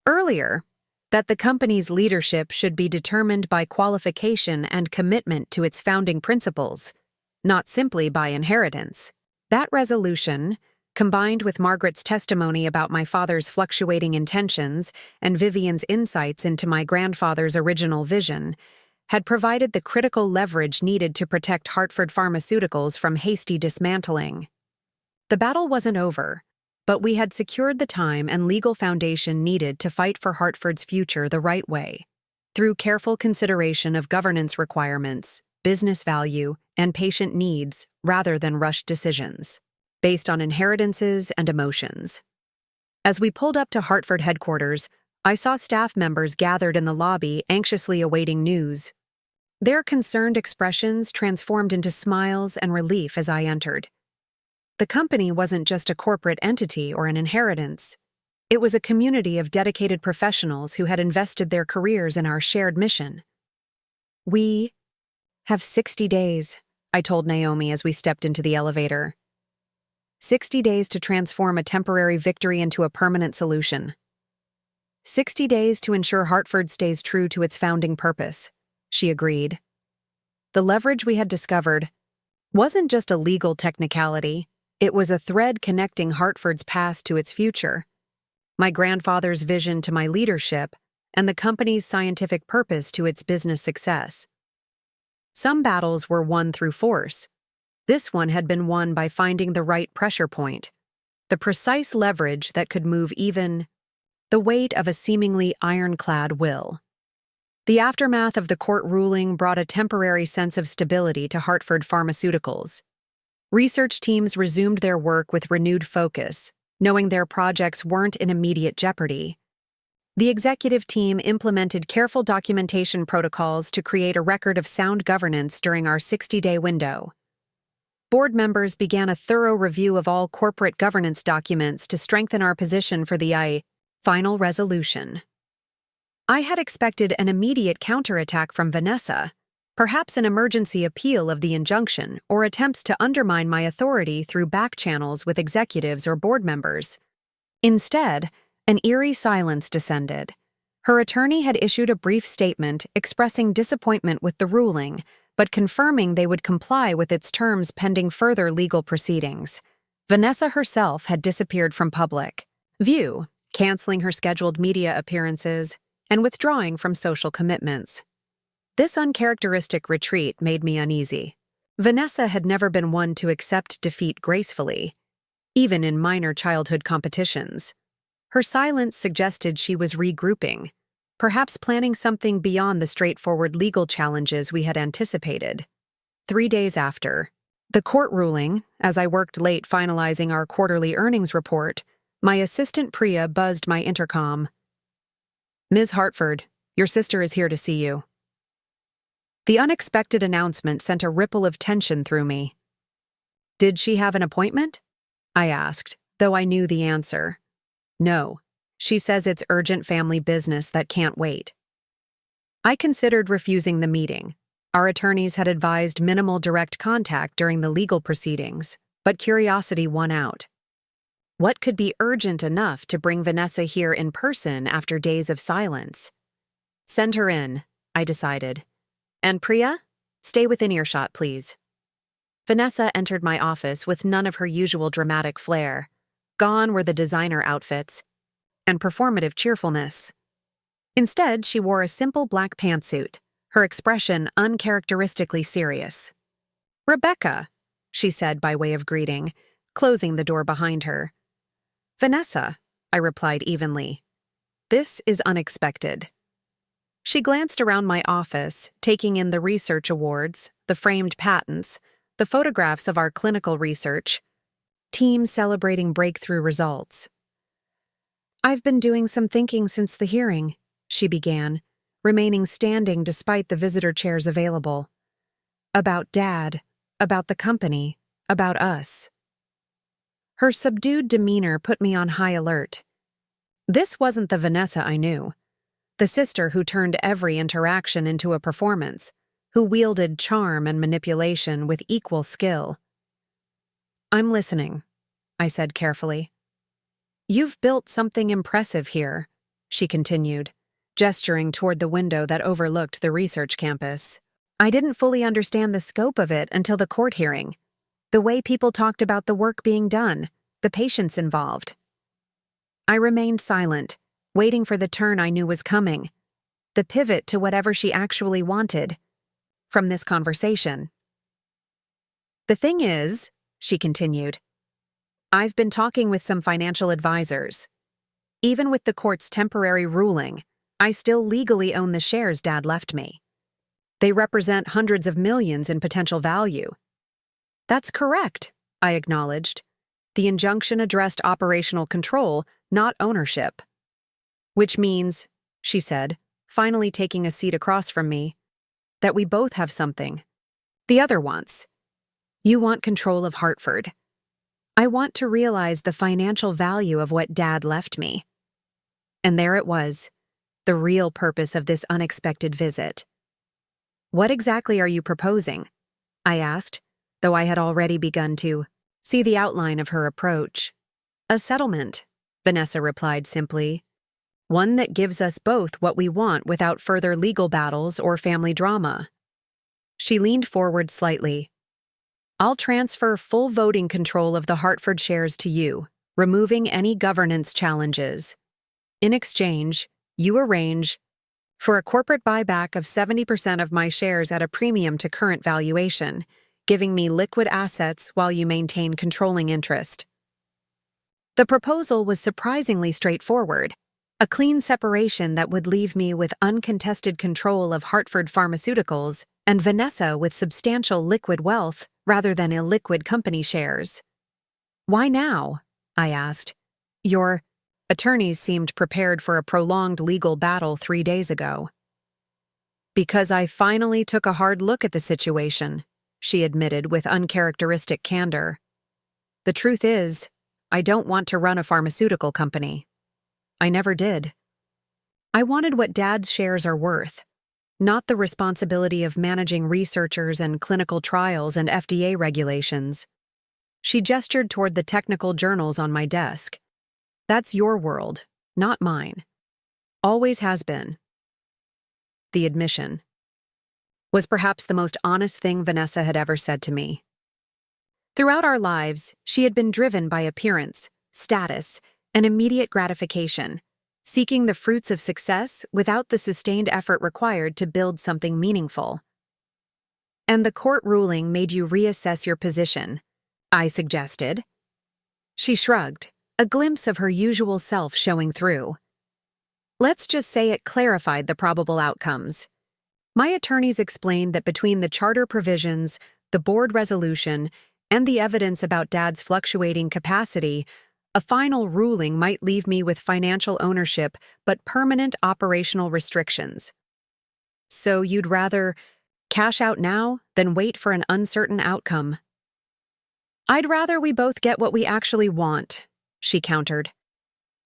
earlier, that the company's leadership should be determined by qualification and commitment to its founding principles, not simply by inheritance. That resolution, combined with Margaret's testimony about my father's fluctuating intentions and Vivian's insights into my grandfather's original vision, had provided the critical leverage needed to protect Hartford Pharmaceuticals from hasty dismantling. The battle wasn't over, but we had secured the time and legal foundation needed to fight for Hartford's future the right way, through careful consideration of governance requirements, business value, and patient needs rather than rushed decisions, based on inheritances and emotions. As we pulled up to Hartford headquarters, I saw staff members gathered in the lobby anxiously awaiting news. Their concerned expressions transformed into smiles and relief as I entered. The company wasn't just a corporate entity or an inheritance. It was a community of dedicated professionals who had invested their careers in our shared mission. We have 60 days, I told Naomi as we stepped into the elevator. 60 days to transform a temporary victory into a permanent solution. 60 days to ensure Hartford stays true to its founding purpose, she agreed. The leverage we had discovered wasn't just a legal technicality, it was a thread connecting Hartford's past to its future. My grandfather's vision to my leadership, and the company's scientific purpose to its business success. Some battles were won through force. This one had been won by finding the right pressure point, the precise leverage that could move even the weight of a seemingly ironclad will. The aftermath of the court ruling brought a temporary sense of stability to Hartford Pharmaceuticals. Research teams resumed their work with renewed focus, knowing their projects weren't in immediate jeopardy. The executive team implemented careful documentation protocols to create a record of sound governance during our 60-day window. Board members began a thorough review of all corporate governance documents to strengthen our position for the final resolution. I had expected an immediate counterattack from Vanessa, perhaps an emergency appeal of the injunction or attempts to undermine my authority through back channels with executives or board members. Instead, an eerie silence descended. Her attorney had issued a brief statement expressing disappointment with the ruling, but confirming they would comply with its terms pending further legal proceedings. Vanessa herself had disappeared from public view, canceling her scheduled media appearances and withdrawing from social commitments. This uncharacteristic retreat made me uneasy. Vanessa had never been one to accept defeat gracefully, even in minor childhood competitions. Her silence suggested she was regrouping, perhaps planning something beyond the straightforward legal challenges we had anticipated. 3 days after the court ruling, as I worked late finalizing our quarterly earnings report, my assistant Priya buzzed my intercom. "Ms. Hartford, your sister is here to see you." The unexpected announcement sent a ripple of tension through me. "Did she have an appointment?" I asked, though I knew the answer. "No. She says it's urgent family business that can't wait." I considered refusing the meeting. Our attorneys had advised minimal direct contact during the legal proceedings, but curiosity won out. What could be urgent enough to bring Vanessa here in person after days of silence? "Send her in," I decided. "And Priya, stay within earshot, please." Vanessa entered my office with none of her usual dramatic flair. Gone were the designer outfits and performative cheerfulness. Instead, she wore a simple black pantsuit, her expression uncharacteristically serious. "Rebecca," she said by way of greeting, closing the door behind her. "Vanessa," I replied evenly. "This is unexpected." She glanced around my office, taking in the research awards, the framed patents, the photographs of our clinical research, teams celebrating breakthrough results. "I've been doing some thinking since the hearing," she began, remaining standing despite the visitor chairs available. "About Dad, about the company, about us." Her subdued demeanor put me on high alert. This wasn't the Vanessa I knew, the sister who turned every interaction into a performance, who wielded charm and manipulation with equal skill. "I'm listening," I said carefully. "You've built something impressive here," she continued, gesturing toward the window that overlooked the research campus. "I didn't fully understand the scope of it until the court hearing. The way people talked about the work being done, the patients involved." I remained silent, waiting for the turn I knew was coming, the pivot to whatever she actually wanted from this conversation. "The thing is," she continued, "I've been talking with some financial advisors. Even with the court's temporary ruling, I still legally own the shares Dad left me. They represent hundreds of millions in potential value." "That's correct," I acknowledged. "The injunction addressed operational control, not ownership." "Which means," she said, finally taking a seat across from me, "that we both have something the other wants. You want control of Hartford. I want to realize the financial value of what Dad left me." And there it was, the real purpose of this unexpected visit. "What exactly are you proposing?" I asked, though I had already begun to see the outline of her approach. A settlement, Vanessa replied simply. One that gives us both what we want without further legal battles or family drama. She leaned forward slightly. I'll transfer full voting control of the Hartford shares to you, removing any governance challenges. In exchange, you arrange for a corporate buyback of 70% of my shares at a premium to current valuation, giving me liquid assets while you maintain controlling interest. The proposal was surprisingly straightforward, a clean separation that would leave me with uncontested control of Hartford Pharmaceuticals and Vanessa with substantial liquid wealth rather than illiquid company shares. Why now? I asked. Your attorneys seemed prepared for a prolonged legal battle 3 days ago. Because I finally took a hard look at the situation, she admitted with uncharacteristic candor. The truth is, I don't want to run a pharmaceutical company. I never did. I wanted what Dad's shares are worth, not the responsibility of managing researchers and clinical trials and FDA regulations. She gestured toward the technical journals on my desk. That's your world, not mine. Always has been. The admission was perhaps the most honest thing Vanessa had ever said to me. Throughout our lives, she had been driven by appearance, status, and immediate gratification, seeking the fruits of success without the sustained effort required to build something meaningful. And the court ruling made you reassess your position, I suggested. She shrugged, a glimpse of her usual self showing through. Let's just say it clarified the probable outcomes. My attorneys explained that between the charter provisions, the board resolution, and the evidence about Dad's fluctuating capacity, a final ruling might leave me with financial ownership but permanent operational restrictions. So you'd rather cash out now than wait for an uncertain outcome? I'd rather we both get what we actually want, she countered.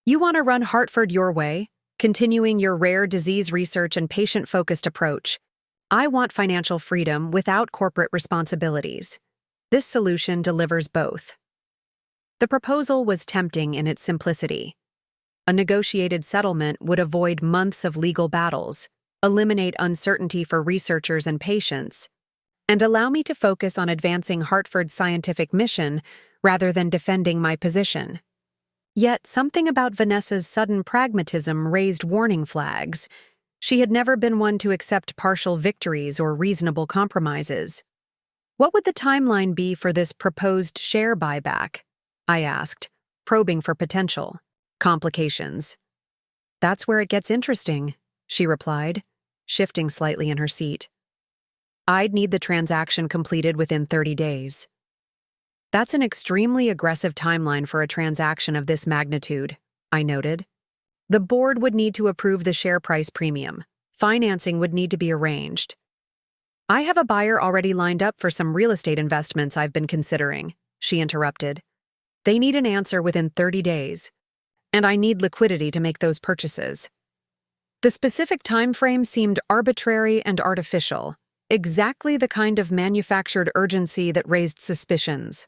You want to run Hartford your way, continuing your rare disease research and patient-focused approach. I want financial freedom without corporate responsibilities. This solution delivers both. The proposal was tempting in its simplicity. A negotiated settlement would avoid months of legal battles, eliminate uncertainty for researchers and patients, and allow me to focus on advancing Hartford's scientific mission rather than defending my position. Yet something about Vanessa's sudden pragmatism raised warning flags. She had never been one to accept partial victories or reasonable compromises. What would the timeline be for this proposed share buyback? I asked, probing for potential complications. That's where it gets interesting, she replied, shifting slightly in her seat. I'd need the transaction completed within 30 days. That's an extremely aggressive timeline for a transaction of this magnitude, I noted. The board would need to approve the share price premium. Financing would need to be arranged. I have a buyer already lined up for some real estate investments I've been considering, she interrupted. They need an answer within 30 days, and I need liquidity to make those purchases. The specific time frame seemed arbitrary and artificial, exactly the kind of manufactured urgency that raised suspicions.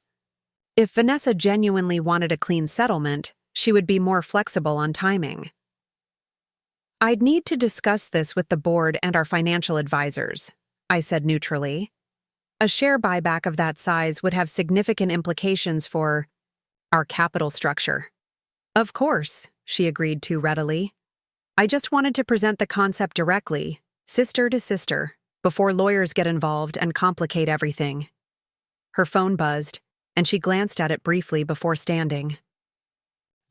If Vanessa genuinely wanted a clean settlement, she would be more flexible on timing. I'd need to discuss this with the board and our financial advisors, I said neutrally. A share buyback of that size would have significant implications for our capital structure. Of course, she agreed too readily. I just wanted to present the concept directly, sister to sister, before lawyers get involved and complicate everything. Her phone buzzed, and she glanced at it briefly before standing.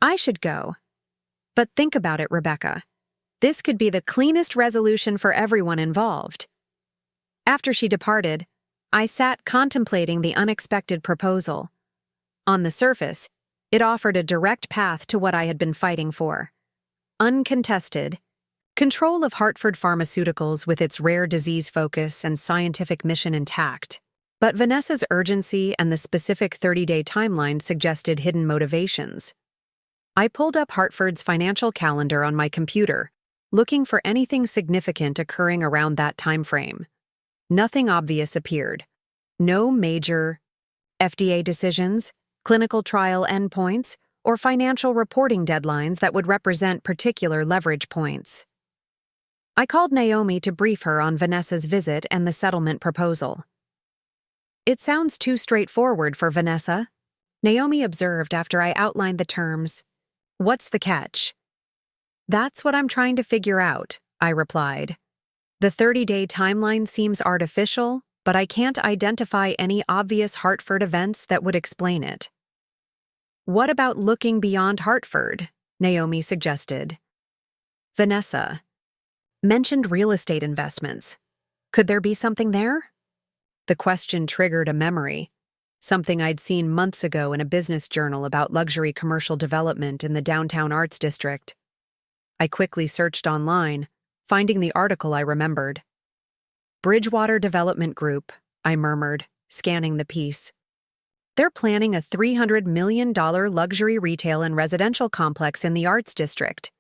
I should go. But think about it, Rebecca. This could be the cleanest resolution for everyone involved. After she departed, I sat contemplating the unexpected proposal. On the surface, it offered a direct path to what I had been fighting for. Uncontested, control of Hartford Pharmaceuticals with its rare disease focus and scientific mission intact. But Vanessa's urgency and the specific 30-day timeline suggested hidden motivations. I pulled up Hartford's financial calendar on my computer, looking for anything significant occurring around that timeframe. Nothing obvious appeared. No major FDA decisions, clinical trial endpoints, or financial reporting deadlines that would represent particular leverage points. I called Naomi to brief her on Vanessa's visit and the settlement proposal. "It sounds too straightforward for Vanessa," Naomi observed after I outlined the terms. "What's the catch?" "That's what I'm trying to figure out," I replied. "The 30-day timeline seems artificial, but I can't identify any obvious Hartford events that would explain it." "What about looking beyond Hartford?" Naomi suggested. Vanessa mentioned real estate investments. Could there be something there? The question triggered a memory, something I'd seen months ago in a business journal about luxury commercial development in the downtown arts district. I quickly searched online, finding the article I remembered. "Bridgewater Development Group," I murmured, scanning the piece. "They're planning a $300 million luxury retail and residential complex in the arts district.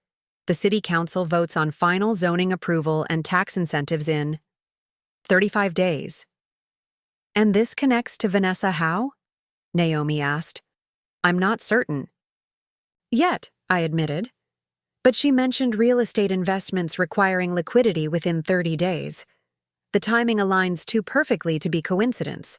The city council votes on final zoning approval and tax incentives in 35 days. "And this connects to Vanessa how?" Naomi asked. "I'm not certain." "Yet," I admitted. "But she mentioned real estate investments requiring liquidity within 30 days. The timing aligns too perfectly to be coincidence."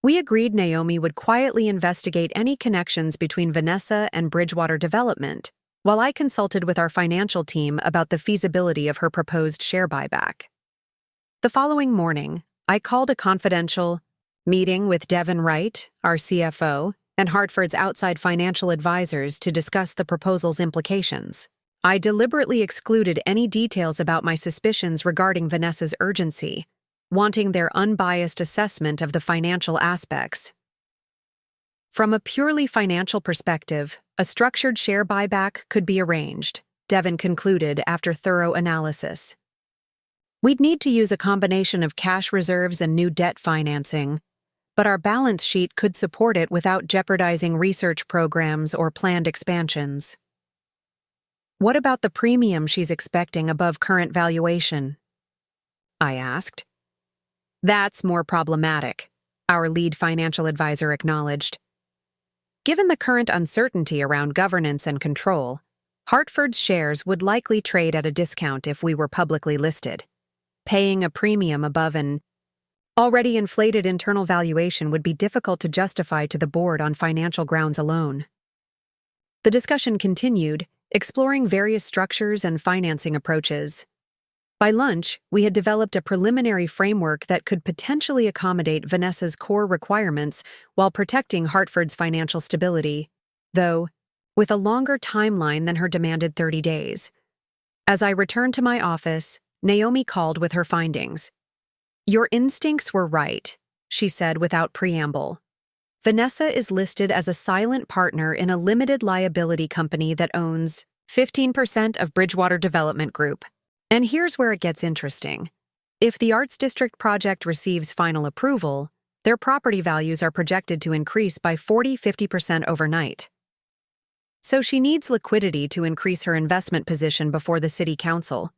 We agreed Naomi would quietly investigate any connections between Vanessa and Bridgewater Development, while I consulted with our financial team about the feasibility of her proposed share buyback. The following morning, I called a confidential meeting with Devin Wright, our CFO, and Hartford's outside financial advisors to discuss the proposal's implications. I deliberately excluded any details about my suspicions regarding Vanessa's urgency, wanting their unbiased assessment of the financial aspects. From a purely financial perspective, a structured share buyback could be arranged, Devin concluded after thorough analysis. We'd need to use a combination of cash reserves and new debt financing, but our balance sheet could support it without jeopardizing research programs or planned expansions. "What about the premium she's expecting above current valuation?" I asked. "That's more problematic," our lead financial advisor acknowledged. "Given the current uncertainty around governance and control, Hartford's shares would likely trade at a discount if we were publicly listed. Paying a premium above an already inflated internal valuation would be difficult to justify to the board on financial grounds alone." The discussion continued, exploring various structures and financing approaches. By lunch, we had developed a preliminary framework that could potentially accommodate Vanessa's core requirements while protecting Hartford's financial stability, though with a longer timeline than her demanded 30 days. As I returned to my office, Naomi called with her findings. "Your instincts were right," she said without preamble. "Vanessa is listed as a silent partner in a limited liability company that owns 15% of Bridgewater Development Group. And here's where it gets interesting. If the Arts District project receives final approval, their property values are projected to increase by 40–50% overnight. So she needs liquidity to increase her investment position before the city council.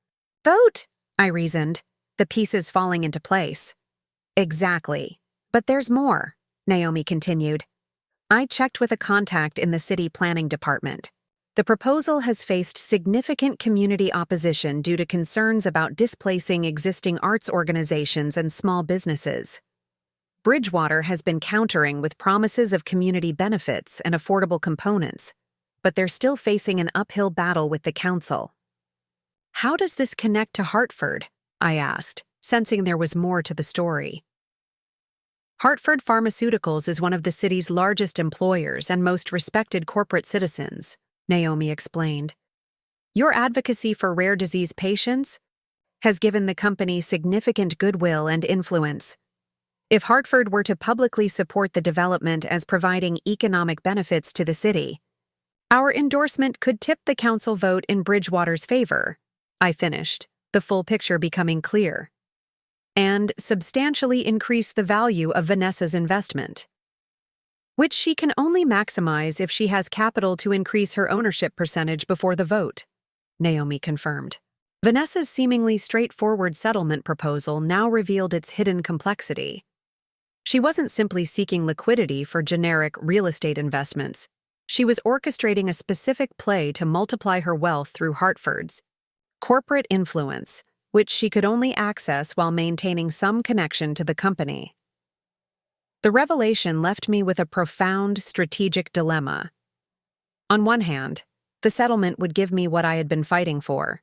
Vote, I reasoned, the pieces falling into place. Exactly. But there's more, Naomi continued. I checked with a contact in the city planning department. The proposal has faced significant community opposition due to concerns about displacing existing arts organizations and small businesses. Bridgewater has been countering with promises of community benefits and affordable components, but they're still facing an uphill battle with the council. How does this connect to Hartford? I asked, sensing there was more to the story. Hartford Pharmaceuticals is one of the city's largest employers and most respected corporate citizens, Naomi explained. Your advocacy for rare disease patients has given the company significant goodwill and influence. If Hartford were to publicly support the development as providing economic benefits to the city, our endorsement could tip the council vote in Bridgewater's favor, I finished, the full picture becoming clear, and substantially increase the value of Vanessa's investment, which she can only maximize if she has capital to increase her ownership percentage before the vote, Naomi confirmed. Vanessa's seemingly straightforward settlement proposal now revealed its hidden complexity. She wasn't simply seeking liquidity for generic real estate investments. She was orchestrating a specific play to multiply her wealth through Hartford's corporate influence, which she could only access while maintaining some connection to the company. The revelation left me with a profound strategic dilemma. On one hand, the settlement would give me what I had been fighting for: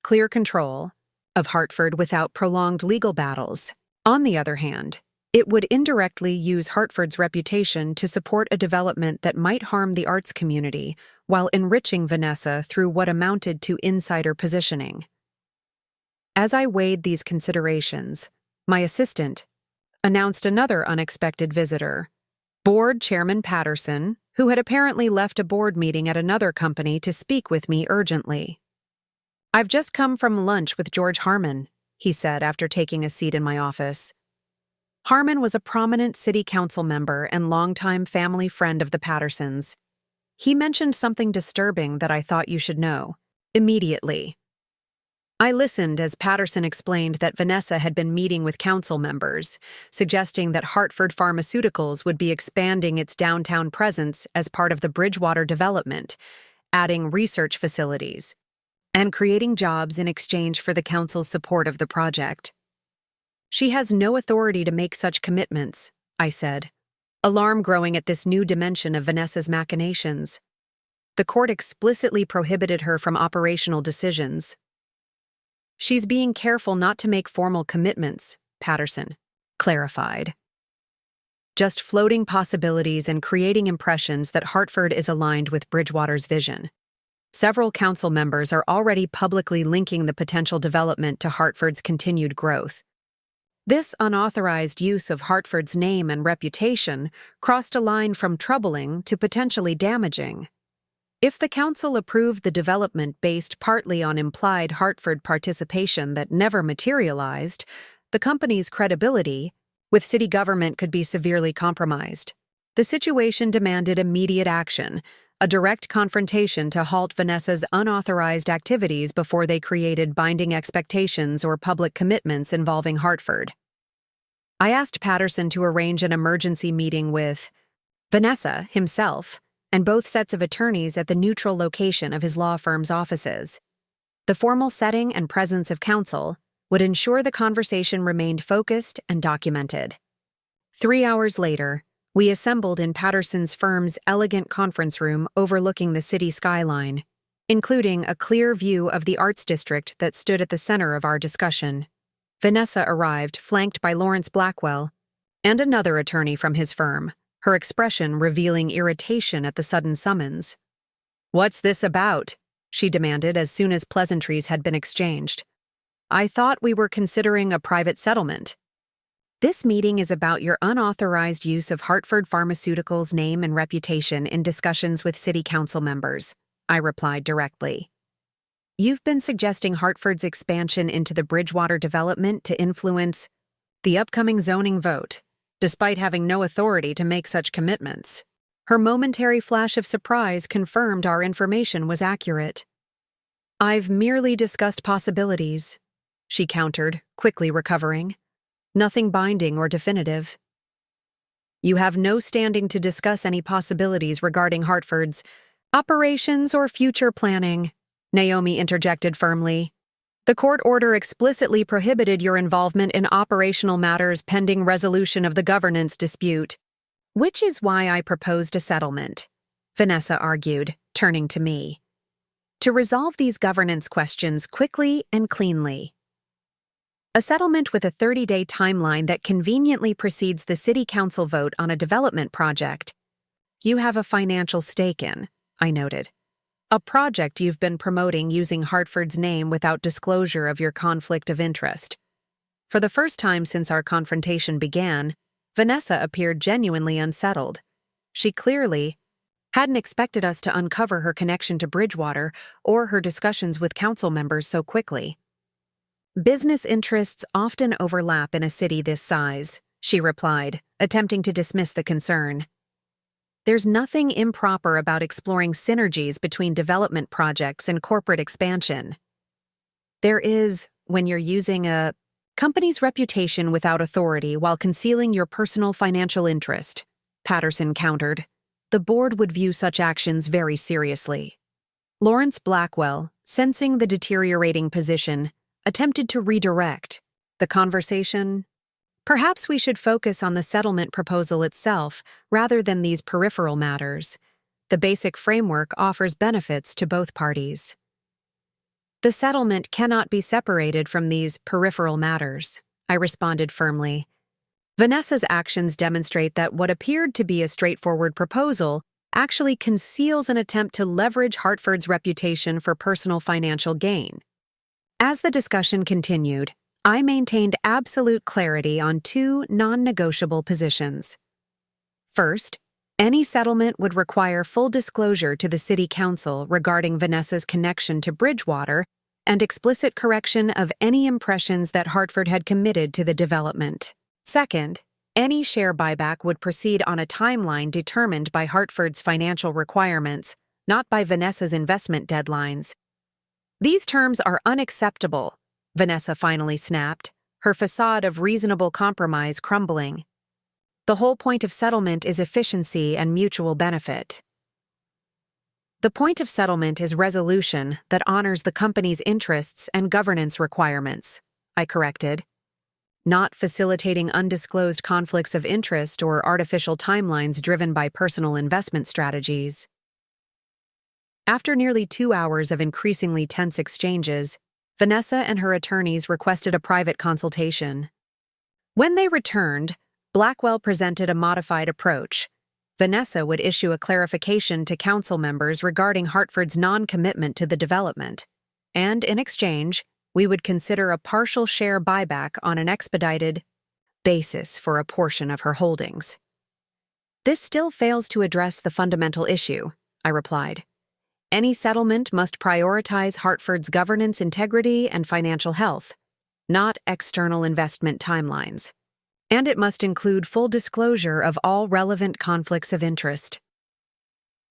clear control of Hartford without prolonged legal battles. On the other hand, it would indirectly use Hartford's reputation to support a development that might harm the arts community while enriching Vanessa through what amounted to insider positioning. As I weighed these considerations, my assistant announced another unexpected visitor, Board Chairman Patterson, who had apparently left a board meeting at another company to speak with me urgently. "I've just come from lunch with George Harmon," he said after taking a seat in my office. Harmon was a prominent city council member and longtime family friend of the Pattersons. He mentioned something disturbing that I thought you should know. Immediately. I listened as Patterson explained that Vanessa had been meeting with council members, suggesting that Hartford Pharmaceuticals would be expanding its downtown presence as part of the Bridgewater development, adding research facilities, and creating jobs in exchange for the council's support of the project. "She has no authority to make such commitments," I said, alarm growing at this new dimension of Vanessa's machinations. "The court explicitly prohibited her from operational decisions." "She's being careful not to make formal commitments," Patterson clarified. "Just floating possibilities and creating impressions that Hartford is aligned with Bridgewater's vision. Several council members are already publicly linking the potential development to Hartford's continued growth. This unauthorized use of Hartford's name and reputation crossed a line from troubling to potentially damaging. If the council approved the development based partly on implied Hartford participation that never materialized, the company's credibility with city government could be severely compromised. The situation demanded immediate action, a direct confrontation to halt Vanessa's unauthorized activities before they created binding expectations or public commitments involving Hartford. I asked Patterson to arrange an emergency meeting with Vanessa himself and both sets of attorneys at the neutral location of his law firm's offices. The formal setting and presence of counsel would ensure the conversation remained focused and documented. 3 hours later, we assembled in Patterson's firm's elegant conference room overlooking the city skyline, including a clear view of the arts district that stood at the center of our discussion. Vanessa arrived, flanked by Lawrence Blackwell and another attorney from his firm, her expression revealing irritation at the sudden summons. "What's this about?" she demanded as soon as pleasantries had been exchanged. "I thought we were considering a private settlement." "This meeting is about your unauthorized use of Hartford Pharmaceuticals' name and reputation in discussions with city council members," I replied directly. "You've been suggesting Hartford's expansion into the Bridgewater development to influence the upcoming zoning vote, despite having no authority to make such commitments." Her momentary flash of surprise confirmed our information was accurate. "I've merely discussed possibilities," she countered, quickly recovering. "Nothing binding or definitive." "You have no standing to discuss any possibilities regarding Hartford's operations or future planning," Naomi interjected firmly. "The court order explicitly prohibited your involvement in operational matters pending resolution of the governance dispute." "Which is why I proposed a settlement," Vanessa argued, turning to me, "to resolve these governance questions quickly and cleanly. A settlement with a 30-day timeline that conveniently precedes the city council vote on a development project you have a financial stake in," I noted. "A project you've been promoting using Hartford's name without disclosure of your conflict of interest." For the first time since our confrontation began, Vanessa appeared genuinely unsettled. She clearly hadn't expected us to uncover her connection to Bridgewater or her discussions with council members so quickly. "Business interests often overlap in a city this size," she replied, attempting to dismiss the concern. "There's nothing improper about exploring synergies between development projects and corporate expansion. There is when you're using a Company's reputation without authority while concealing your personal financial interest, Patterson countered. The board would view such actions very seriously. Lawrence Blackwell, sensing the deteriorating position, attempted to redirect the conversation. Perhaps we should focus on the settlement proposal itself rather than these peripheral matters. The basic framework offers benefits to both parties. The settlement cannot be separated from these peripheral matters, I responded firmly. Vanessa's actions demonstrate that what appeared to be a straightforward proposal actually conceals an attempt to leverage Hartford's reputation for personal financial gain. As the discussion continued, I maintained absolute clarity on two non-negotiable positions. First, any settlement would require full disclosure to the City Council regarding Vanessa's connection to Bridgewater and explicit correction of any impressions that Hartford had committed to the development. Second, any share buyback would proceed on a timeline determined by Hartford's financial requirements, not by Vanessa's investment deadlines. These terms are unacceptable, Vanessa finally snapped, her facade of reasonable compromise crumbling. The whole point of settlement is efficiency and mutual benefit. The point of settlement is resolution that honors the company's interests and governance requirements, I corrected, not facilitating undisclosed conflicts of interest or artificial timelines driven by personal investment strategies. After nearly 2 hours of increasingly tense exchanges, Vanessa and her attorneys requested a private consultation. When they returned, Blackwell presented a modified approach. Vanessa would issue a clarification to council members regarding Hartford's non-commitment to the development, and in exchange, we would consider a partial share buyback on an expedited basis for a portion of her holdings. This still fails to address the fundamental issue, I replied. Any settlement must prioritize Hartford's governance integrity and financial health, not external investment timelines. And it must include full disclosure of all relevant conflicts of interest.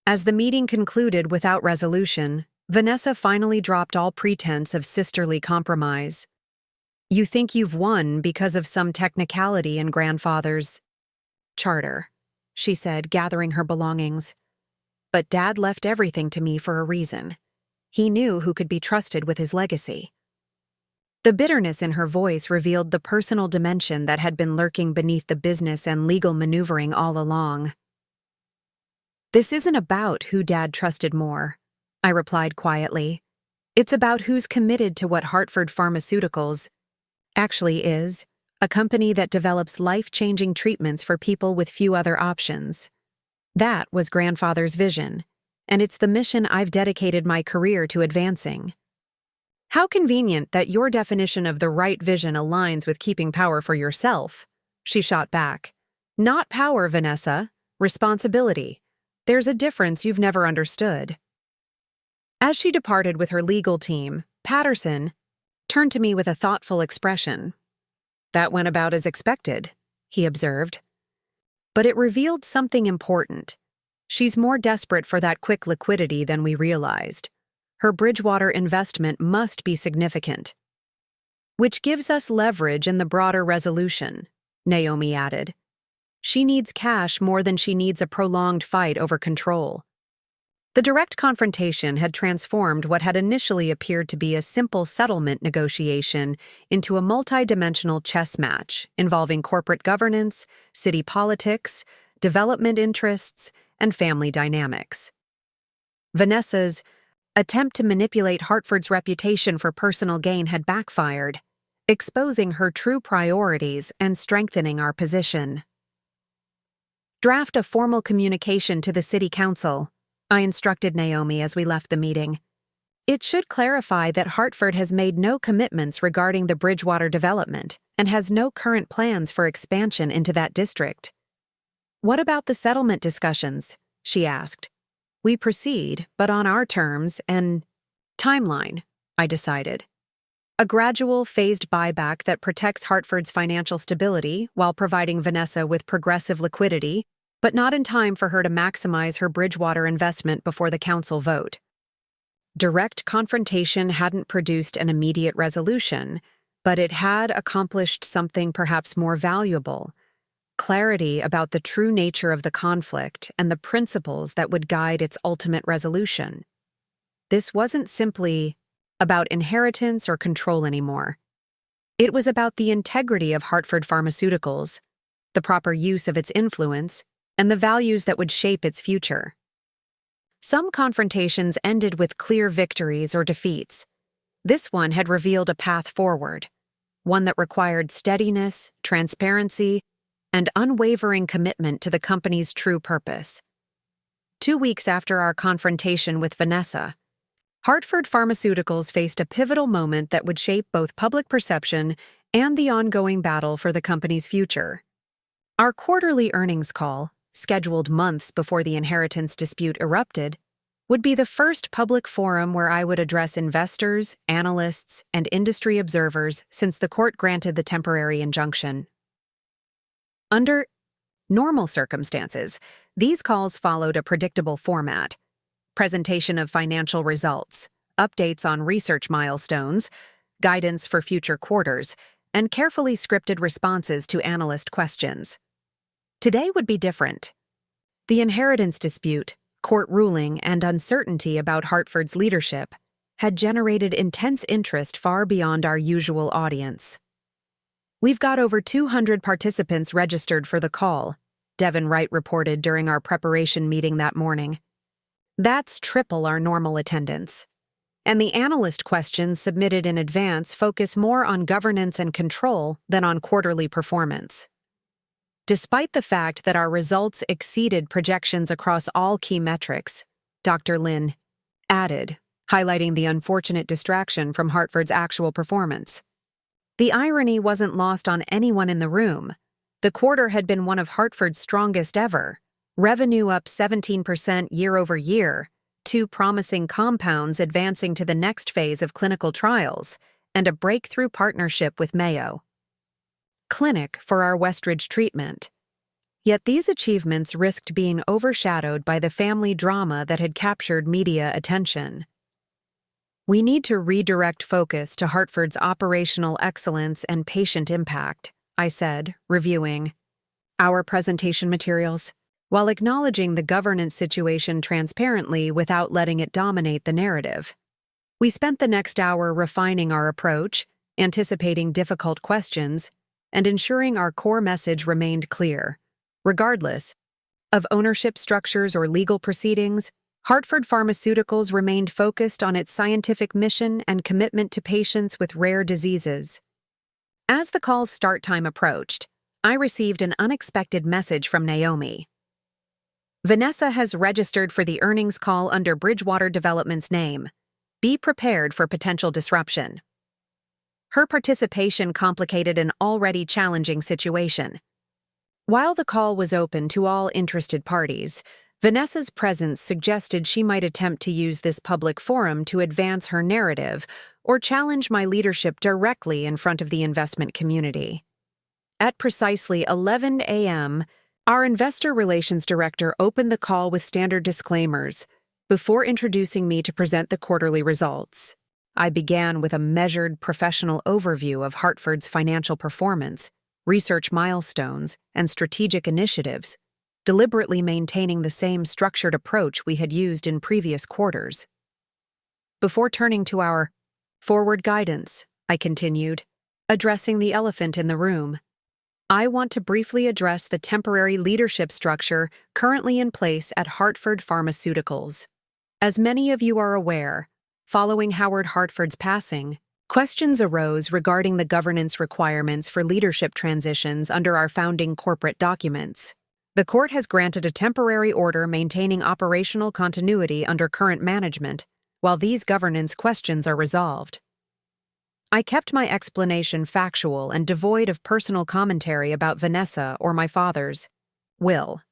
As the meeting concluded without resolution, Vanessa finally dropped all pretense of sisterly compromise. You think you've won because of some technicality in grandfather's charter, she said, gathering her belongings. But Dad left everything to me for a reason. He knew who could be trusted with his legacy. The bitterness in her voice revealed the personal dimension that had been lurking beneath the business and legal maneuvering all along. This isn't about who Dad trusted more, I replied quietly. It's about who's committed to what Hartford Pharmaceuticals actually is, a company that develops life-changing treatments for people with few other options. That was Grandfather's vision, and it's the mission I've dedicated my career to advancing. How convenient that your definition of the right vision aligns with keeping power for yourself, she shot back. Not power, Vanessa, responsibility. There's a difference you've never understood. As she departed with her legal team, Patterson turned to me with a thoughtful expression. That went about as expected, he observed. But it revealed something important. She's more desperate for that quick liquidity than we realized. Her Bridgewater investment must be significant. Which gives us leverage in the broader resolution, Naomi added. She needs cash more than she needs a prolonged fight over control. The direct confrontation had transformed what had initially appeared to be a simple settlement negotiation into a multi-dimensional chess match involving corporate governance, city politics, development interests, and family dynamics. Vanessa's attempt to manipulate Hartford's reputation for personal gain had backfired, exposing her true priorities and strengthening our position. Draft a formal communication to the City Council, I instructed Naomi as we left the meeting. It should clarify that Hartford has made no commitments regarding the Bridgewater development and has no current plans for expansion into that district. What about the settlement discussions? She asked. We proceed, but on our terms and timeline, I decided. A gradual, phased buyback that protects Hartford's financial stability while providing Vanessa with progressive liquidity, but not in time for her to maximize her Bridgewater investment before the council vote. Direct confrontation hadn't produced an immediate resolution, But it had accomplished something perhaps more valuable: clarity about the true nature of the conflict and the principles that would guide its ultimate resolution. This wasn't simply about inheritance or control anymore. It was about the integrity of Hartford Pharmaceuticals, the proper use of its influence, and the values that would shape its future. Some confrontations ended with clear victories or defeats. This one had revealed a path forward, one that required steadiness, transparency, and unwavering commitment to the company's true purpose. 2 weeks after our confrontation with Vanessa, Hartford Pharmaceuticals faced a pivotal moment that would shape both public perception and the ongoing battle for the company's future. Our quarterly earnings call, scheduled months before the inheritance dispute erupted, would be the first public forum where I would address investors, analysts, and industry observers since the court granted the temporary injunction. Under normal circumstances, these calls followed a predictable format: presentation of financial results, updates on research milestones, guidance for future quarters, and carefully scripted responses to analyst questions. Today would be different. The inheritance dispute, court ruling, and uncertainty about Hartford's leadership had generated intense interest far beyond our usual audience. "We've got over 200 participants registered for the call," Devin Wright reported during our preparation meeting that morning. "That's triple our normal attendance. And the analyst questions submitted in advance focus more on governance and control than on quarterly performance." Despite the fact that our results exceeded projections across all key metrics, Dr. Lin added, highlighting the unfortunate distraction from Hartford's actual performance. The irony wasn't lost on anyone in the room. The quarter had been one of Hartford's strongest ever. Revenue up 17% year over year, 2 promising compounds advancing to the next phase of clinical trials, and a breakthrough partnership with Mayo Clinic for our Westridge treatment. Yet these achievements risked being overshadowed by the family drama that had captured media attention. "We need to redirect focus to Hartford's operational excellence and patient impact," I said, reviewing our presentation materials, while acknowledging the governance situation transparently without letting it dominate the narrative. We spent the next hour refining our approach, anticipating difficult questions, and ensuring our core message remained clear. Regardless of ownership structures or legal proceedings, Hartford Pharmaceuticals remained focused on its scientific mission and commitment to patients with rare diseases. As the call's start time approached, I received an unexpected message from Naomi. "Vanessa has registered for the earnings call under Bridgewater Development's name. Be prepared for potential disruption." Her participation complicated an already challenging situation. While the call was open to all interested parties, Vanessa's presence suggested she might attempt to use this public forum to advance her narrative or challenge my leadership directly in front of the investment community. At precisely 11 a.m., our investor relations director opened the call with standard disclaimers before introducing me to present the quarterly results. I began with a measured, professional overview of Hartford's financial performance, research milestones, and strategic initiatives, deliberately maintaining the same structured approach we had used in previous quarters. Before turning to our forward guidance, I continued, addressing the elephant in the room. I want to briefly address the temporary leadership structure currently in place at Hartford Pharmaceuticals. As many of you are aware, following Howard Hartford's passing, questions arose regarding the governance requirements for leadership transitions under our founding corporate documents. The court has granted a temporary order maintaining operational continuity under current management, while these governance questions are resolved. I kept my explanation factual and devoid of personal commentary about Vanessa or my father's will.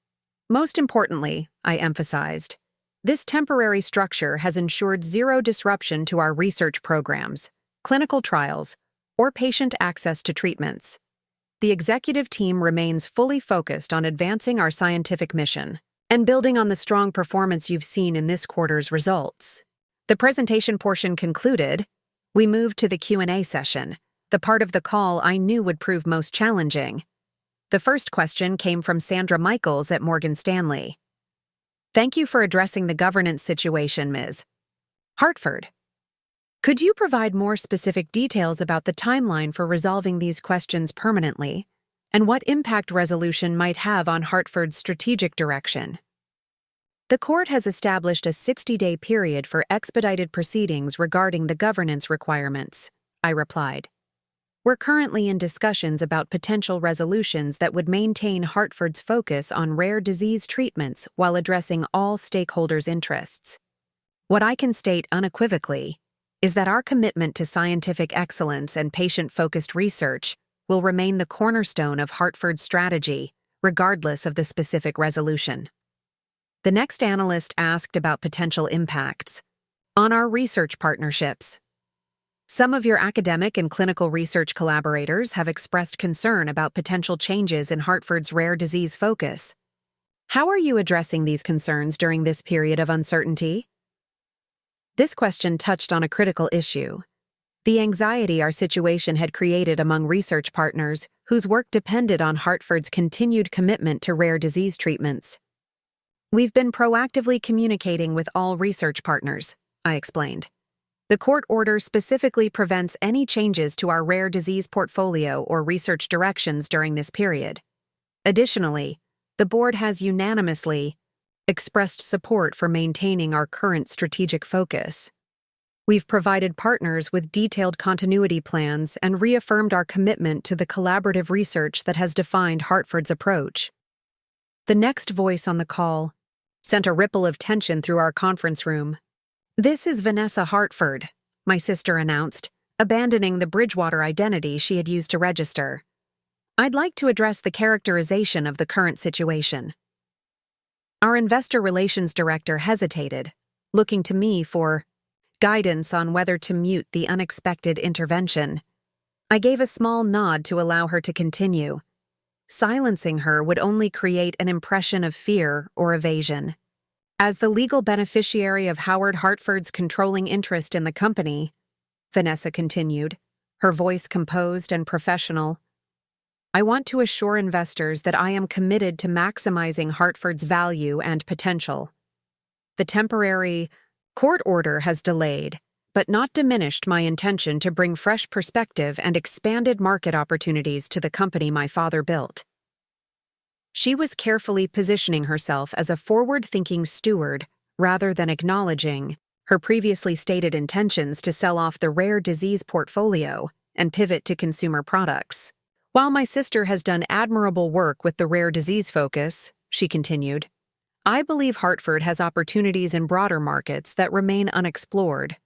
Most importantly, I emphasized, this temporary structure has ensured zero disruption to our research programs, clinical trials, or patient access to treatments. The executive team remains fully focused on advancing our scientific mission and building on the strong performance you've seen in this quarter's results. The presentation portion concluded, we moved to the Q&A session, the part of the call I knew would prove most challenging. The first question came from Sandra Michaels at Morgan Stanley. Thank you for addressing the governance situation, Ms. Hartford. Could you provide more specific details about the timeline for resolving these questions permanently, and what impact resolution might have on Hartford's strategic direction? The court has established a 60-day period for expedited proceedings regarding the governance requirements, I replied. We're currently in discussions about potential resolutions that would maintain Hartford's focus on rare disease treatments while addressing all stakeholders' interests. What I can state unequivocally is that our commitment to scientific excellence and patient-focused research will remain the cornerstone of Hartford's strategy, regardless of the specific resolution. The next analyst asked about potential impacts on our research partnerships. Some of your academic and clinical research collaborators have expressed concern about potential changes in Hartford's rare disease focus. How are you addressing these concerns during this period of uncertainty? This question touched on a critical issue: the anxiety our situation had created among research partners whose work depended on Hartford's continued commitment to rare disease treatments. We've been proactively communicating with all research partners, I explained. The court order specifically prevents any changes to our rare disease portfolio or research directions during this period. Additionally, the board has unanimously expressed support for maintaining our current strategic focus. We've provided partners with detailed continuity plans and reaffirmed our commitment to the collaborative research that has defined Hartford's approach. The next voice on the call sent a ripple of tension through our conference room. This is Vanessa Hartford, my sister announced, abandoning the Bridgewater identity she had used to register. I'd like to address the characterization of the current situation. Our investor relations director hesitated, looking to me for guidance on whether to mute the unexpected intervention. I gave a small nod to allow her to continue. Silencing her would only create an impression of fear or evasion. As the legal beneficiary of Howard Hartford's controlling interest in the company, Vanessa continued, her voice composed and professional, I want to assure investors that I am committed to maximizing Hartford's value and potential. The temporary court order has delayed, but not diminished my intention to bring fresh perspective and expanded market opportunities to the company my father built. She was carefully positioning herself as a forward-thinking steward rather than acknowledging her previously stated intentions to sell off the rare disease portfolio and pivot to consumer products. While my sister has done admirable work with the rare disease focus, she continued, I believe Hartford has opportunities in broader markets that remain unexplored.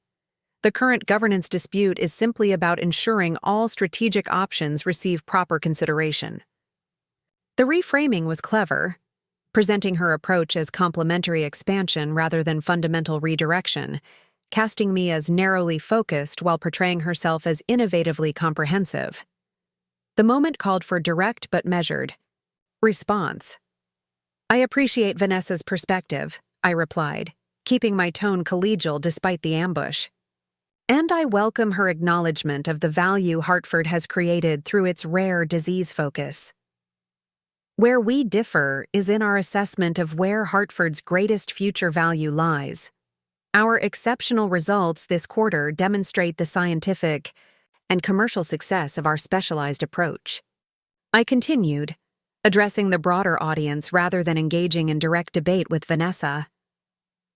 The current governance dispute is simply about ensuring all strategic options receive proper consideration. The reframing was clever, presenting her approach as complementary expansion rather than fundamental redirection, casting me as narrowly focused while portraying herself as innovatively comprehensive. The moment called for direct but measured response. I appreciate Vanessa's perspective, I replied, keeping my tone collegial despite the ambush. And I welcome her acknowledgement of the value Hartford has created through its rare disease focus. Where we differ is in our assessment of where Hartford's greatest future value lies. Our exceptional results this quarter demonstrate the scientific and commercial success of our specialized approach. I continued, addressing the broader audience rather than engaging in direct debate with Vanessa.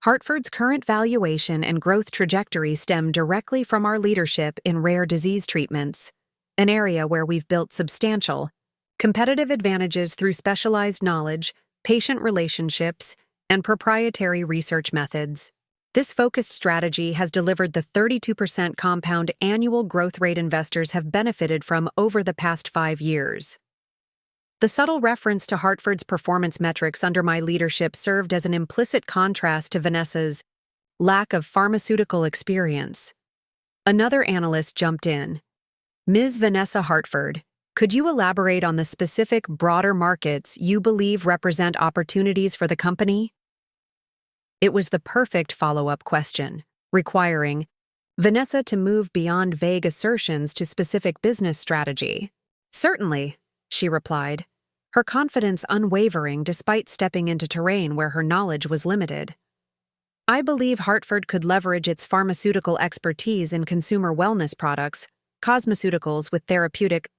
Hartford's current valuation and growth trajectory stem directly from our leadership in rare disease treatments, an area where we've built substantial competitive advantages through specialized knowledge, patient relationships, and proprietary research methods. This focused strategy has delivered the 32% compound annual growth rate investors have benefited from over the past 5 years. The subtle reference to Hartford's performance metrics under my leadership served as an implicit contrast to Vanessa's lack of pharmaceutical experience. Another analyst jumped in. Ms. Vanessa Hartford, could you elaborate on the specific broader markets you believe represent opportunities for the company? It was the perfect follow-up question, requiring Vanessa to move beyond vague assertions to specific business strategy. Certainly, she replied, her confidence unwavering despite stepping into terrain where her knowledge was limited. I believe Hartford could leverage its pharmaceutical expertise in consumer wellness products, cosmeceuticals with therapeutic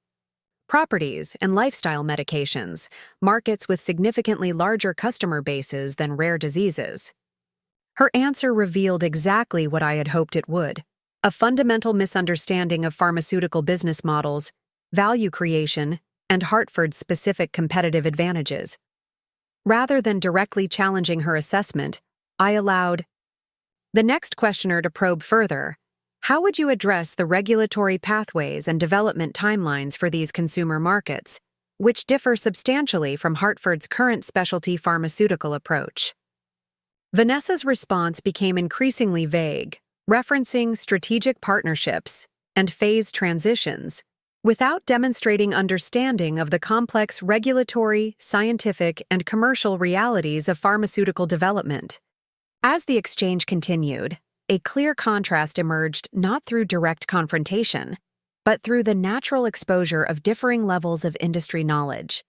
properties, and lifestyle medications, markets with significantly larger customer bases than rare diseases. Her answer revealed exactly what I had hoped it would: a fundamental misunderstanding of pharmaceutical business models, value creation, and Hartford's specific competitive advantages. Rather than directly challenging her assessment, I allowed the next questioner to probe further. How would you address the regulatory pathways and development timelines for these consumer markets, which differ substantially from Hartford's current specialty pharmaceutical approach? Vanessa's response became increasingly vague, referencing strategic partnerships and phase transitions, without demonstrating understanding of the complex regulatory, scientific, and commercial realities of pharmaceutical development. As the exchange continued, a clear contrast emerged not through direct confrontation, but through the natural exposure of differing levels of industry knowledge.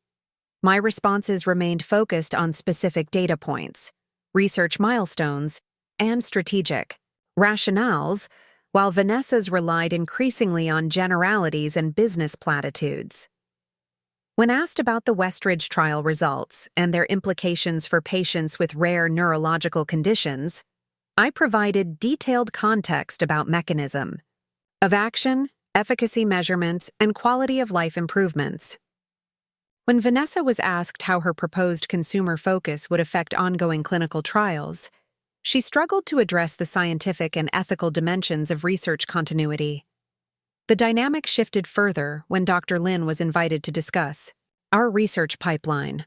My responses remained focused on specific data points, research milestones, and strategic rationales, while Vanessa's relied increasingly on generalities and business platitudes. When asked about the Westridge trial results and their implications for patients with rare neurological conditions, I provided detailed context about mechanism of action, efficacy measurements, and quality of life improvements. When Vanessa was asked how her proposed consumer focus would affect ongoing clinical trials, she struggled to address the scientific and ethical dimensions of research continuity. The dynamic shifted further when Dr. Lin was invited to discuss our research pipeline.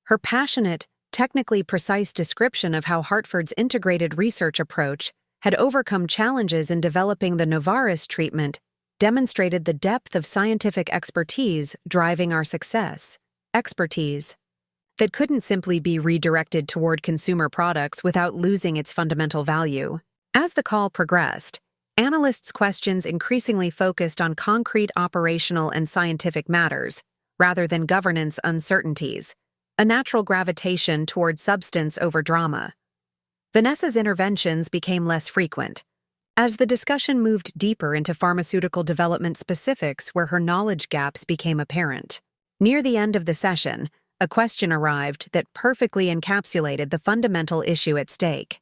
Her passionate, technically precise description of how Hartford's integrated research approach had overcome challenges in developing the Novartis treatment demonstrated the depth of scientific expertise driving our success. Expertise that couldn't simply be redirected toward consumer products without losing its fundamental value. As the call progressed, analysts' questions increasingly focused on concrete operational and scientific matters, rather than governance uncertainties, a natural gravitation toward substance over drama. Vanessa's interventions became less frequent. As the discussion moved deeper into pharmaceutical development specifics where her knowledge gaps became apparent. Near the end of the session, a question arrived that perfectly encapsulated the fundamental issue at stake.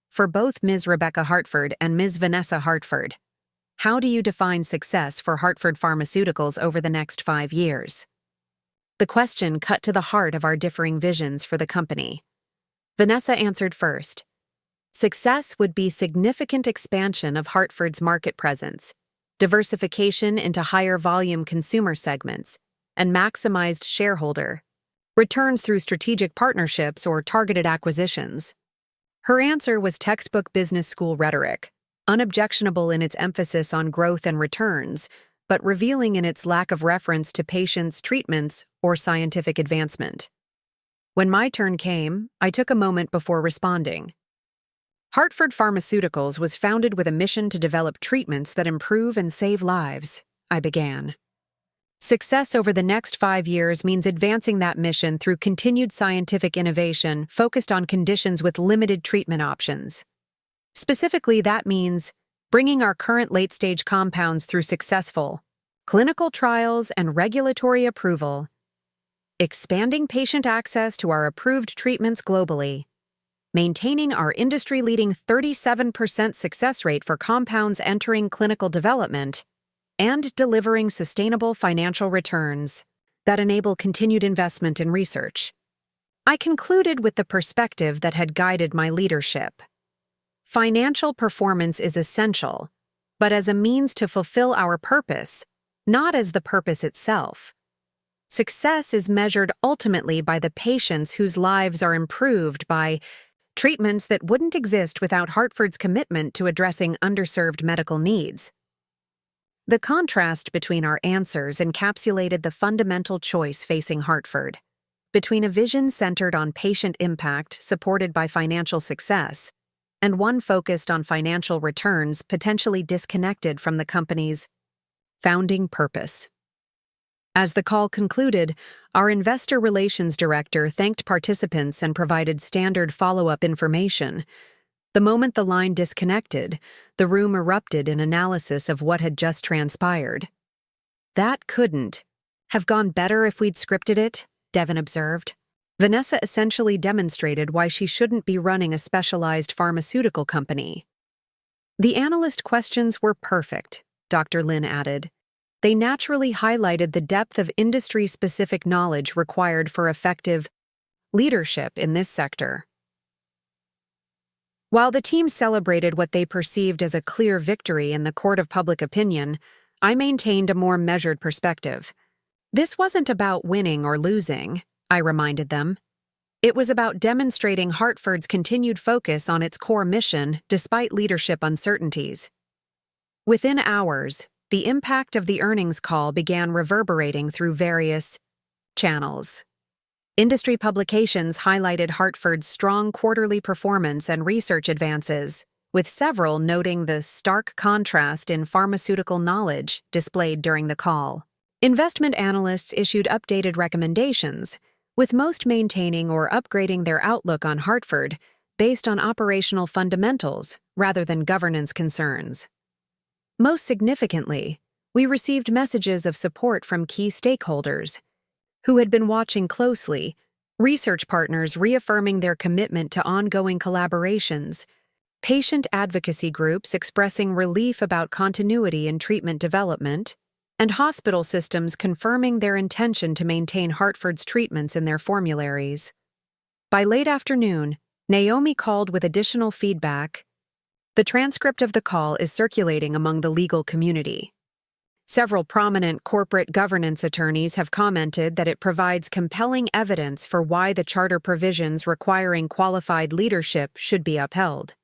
For both Ms. Rebecca Hartford and Ms. Vanessa Hartford, how do you define success for Hartford Pharmaceuticals over the next 5 years? The question cut to the heart of our differing visions for the company. Vanessa answered first. Success would be significant expansion of Hartford's market presence, diversification into higher volume consumer segments, and maximized shareholder returns through strategic partnerships or targeted acquisitions. Her answer was textbook business school rhetoric, unobjectionable in its emphasis on growth and returns, but revealing in its lack of reference to patients' treatments or scientific advancement. When my turn came, I took a moment before responding. Hartford Pharmaceuticals was founded with a mission to develop treatments that improve and save lives, I began. Success over the next 5 years means advancing that mission through continued scientific innovation focused on conditions with limited treatment options. Specifically, that means bringing our current late-stage compounds through successful clinical trials and regulatory approval, expanding patient access to our approved treatments globally, maintaining our industry-leading 37% success rate for compounds entering clinical development, and delivering sustainable financial returns that enable continued investment in research. I concluded with the perspective that had guided my leadership. Financial performance is essential, but as a means to fulfill our purpose, not as the purpose itself. Success is measured ultimately by the patients whose lives are improved by treatments that wouldn't exist without Hartford's commitment to addressing underserved medical needs. The contrast between our answers encapsulated the fundamental choice facing Hartford, between a vision centered on patient impact supported by financial success, and one focused on financial returns potentially disconnected from the company's founding purpose. As the call concluded, our investor relations director thanked participants and provided standard follow-up information. The moment the line disconnected, the room erupted in analysis of what had just transpired. "That couldn't have gone better if we'd scripted it," Devin observed. Vanessa essentially demonstrated why she shouldn't be running a specialized pharmaceutical company. "The analyst questions were perfect," Dr. Lin added. "They naturally highlighted the depth of industry-specific knowledge required for effective leadership in this sector." While the team celebrated what they perceived as a clear victory in the court of public opinion, I maintained a more measured perspective. This wasn't about winning or losing, I reminded them. It was about demonstrating Hartford's continued focus on its core mission despite leadership uncertainties. Within hours, the impact of the earnings call began reverberating through various channels. Industry publications highlighted Hartford's strong quarterly performance and research advances, with several noting the stark contrast in pharmaceutical knowledge displayed during the call. Investment analysts issued updated recommendations, with most maintaining or upgrading their outlook on Hartford based on operational fundamentals rather than governance concerns. Most significantly, we received messages of support from key stakeholders who had been watching closely, research partners reaffirming their commitment to ongoing collaborations, patient advocacy groups expressing relief about continuity in treatment development, and hospital systems confirming their intention to maintain Hartford's treatments in their formularies. By late afternoon, Naomi called with additional feedback. The transcript of the call is circulating among the legal community. Several prominent corporate governance attorneys have commented that it provides compelling evidence for why the charter provisions requiring qualified leadership should be upheld.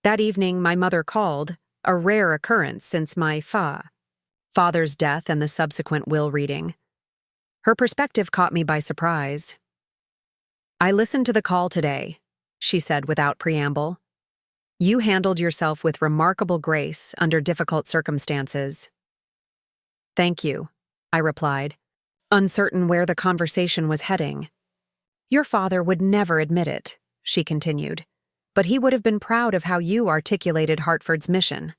That evening, my mother called, a rare occurrence since my father's death and the subsequent will reading. Her perspective caught me by surprise. "I listened to the call today," she said without preamble. "You handled yourself with remarkable grace under difficult circumstances." "Thank you," I replied, uncertain where the conversation was heading. "Your father would never admit it," she continued, "but he would have been proud of how you articulated Hartford's mission.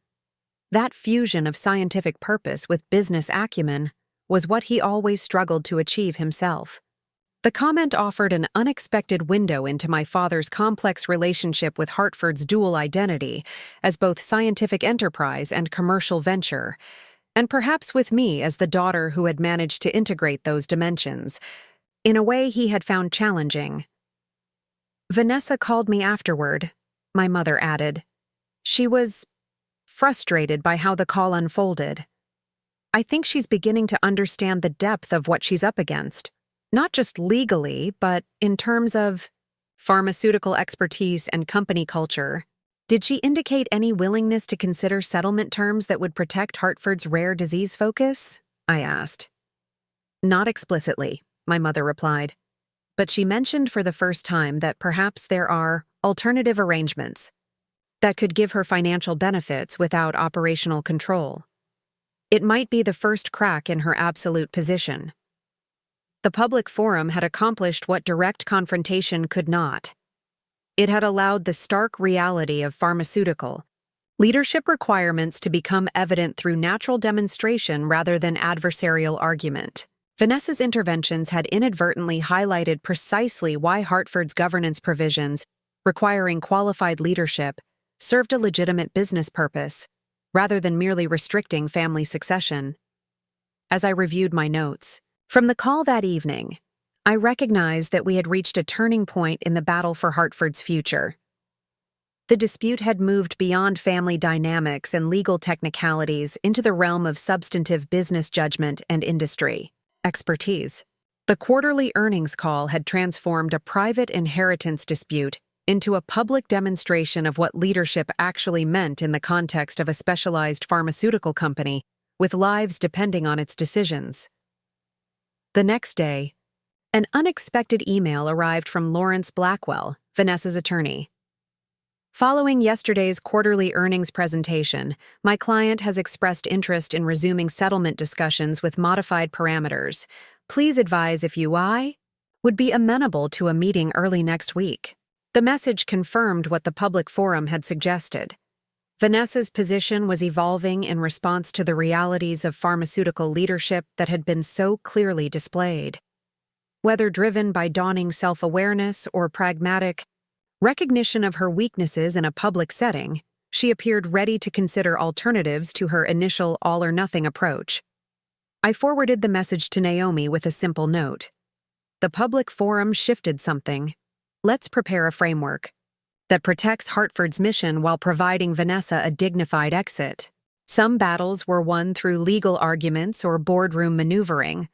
That fusion of scientific purpose with business acumen was what he always struggled to achieve himself." The comment offered an unexpected window into my father's complex relationship with Hartford's dual identity as both scientific enterprise and commercial venture, and perhaps with me as the daughter who had managed to integrate those dimensions, in a way he had found challenging. "Vanessa called me afterward," my mother added. "She was frustrated by how the call unfolded. I think she's beginning to understand the depth of what she's up against. Not just legally, but in terms of pharmaceutical expertise and company culture. Did she indicate any willingness to consider settlement terms that would protect Hartford's rare disease focus?" I asked. "Not explicitly," my mother replied, "but she mentioned for the first time that perhaps there are alternative arrangements that could give her financial benefits without operational control. It might be the first crack in her absolute position." The public forum had accomplished what direct confrontation could not. It had allowed the stark reality of pharmaceutical leadership requirements to become evident through natural demonstration rather than adversarial argument. Vanessa's interventions had inadvertently highlighted precisely why Hartford's governance provisions, requiring qualified leadership, served a legitimate business purpose, rather than merely restricting family succession. As I reviewed my notes, from the call that evening, I recognized that we had reached a turning point in the battle for Hartford's future. The dispute had moved beyond family dynamics and legal technicalities into the realm of substantive business judgment and industry expertise. The quarterly earnings call had transformed a private inheritance dispute into a public demonstration of what leadership actually meant in the context of a specialized pharmaceutical company, with lives depending on its decisions. The next day, an unexpected email arrived from Lawrence Blackwell, Vanessa's attorney. Following yesterday's quarterly earnings presentation, my client has expressed interest in resuming settlement discussions with modified parameters. Please advise if UI would be amenable to a meeting early next week. The message confirmed what the public forum had suggested. Vanessa's position was evolving in response to the realities of pharmaceutical leadership that had been so clearly displayed. Whether driven by dawning self-awareness or pragmatic recognition of her weaknesses in a public setting, she appeared ready to consider alternatives to her initial all-or-nothing approach. I forwarded the message to Naomi with a simple note. The public forum shifted something. Let's prepare a framework that protects Hartford's mission while providing Vanessa a dignified exit. Some battles were won through legal arguments or boardroom maneuvering.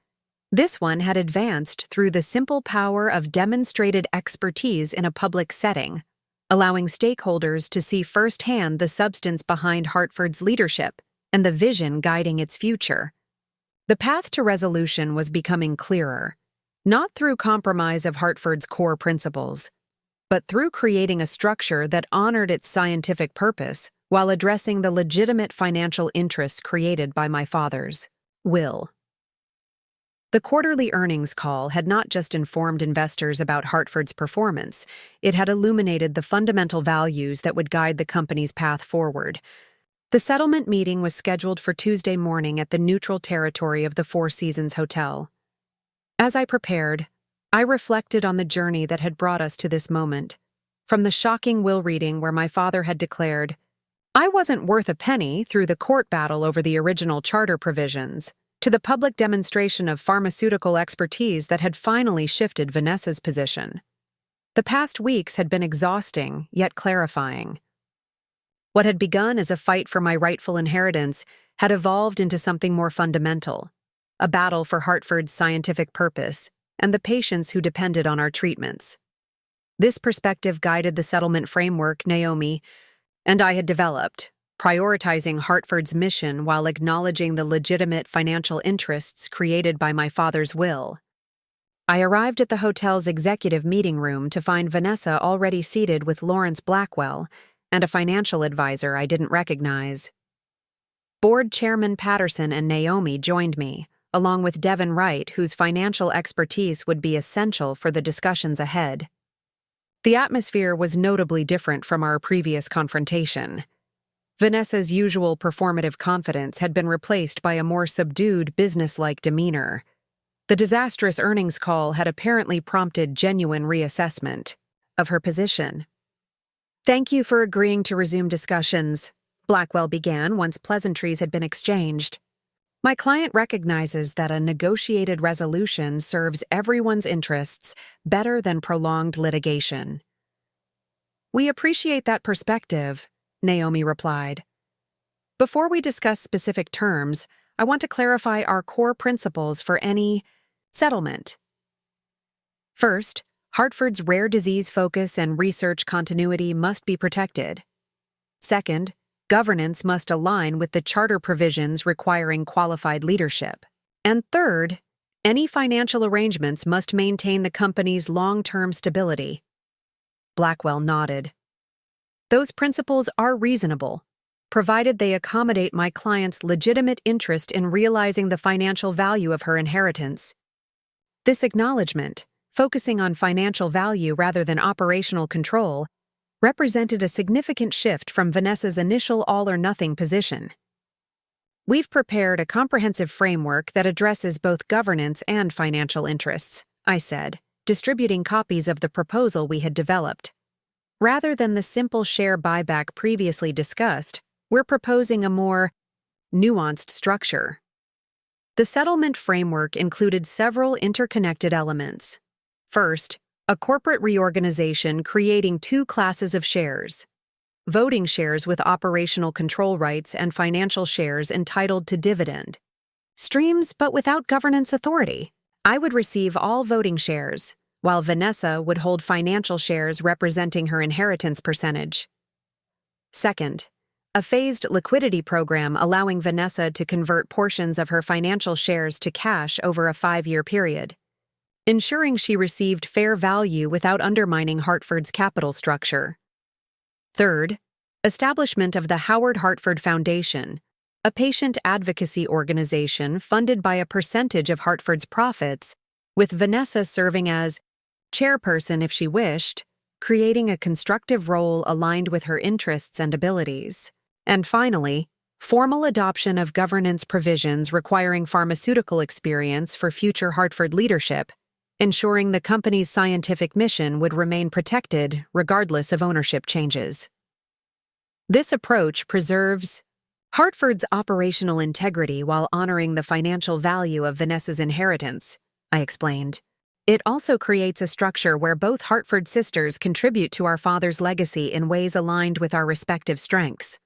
This one had advanced through the simple power of demonstrated expertise in a public setting, allowing stakeholders to see firsthand the substance behind Hartford's leadership and the vision guiding its future. The path to resolution was becoming clearer, not through compromise of Hartford's core principles, but through creating a structure that honored its scientific purpose while addressing the legitimate financial interests created by my father's will. The quarterly earnings call had not just informed investors about Hartford's performance, it had illuminated the fundamental values that would guide the company's path forward. The settlement meeting was scheduled for Tuesday morning at the neutral territory of the Four Seasons Hotel. As I prepared, I reflected on the journey that had brought us to this moment. From the shocking will reading where my father had declared, "I wasn't worth a penny," through the court battle over the original charter provisions, to the public demonstration of pharmaceutical expertise that had finally shifted Vanessa's position. The past weeks had been exhausting, yet clarifying. What had begun as a fight for my rightful inheritance had evolved into something more fundamental, a battle for Hartford's scientific purpose and the patients who depended on our treatments. This perspective guided the settlement framework Naomi and I had developed, prioritizing Hartford's mission while acknowledging the legitimate financial interests created by my father's will. I arrived at the hotel's executive meeting room to find Vanessa already seated with Lawrence Blackwell and a financial advisor I didn't recognize. Board Chairman Patterson and Naomi joined me, along with Devin Wright, whose financial expertise would be essential for the discussions ahead. The atmosphere was notably different from our previous confrontation. Vanessa's usual performative confidence had been replaced by a more subdued, businesslike demeanor. The disastrous earnings call had apparently prompted genuine reassessment of her position. "Thank you for agreeing to resume discussions," Blackwell began once pleasantries had been exchanged. "My client recognizes that a negotiated resolution serves everyone's interests better than prolonged litigation." "We appreciate that perspective," Naomi replied. "Before we discuss specific terms, I want to clarify our core principles for any settlement. First, Hartford's rare disease focus and research continuity must be protected. Second, governance must align with the charter provisions requiring qualified leadership. And third, any financial arrangements must maintain the company's long-term stability." Blackwell nodded. "Those principles are reasonable, provided they accommodate my client's legitimate interest in realizing the financial value of her inheritance." This acknowledgement, focusing on financial value rather than operational control, represented a significant shift from Vanessa's initial all-or-nothing position. "We've prepared a comprehensive framework that addresses both governance and financial interests," I said, distributing copies of the proposal we had developed. "Rather than the simple share buyback previously discussed, we're proposing a more nuanced structure." The settlement framework included several interconnected elements. First, a corporate reorganization creating two classes of shares: voting shares with operational control rights and financial shares entitled to dividend streams but without governance authority. I would receive all voting shares, while Vanessa would hold financial shares representing her inheritance percentage. Second, a phased liquidity program allowing Vanessa to convert portions of her financial shares to cash over a 5-year period, ensuring she received fair value without undermining Hartford's capital structure. Third, establishment of the Howard Hartford Foundation, a patient advocacy organization funded by a percentage of Hartford's profits, with Vanessa serving as chairperson if she wished, creating a constructive role aligned with her interests and abilities. And finally, formal adoption of governance provisions requiring pharmaceutical experience for future Hartford leadership, ensuring the company's scientific mission would remain protected regardless of ownership changes. This approach preserves Hartford's operational integrity while honoring the financial value of Vanessa's inheritance, I explained. It also creates a structure where both Hartford sisters contribute to our father's legacy in ways aligned with our respective strengths.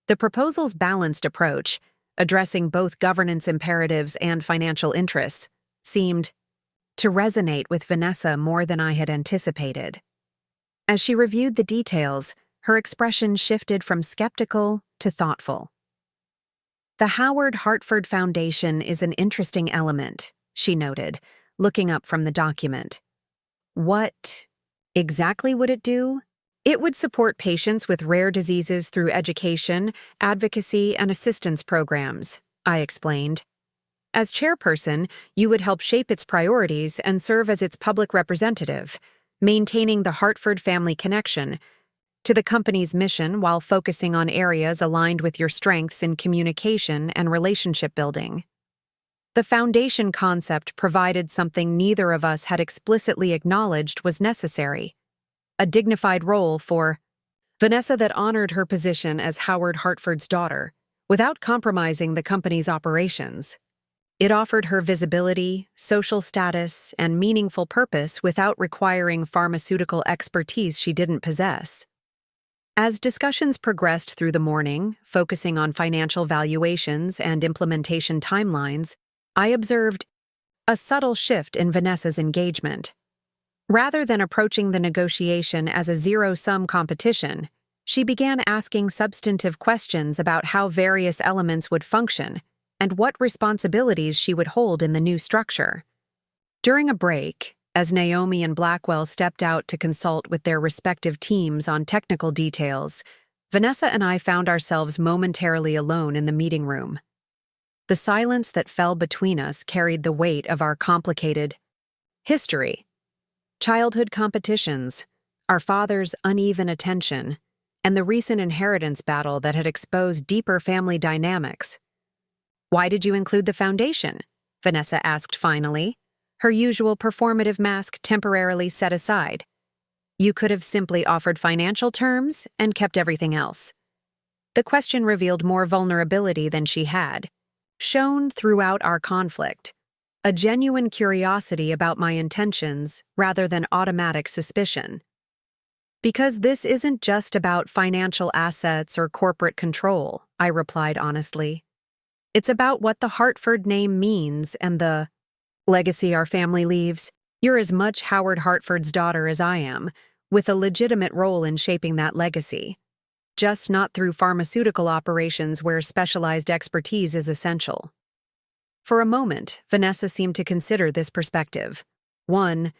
The proposal's balanced approach, addressing both governance imperatives and financial interests, seemed to resonate with Vanessa more than I had anticipated. As she reviewed the details, her expression shifted from skeptical to thoughtful. The Howard Hartford Foundation is an interesting element, she noted, looking up from the document. What exactly would it do? It would support patients with rare diseases through education, advocacy, and assistance programs, I explained. As chairperson, you would help shape its priorities and serve as its public representative, maintaining the Hartford family connection to the company's mission while focusing on areas aligned with your strengths in communication and relationship building. The foundation concept provided something neither of us had explicitly acknowledged was necessary: a dignified role for Vanessa that honored her position as Howard Hartford's daughter, without compromising the company's operations. It offered her visibility, social status, and meaningful purpose without requiring pharmaceutical expertise she didn't possess. As discussions progressed through the morning, focusing on financial valuations and implementation timelines, I observed a subtle shift in Vanessa's engagement. Rather than approaching the negotiation as a zero-sum competition, she began asking substantive questions about how various elements would function and what responsibilities she would hold in the new structure. During a break, as Naomi and Blackwell stepped out to consult with their respective teams on technical details, Vanessa and I found ourselves momentarily alone in the meeting room. The silence that fell between us carried the weight of our complicated history, childhood competitions, our father's uneven attention, and the recent inheritance battle that had exposed deeper family dynamics. "Why did you include the foundation?" Vanessa asked finally, her usual performative mask temporarily set aside. "You could have simply offered financial terms and kept everything else." The question revealed more vulnerability than she had shown throughout our conflict, a genuine curiosity about my intentions rather than automatic suspicion. "Because this isn't just about financial assets or corporate control," I replied honestly. "It's about what the Hartford name means and the legacy our family leaves. You're as much Howard Hartford's daughter as I am, with a legitimate role in shaping that legacy. Just not through pharmaceutical operations where specialized expertise is essential." For a moment, Vanessa seemed to consider this perspective, one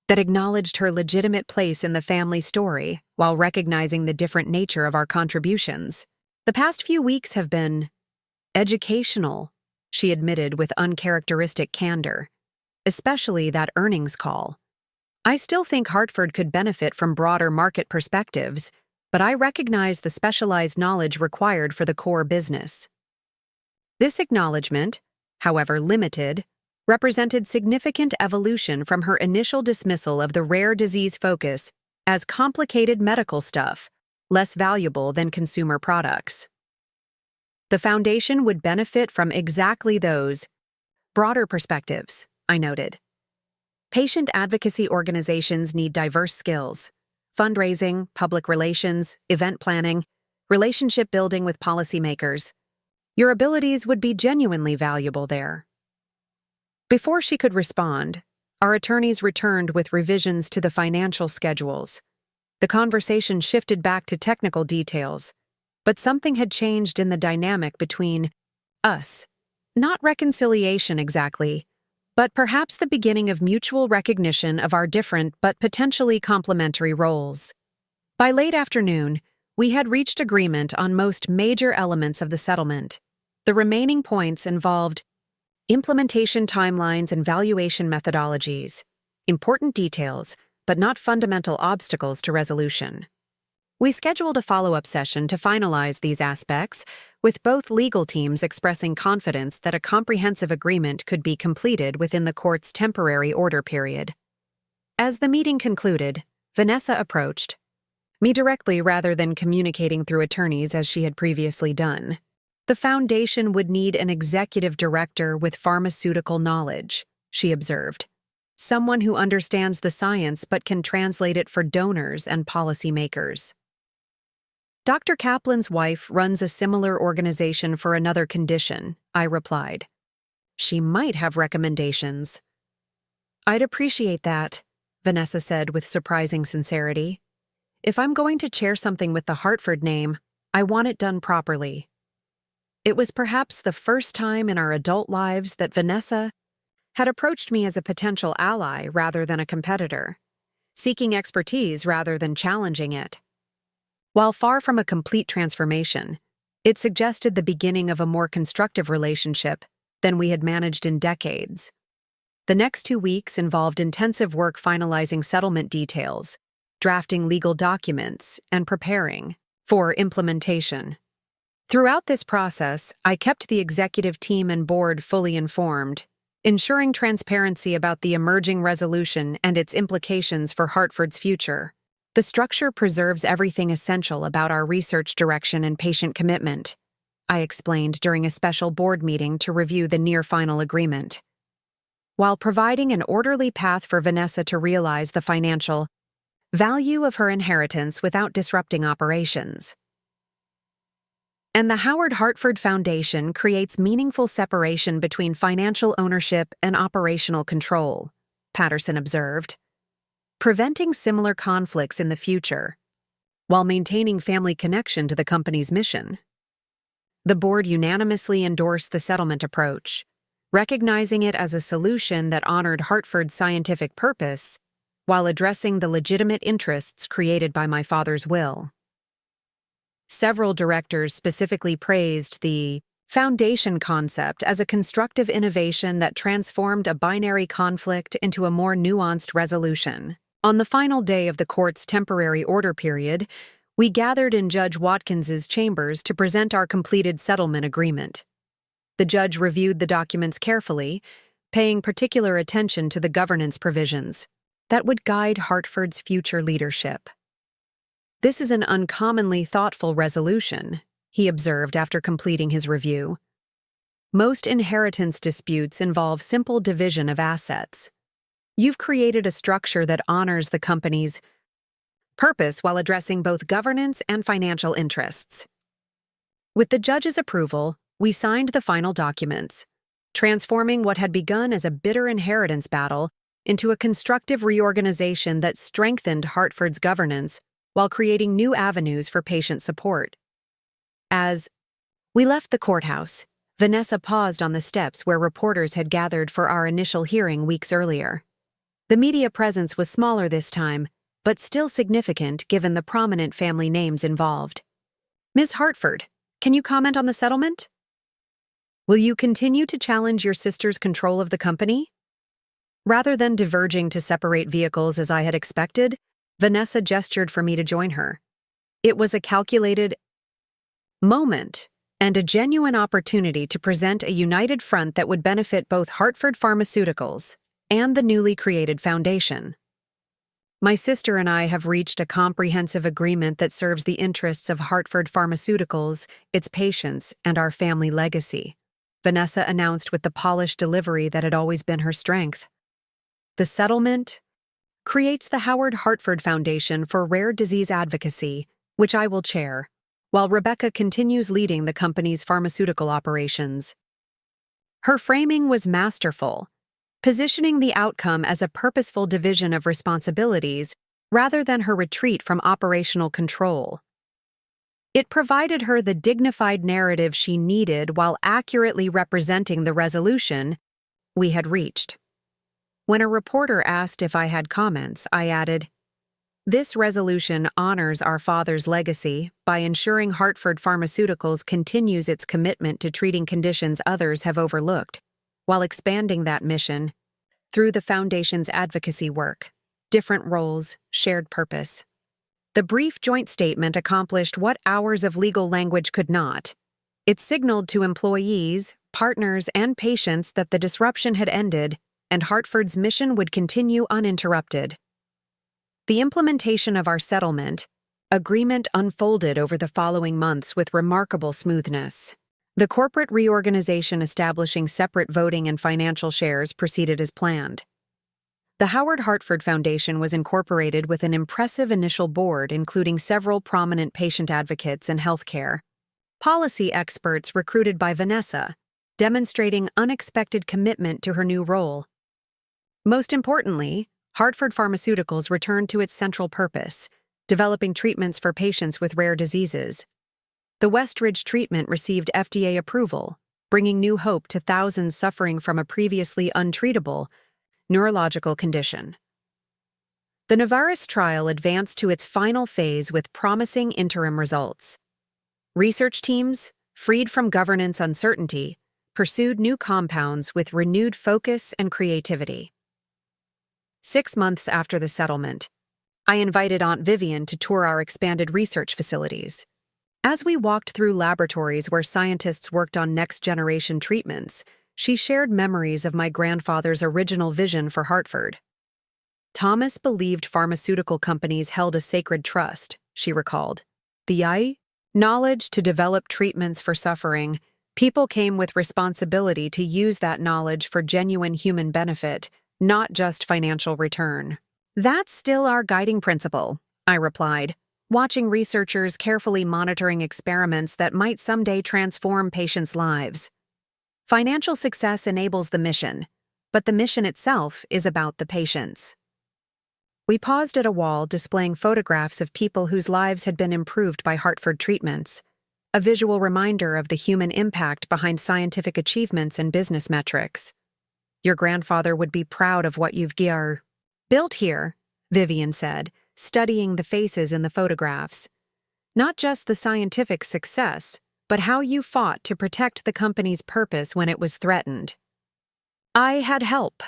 that acknowledged her legitimate place in the family story while recognizing the different nature of our contributions. "The past few weeks have been educational," she admitted with uncharacteristic candor, "especially that earnings call. I still think Hartford could benefit from broader market perspectives, but I recognize the specialized knowledge required for the core business." This acknowledgement, however limited, represented significant evolution from her initial dismissal of the rare disease focus as complicated medical stuff, less valuable than consumer products. "The foundation would benefit from exactly those broader perspectives," I noted. "Patient advocacy organizations need diverse skills: fundraising, public relations, event planning, relationship building with policymakers. Your abilities would be genuinely valuable there." Before she could respond, our attorneys returned with revisions to the financial schedules. The conversation shifted back to technical details, but something had changed in the dynamic between us. Not reconciliation exactly, but perhaps the beginning of mutual recognition of our different but potentially complementary roles. By late afternoon, we had reached agreement on most major elements of the settlement. The remaining points involved implementation timelines and valuation methodologies, important details, but not fundamental obstacles to resolution. We scheduled a follow-up session to finalize these aspects, with both legal teams expressing confidence that a comprehensive agreement could be completed within the court's temporary order period. As the meeting concluded, Vanessa approached me directly rather than communicating through attorneys as she had previously done. The foundation would need an executive director with pharmaceutical knowledge, she observed. Someone who understands the science but can translate it for donors and policymakers. Dr. Kaplan's wife runs a similar organization for another condition, I replied. She might have recommendations. I'd appreciate that, Vanessa said with surprising sincerity. If I'm going to chair something with the Hartford name, I want it done properly. It was perhaps the first time in our adult lives that Vanessa had approached me as a potential ally rather than a competitor, seeking expertise rather than challenging it. While far from a complete transformation, it suggested the beginning of a more constructive relationship than we had managed in decades. The next 2 weeks involved intensive work finalizing settlement details, drafting legal documents, and preparing for implementation. Throughout this process, I kept the executive team and board fully informed, ensuring transparency about the emerging resolution and its implications for Hartford's future. The structure preserves everything essential about our research direction and patient commitment, I explained during a special board meeting to review the near-final agreement, while providing an orderly path for Vanessa to realize the financial value of her inheritance without disrupting operations. And the Howard Hartford Foundation creates meaningful separation between financial ownership and operational control, Patterson observed, preventing similar conflicts in the future, while maintaining family connection to the company's mission. The board unanimously endorsed the settlement approach, recognizing it as a solution that honored Hartford's scientific purpose while addressing the legitimate interests created by my father's will. Several directors specifically praised the foundation concept as a constructive innovation that transformed a binary conflict into a more nuanced resolution. On the final day of the court's temporary order period, we gathered in Judge Watkins's chambers to present our completed settlement agreement. The judge reviewed the documents carefully, paying particular attention to the governance provisions that would guide Hartford's future leadership. This is an uncommonly thoughtful resolution, he observed after completing his review. Most inheritance disputes involve simple division of assets. You've created a structure that honors the company's purpose while addressing both governance and financial interests. With the judge's approval, we signed the final documents, transforming what had begun as a bitter inheritance battle into a constructive reorganization that strengthened Hartford's governance while creating new avenues for patient support. As we left the courthouse, Vanessa paused on the steps where reporters had gathered for our initial hearing weeks earlier. The media presence was smaller this time, but still significant given the prominent family names involved. Ms. Hartford, can you comment on the settlement? Will you continue to challenge your sister's control of the company? Rather than diverging to separate vehicles as I had expected, Vanessa gestured for me to join her. It was a calculated moment and a genuine opportunity to present a united front that would benefit both Hartford Pharmaceuticals and the newly created foundation. My sister and I have reached a comprehensive agreement that serves the interests of Hartford Pharmaceuticals, its patients, and our family legacy, Vanessa announced with the polished delivery that had always been her strength. The settlement creates the Howard Hartford Foundation for Rare Disease Advocacy, which I will chair, while Rebecca continues leading the company's pharmaceutical operations. Her framing was masterful, positioning the outcome as a purposeful division of responsibilities rather than her retreat from operational control. It provided her the dignified narrative she needed while accurately representing the resolution we had reached. When a reporter asked if I had comments, I added, This resolution honors our father's legacy by ensuring Hartford Pharmaceuticals continues its commitment to treating conditions others have overlooked, while expanding that mission through the Foundation's advocacy work. Different roles, shared purpose. The brief joint statement accomplished what hours of legal language could not. It signaled to employees, partners, and patients that the disruption had ended and Hartford's mission would continue uninterrupted. The implementation of our settlement agreement unfolded over the following months with remarkable smoothness. The corporate reorganization establishing separate voting and financial shares proceeded as planned. The Howard Hartford Foundation was incorporated with an impressive initial board including several prominent patient advocates and healthcare policy experts recruited by Vanessa, demonstrating unexpected commitment to her new role. Most importantly, Hartford Pharmaceuticals returned to its central purpose, developing treatments for patients with rare diseases. The Westridge treatment received FDA approval, bringing new hope to thousands suffering from a previously untreatable neurological condition. The Novartis trial advanced to its final phase with promising interim results. Research teams, freed from governance uncertainty, pursued new compounds with renewed focus and creativity. 6 months after the settlement, I invited Aunt Vivian to tour our expanded research facilities. As we walked through laboratories where scientists worked on next-generation treatments, she shared memories of my grandfather's original vision for Hartford. Thomas believed pharmaceutical companies held a sacred trust, she recalled. The knowledge to develop treatments for suffering, people came with responsibility to use that knowledge for genuine human benefit, not just financial return. That's still our guiding principle, I replied, watching researchers carefully monitoring experiments that might someday transform patients' lives. Financial success enables the mission, but the mission itself is about the patients. We paused at a wall displaying photographs of people whose lives had been improved by Hartford treatments, a visual reminder of the human impact behind scientific achievements and business metrics. Your grandfather would be proud of what you've built here, Vivian said, studying the faces in the photographs. Not just the scientific success, but how you fought to protect the company's purpose when it was threatened. I had help,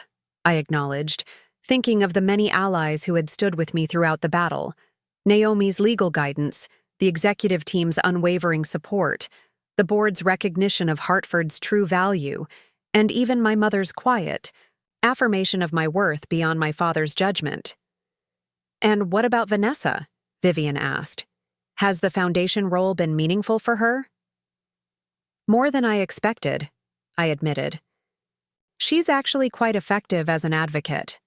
I acknowledged, thinking of the many allies who had stood with me throughout the battle. Naomi's legal guidance, the executive team's unwavering support, the board's recognition of Hartford's true value, and even my mother's quiet affirmation of my worth beyond my father's judgment. And what about Vanessa? Vivian asked. Has the foundation role been meaningful for her? More than I expected, I admitted. She's actually quite effective as an advocate.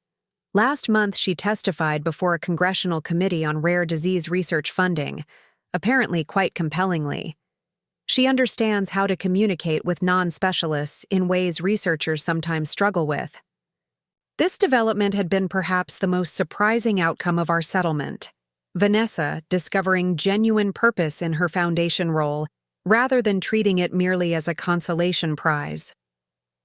Last month, she testified before a congressional committee on rare disease research funding, apparently quite compellingly. She understands how to communicate with non-specialists in ways researchers sometimes struggle with. This development had been perhaps the most surprising outcome of our settlement. Vanessa discovering genuine purpose in her foundation role, rather than treating it merely as a consolation prize.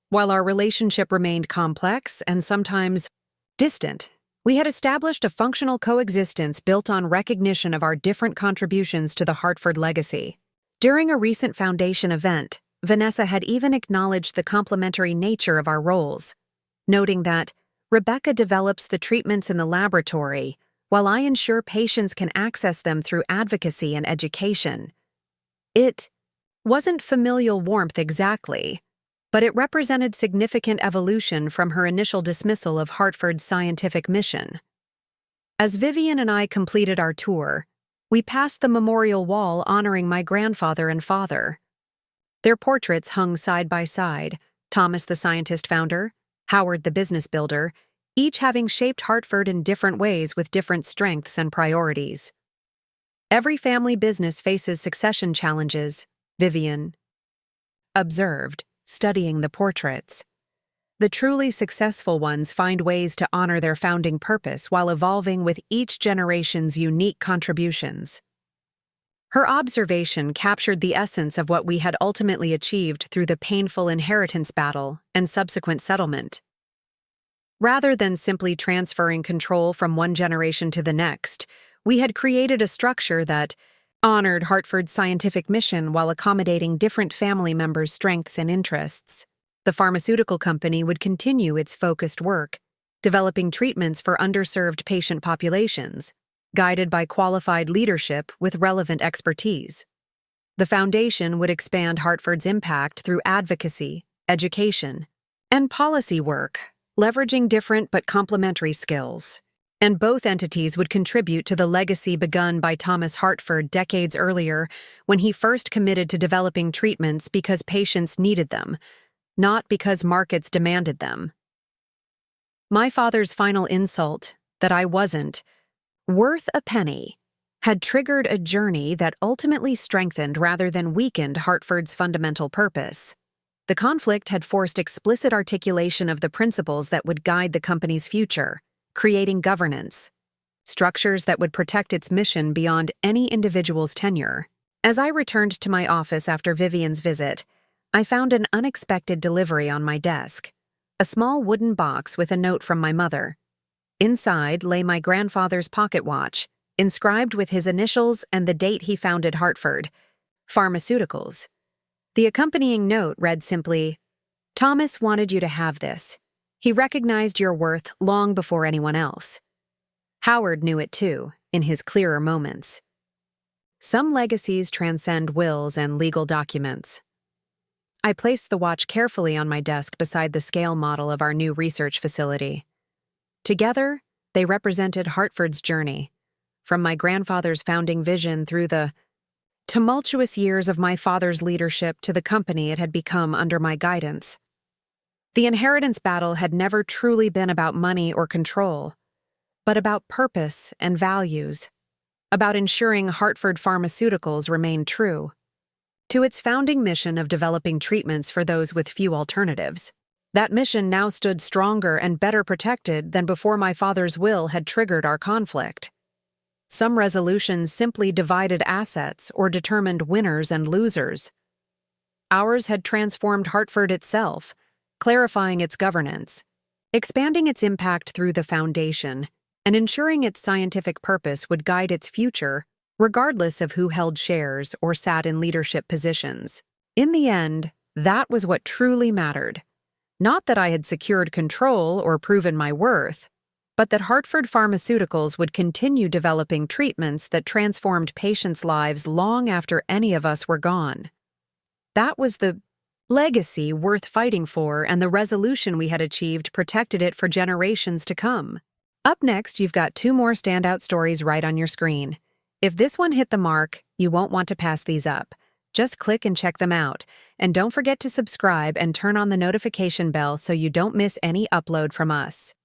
While our relationship remained complex and sometimes distant, we had established a functional coexistence built on recognition of our different contributions to the Hartford legacy. During a recent foundation event, Vanessa had even acknowledged the complementary nature of our roles, noting that Rebecca develops the treatments in the laboratory, while I ensure patients can access them through advocacy and education. It wasn't familial warmth exactly, but it represented significant evolution from her initial dismissal of Hartford's scientific mission. As Vivian and I completed our tour, we passed the memorial wall honoring my grandfather and father. Their portraits hung side by side, Thomas the scientist founder, Howard the business builder, each having shaped Hartford in different ways with different strengths and priorities. Every family business faces succession challenges, Vivian observed, studying the portraits. The truly successful ones find ways to honor their founding purpose while evolving with each generation's unique contributions. Her observation captured the essence of what we had ultimately achieved through the painful inheritance battle and subsequent settlement. Rather than simply transferring control from one generation to the next, we had created a structure that honored Hartford's scientific mission while accommodating different family members' strengths and interests. The pharmaceutical company would continue its focused work, developing treatments for underserved patient populations, guided by qualified leadership with relevant expertise. The foundation would expand Hartford's impact through advocacy, education, and policy work, leveraging different but complementary skills. And both entities would contribute to the legacy begun by Thomas Hartford decades earlier when he first committed to developing treatments because patients needed them, not because markets demanded them. My father's final insult, that I wasn't worth a penny, had triggered a journey that ultimately strengthened rather than weakened Hartford's fundamental purpose. The conflict had forced explicit articulation of the principles that would guide the company's future, creating governance, structures that would protect its mission beyond any individual's tenure. As I returned to my office after Vivian's visit, I found an unexpected delivery on my desk, a small wooden box with a note from my mother. Inside lay my grandfather's pocket watch, inscribed with his initials and the date he founded Hartford, Pharmaceuticals. The accompanying note read simply, "Thomas wanted you to have this. He recognized your worth long before anyone else." Howard knew it too, in his clearer moments. Some legacies transcend wills and legal documents. I placed the watch carefully on my desk beside the scale model of our new research facility. Together, they represented Hartford's journey, from my grandfather's founding vision through the tumultuous years of my father's leadership to the company it had become under my guidance. The inheritance battle had never truly been about money or control, but about purpose and values, about ensuring Hartford Pharmaceuticals remained true to its founding mission of developing treatments for those with few alternatives. That mission now stood stronger and better protected than before my father's will had triggered our conflict. Some resolutions simply divided assets or determined winners and losers. Ours had transformed Hartford itself, clarifying its governance, expanding its impact through the foundation, and ensuring its scientific purpose would guide its future, regardless of who held shares or sat in leadership positions. In the end, that was what truly mattered. Not that I had secured control or proven my worth, but that Hartford Pharmaceuticals would continue developing treatments that transformed patients' lives long after any of us were gone. That was the legacy worth fighting for, and the resolution we had achieved protected it for generations to come. Up next, you've got 2 more standout stories right on your screen. If this one hit the mark, you won't want to pass these up. Just click and check them out. And don't forget to subscribe and turn on the notification bell so you don't miss any upload from us.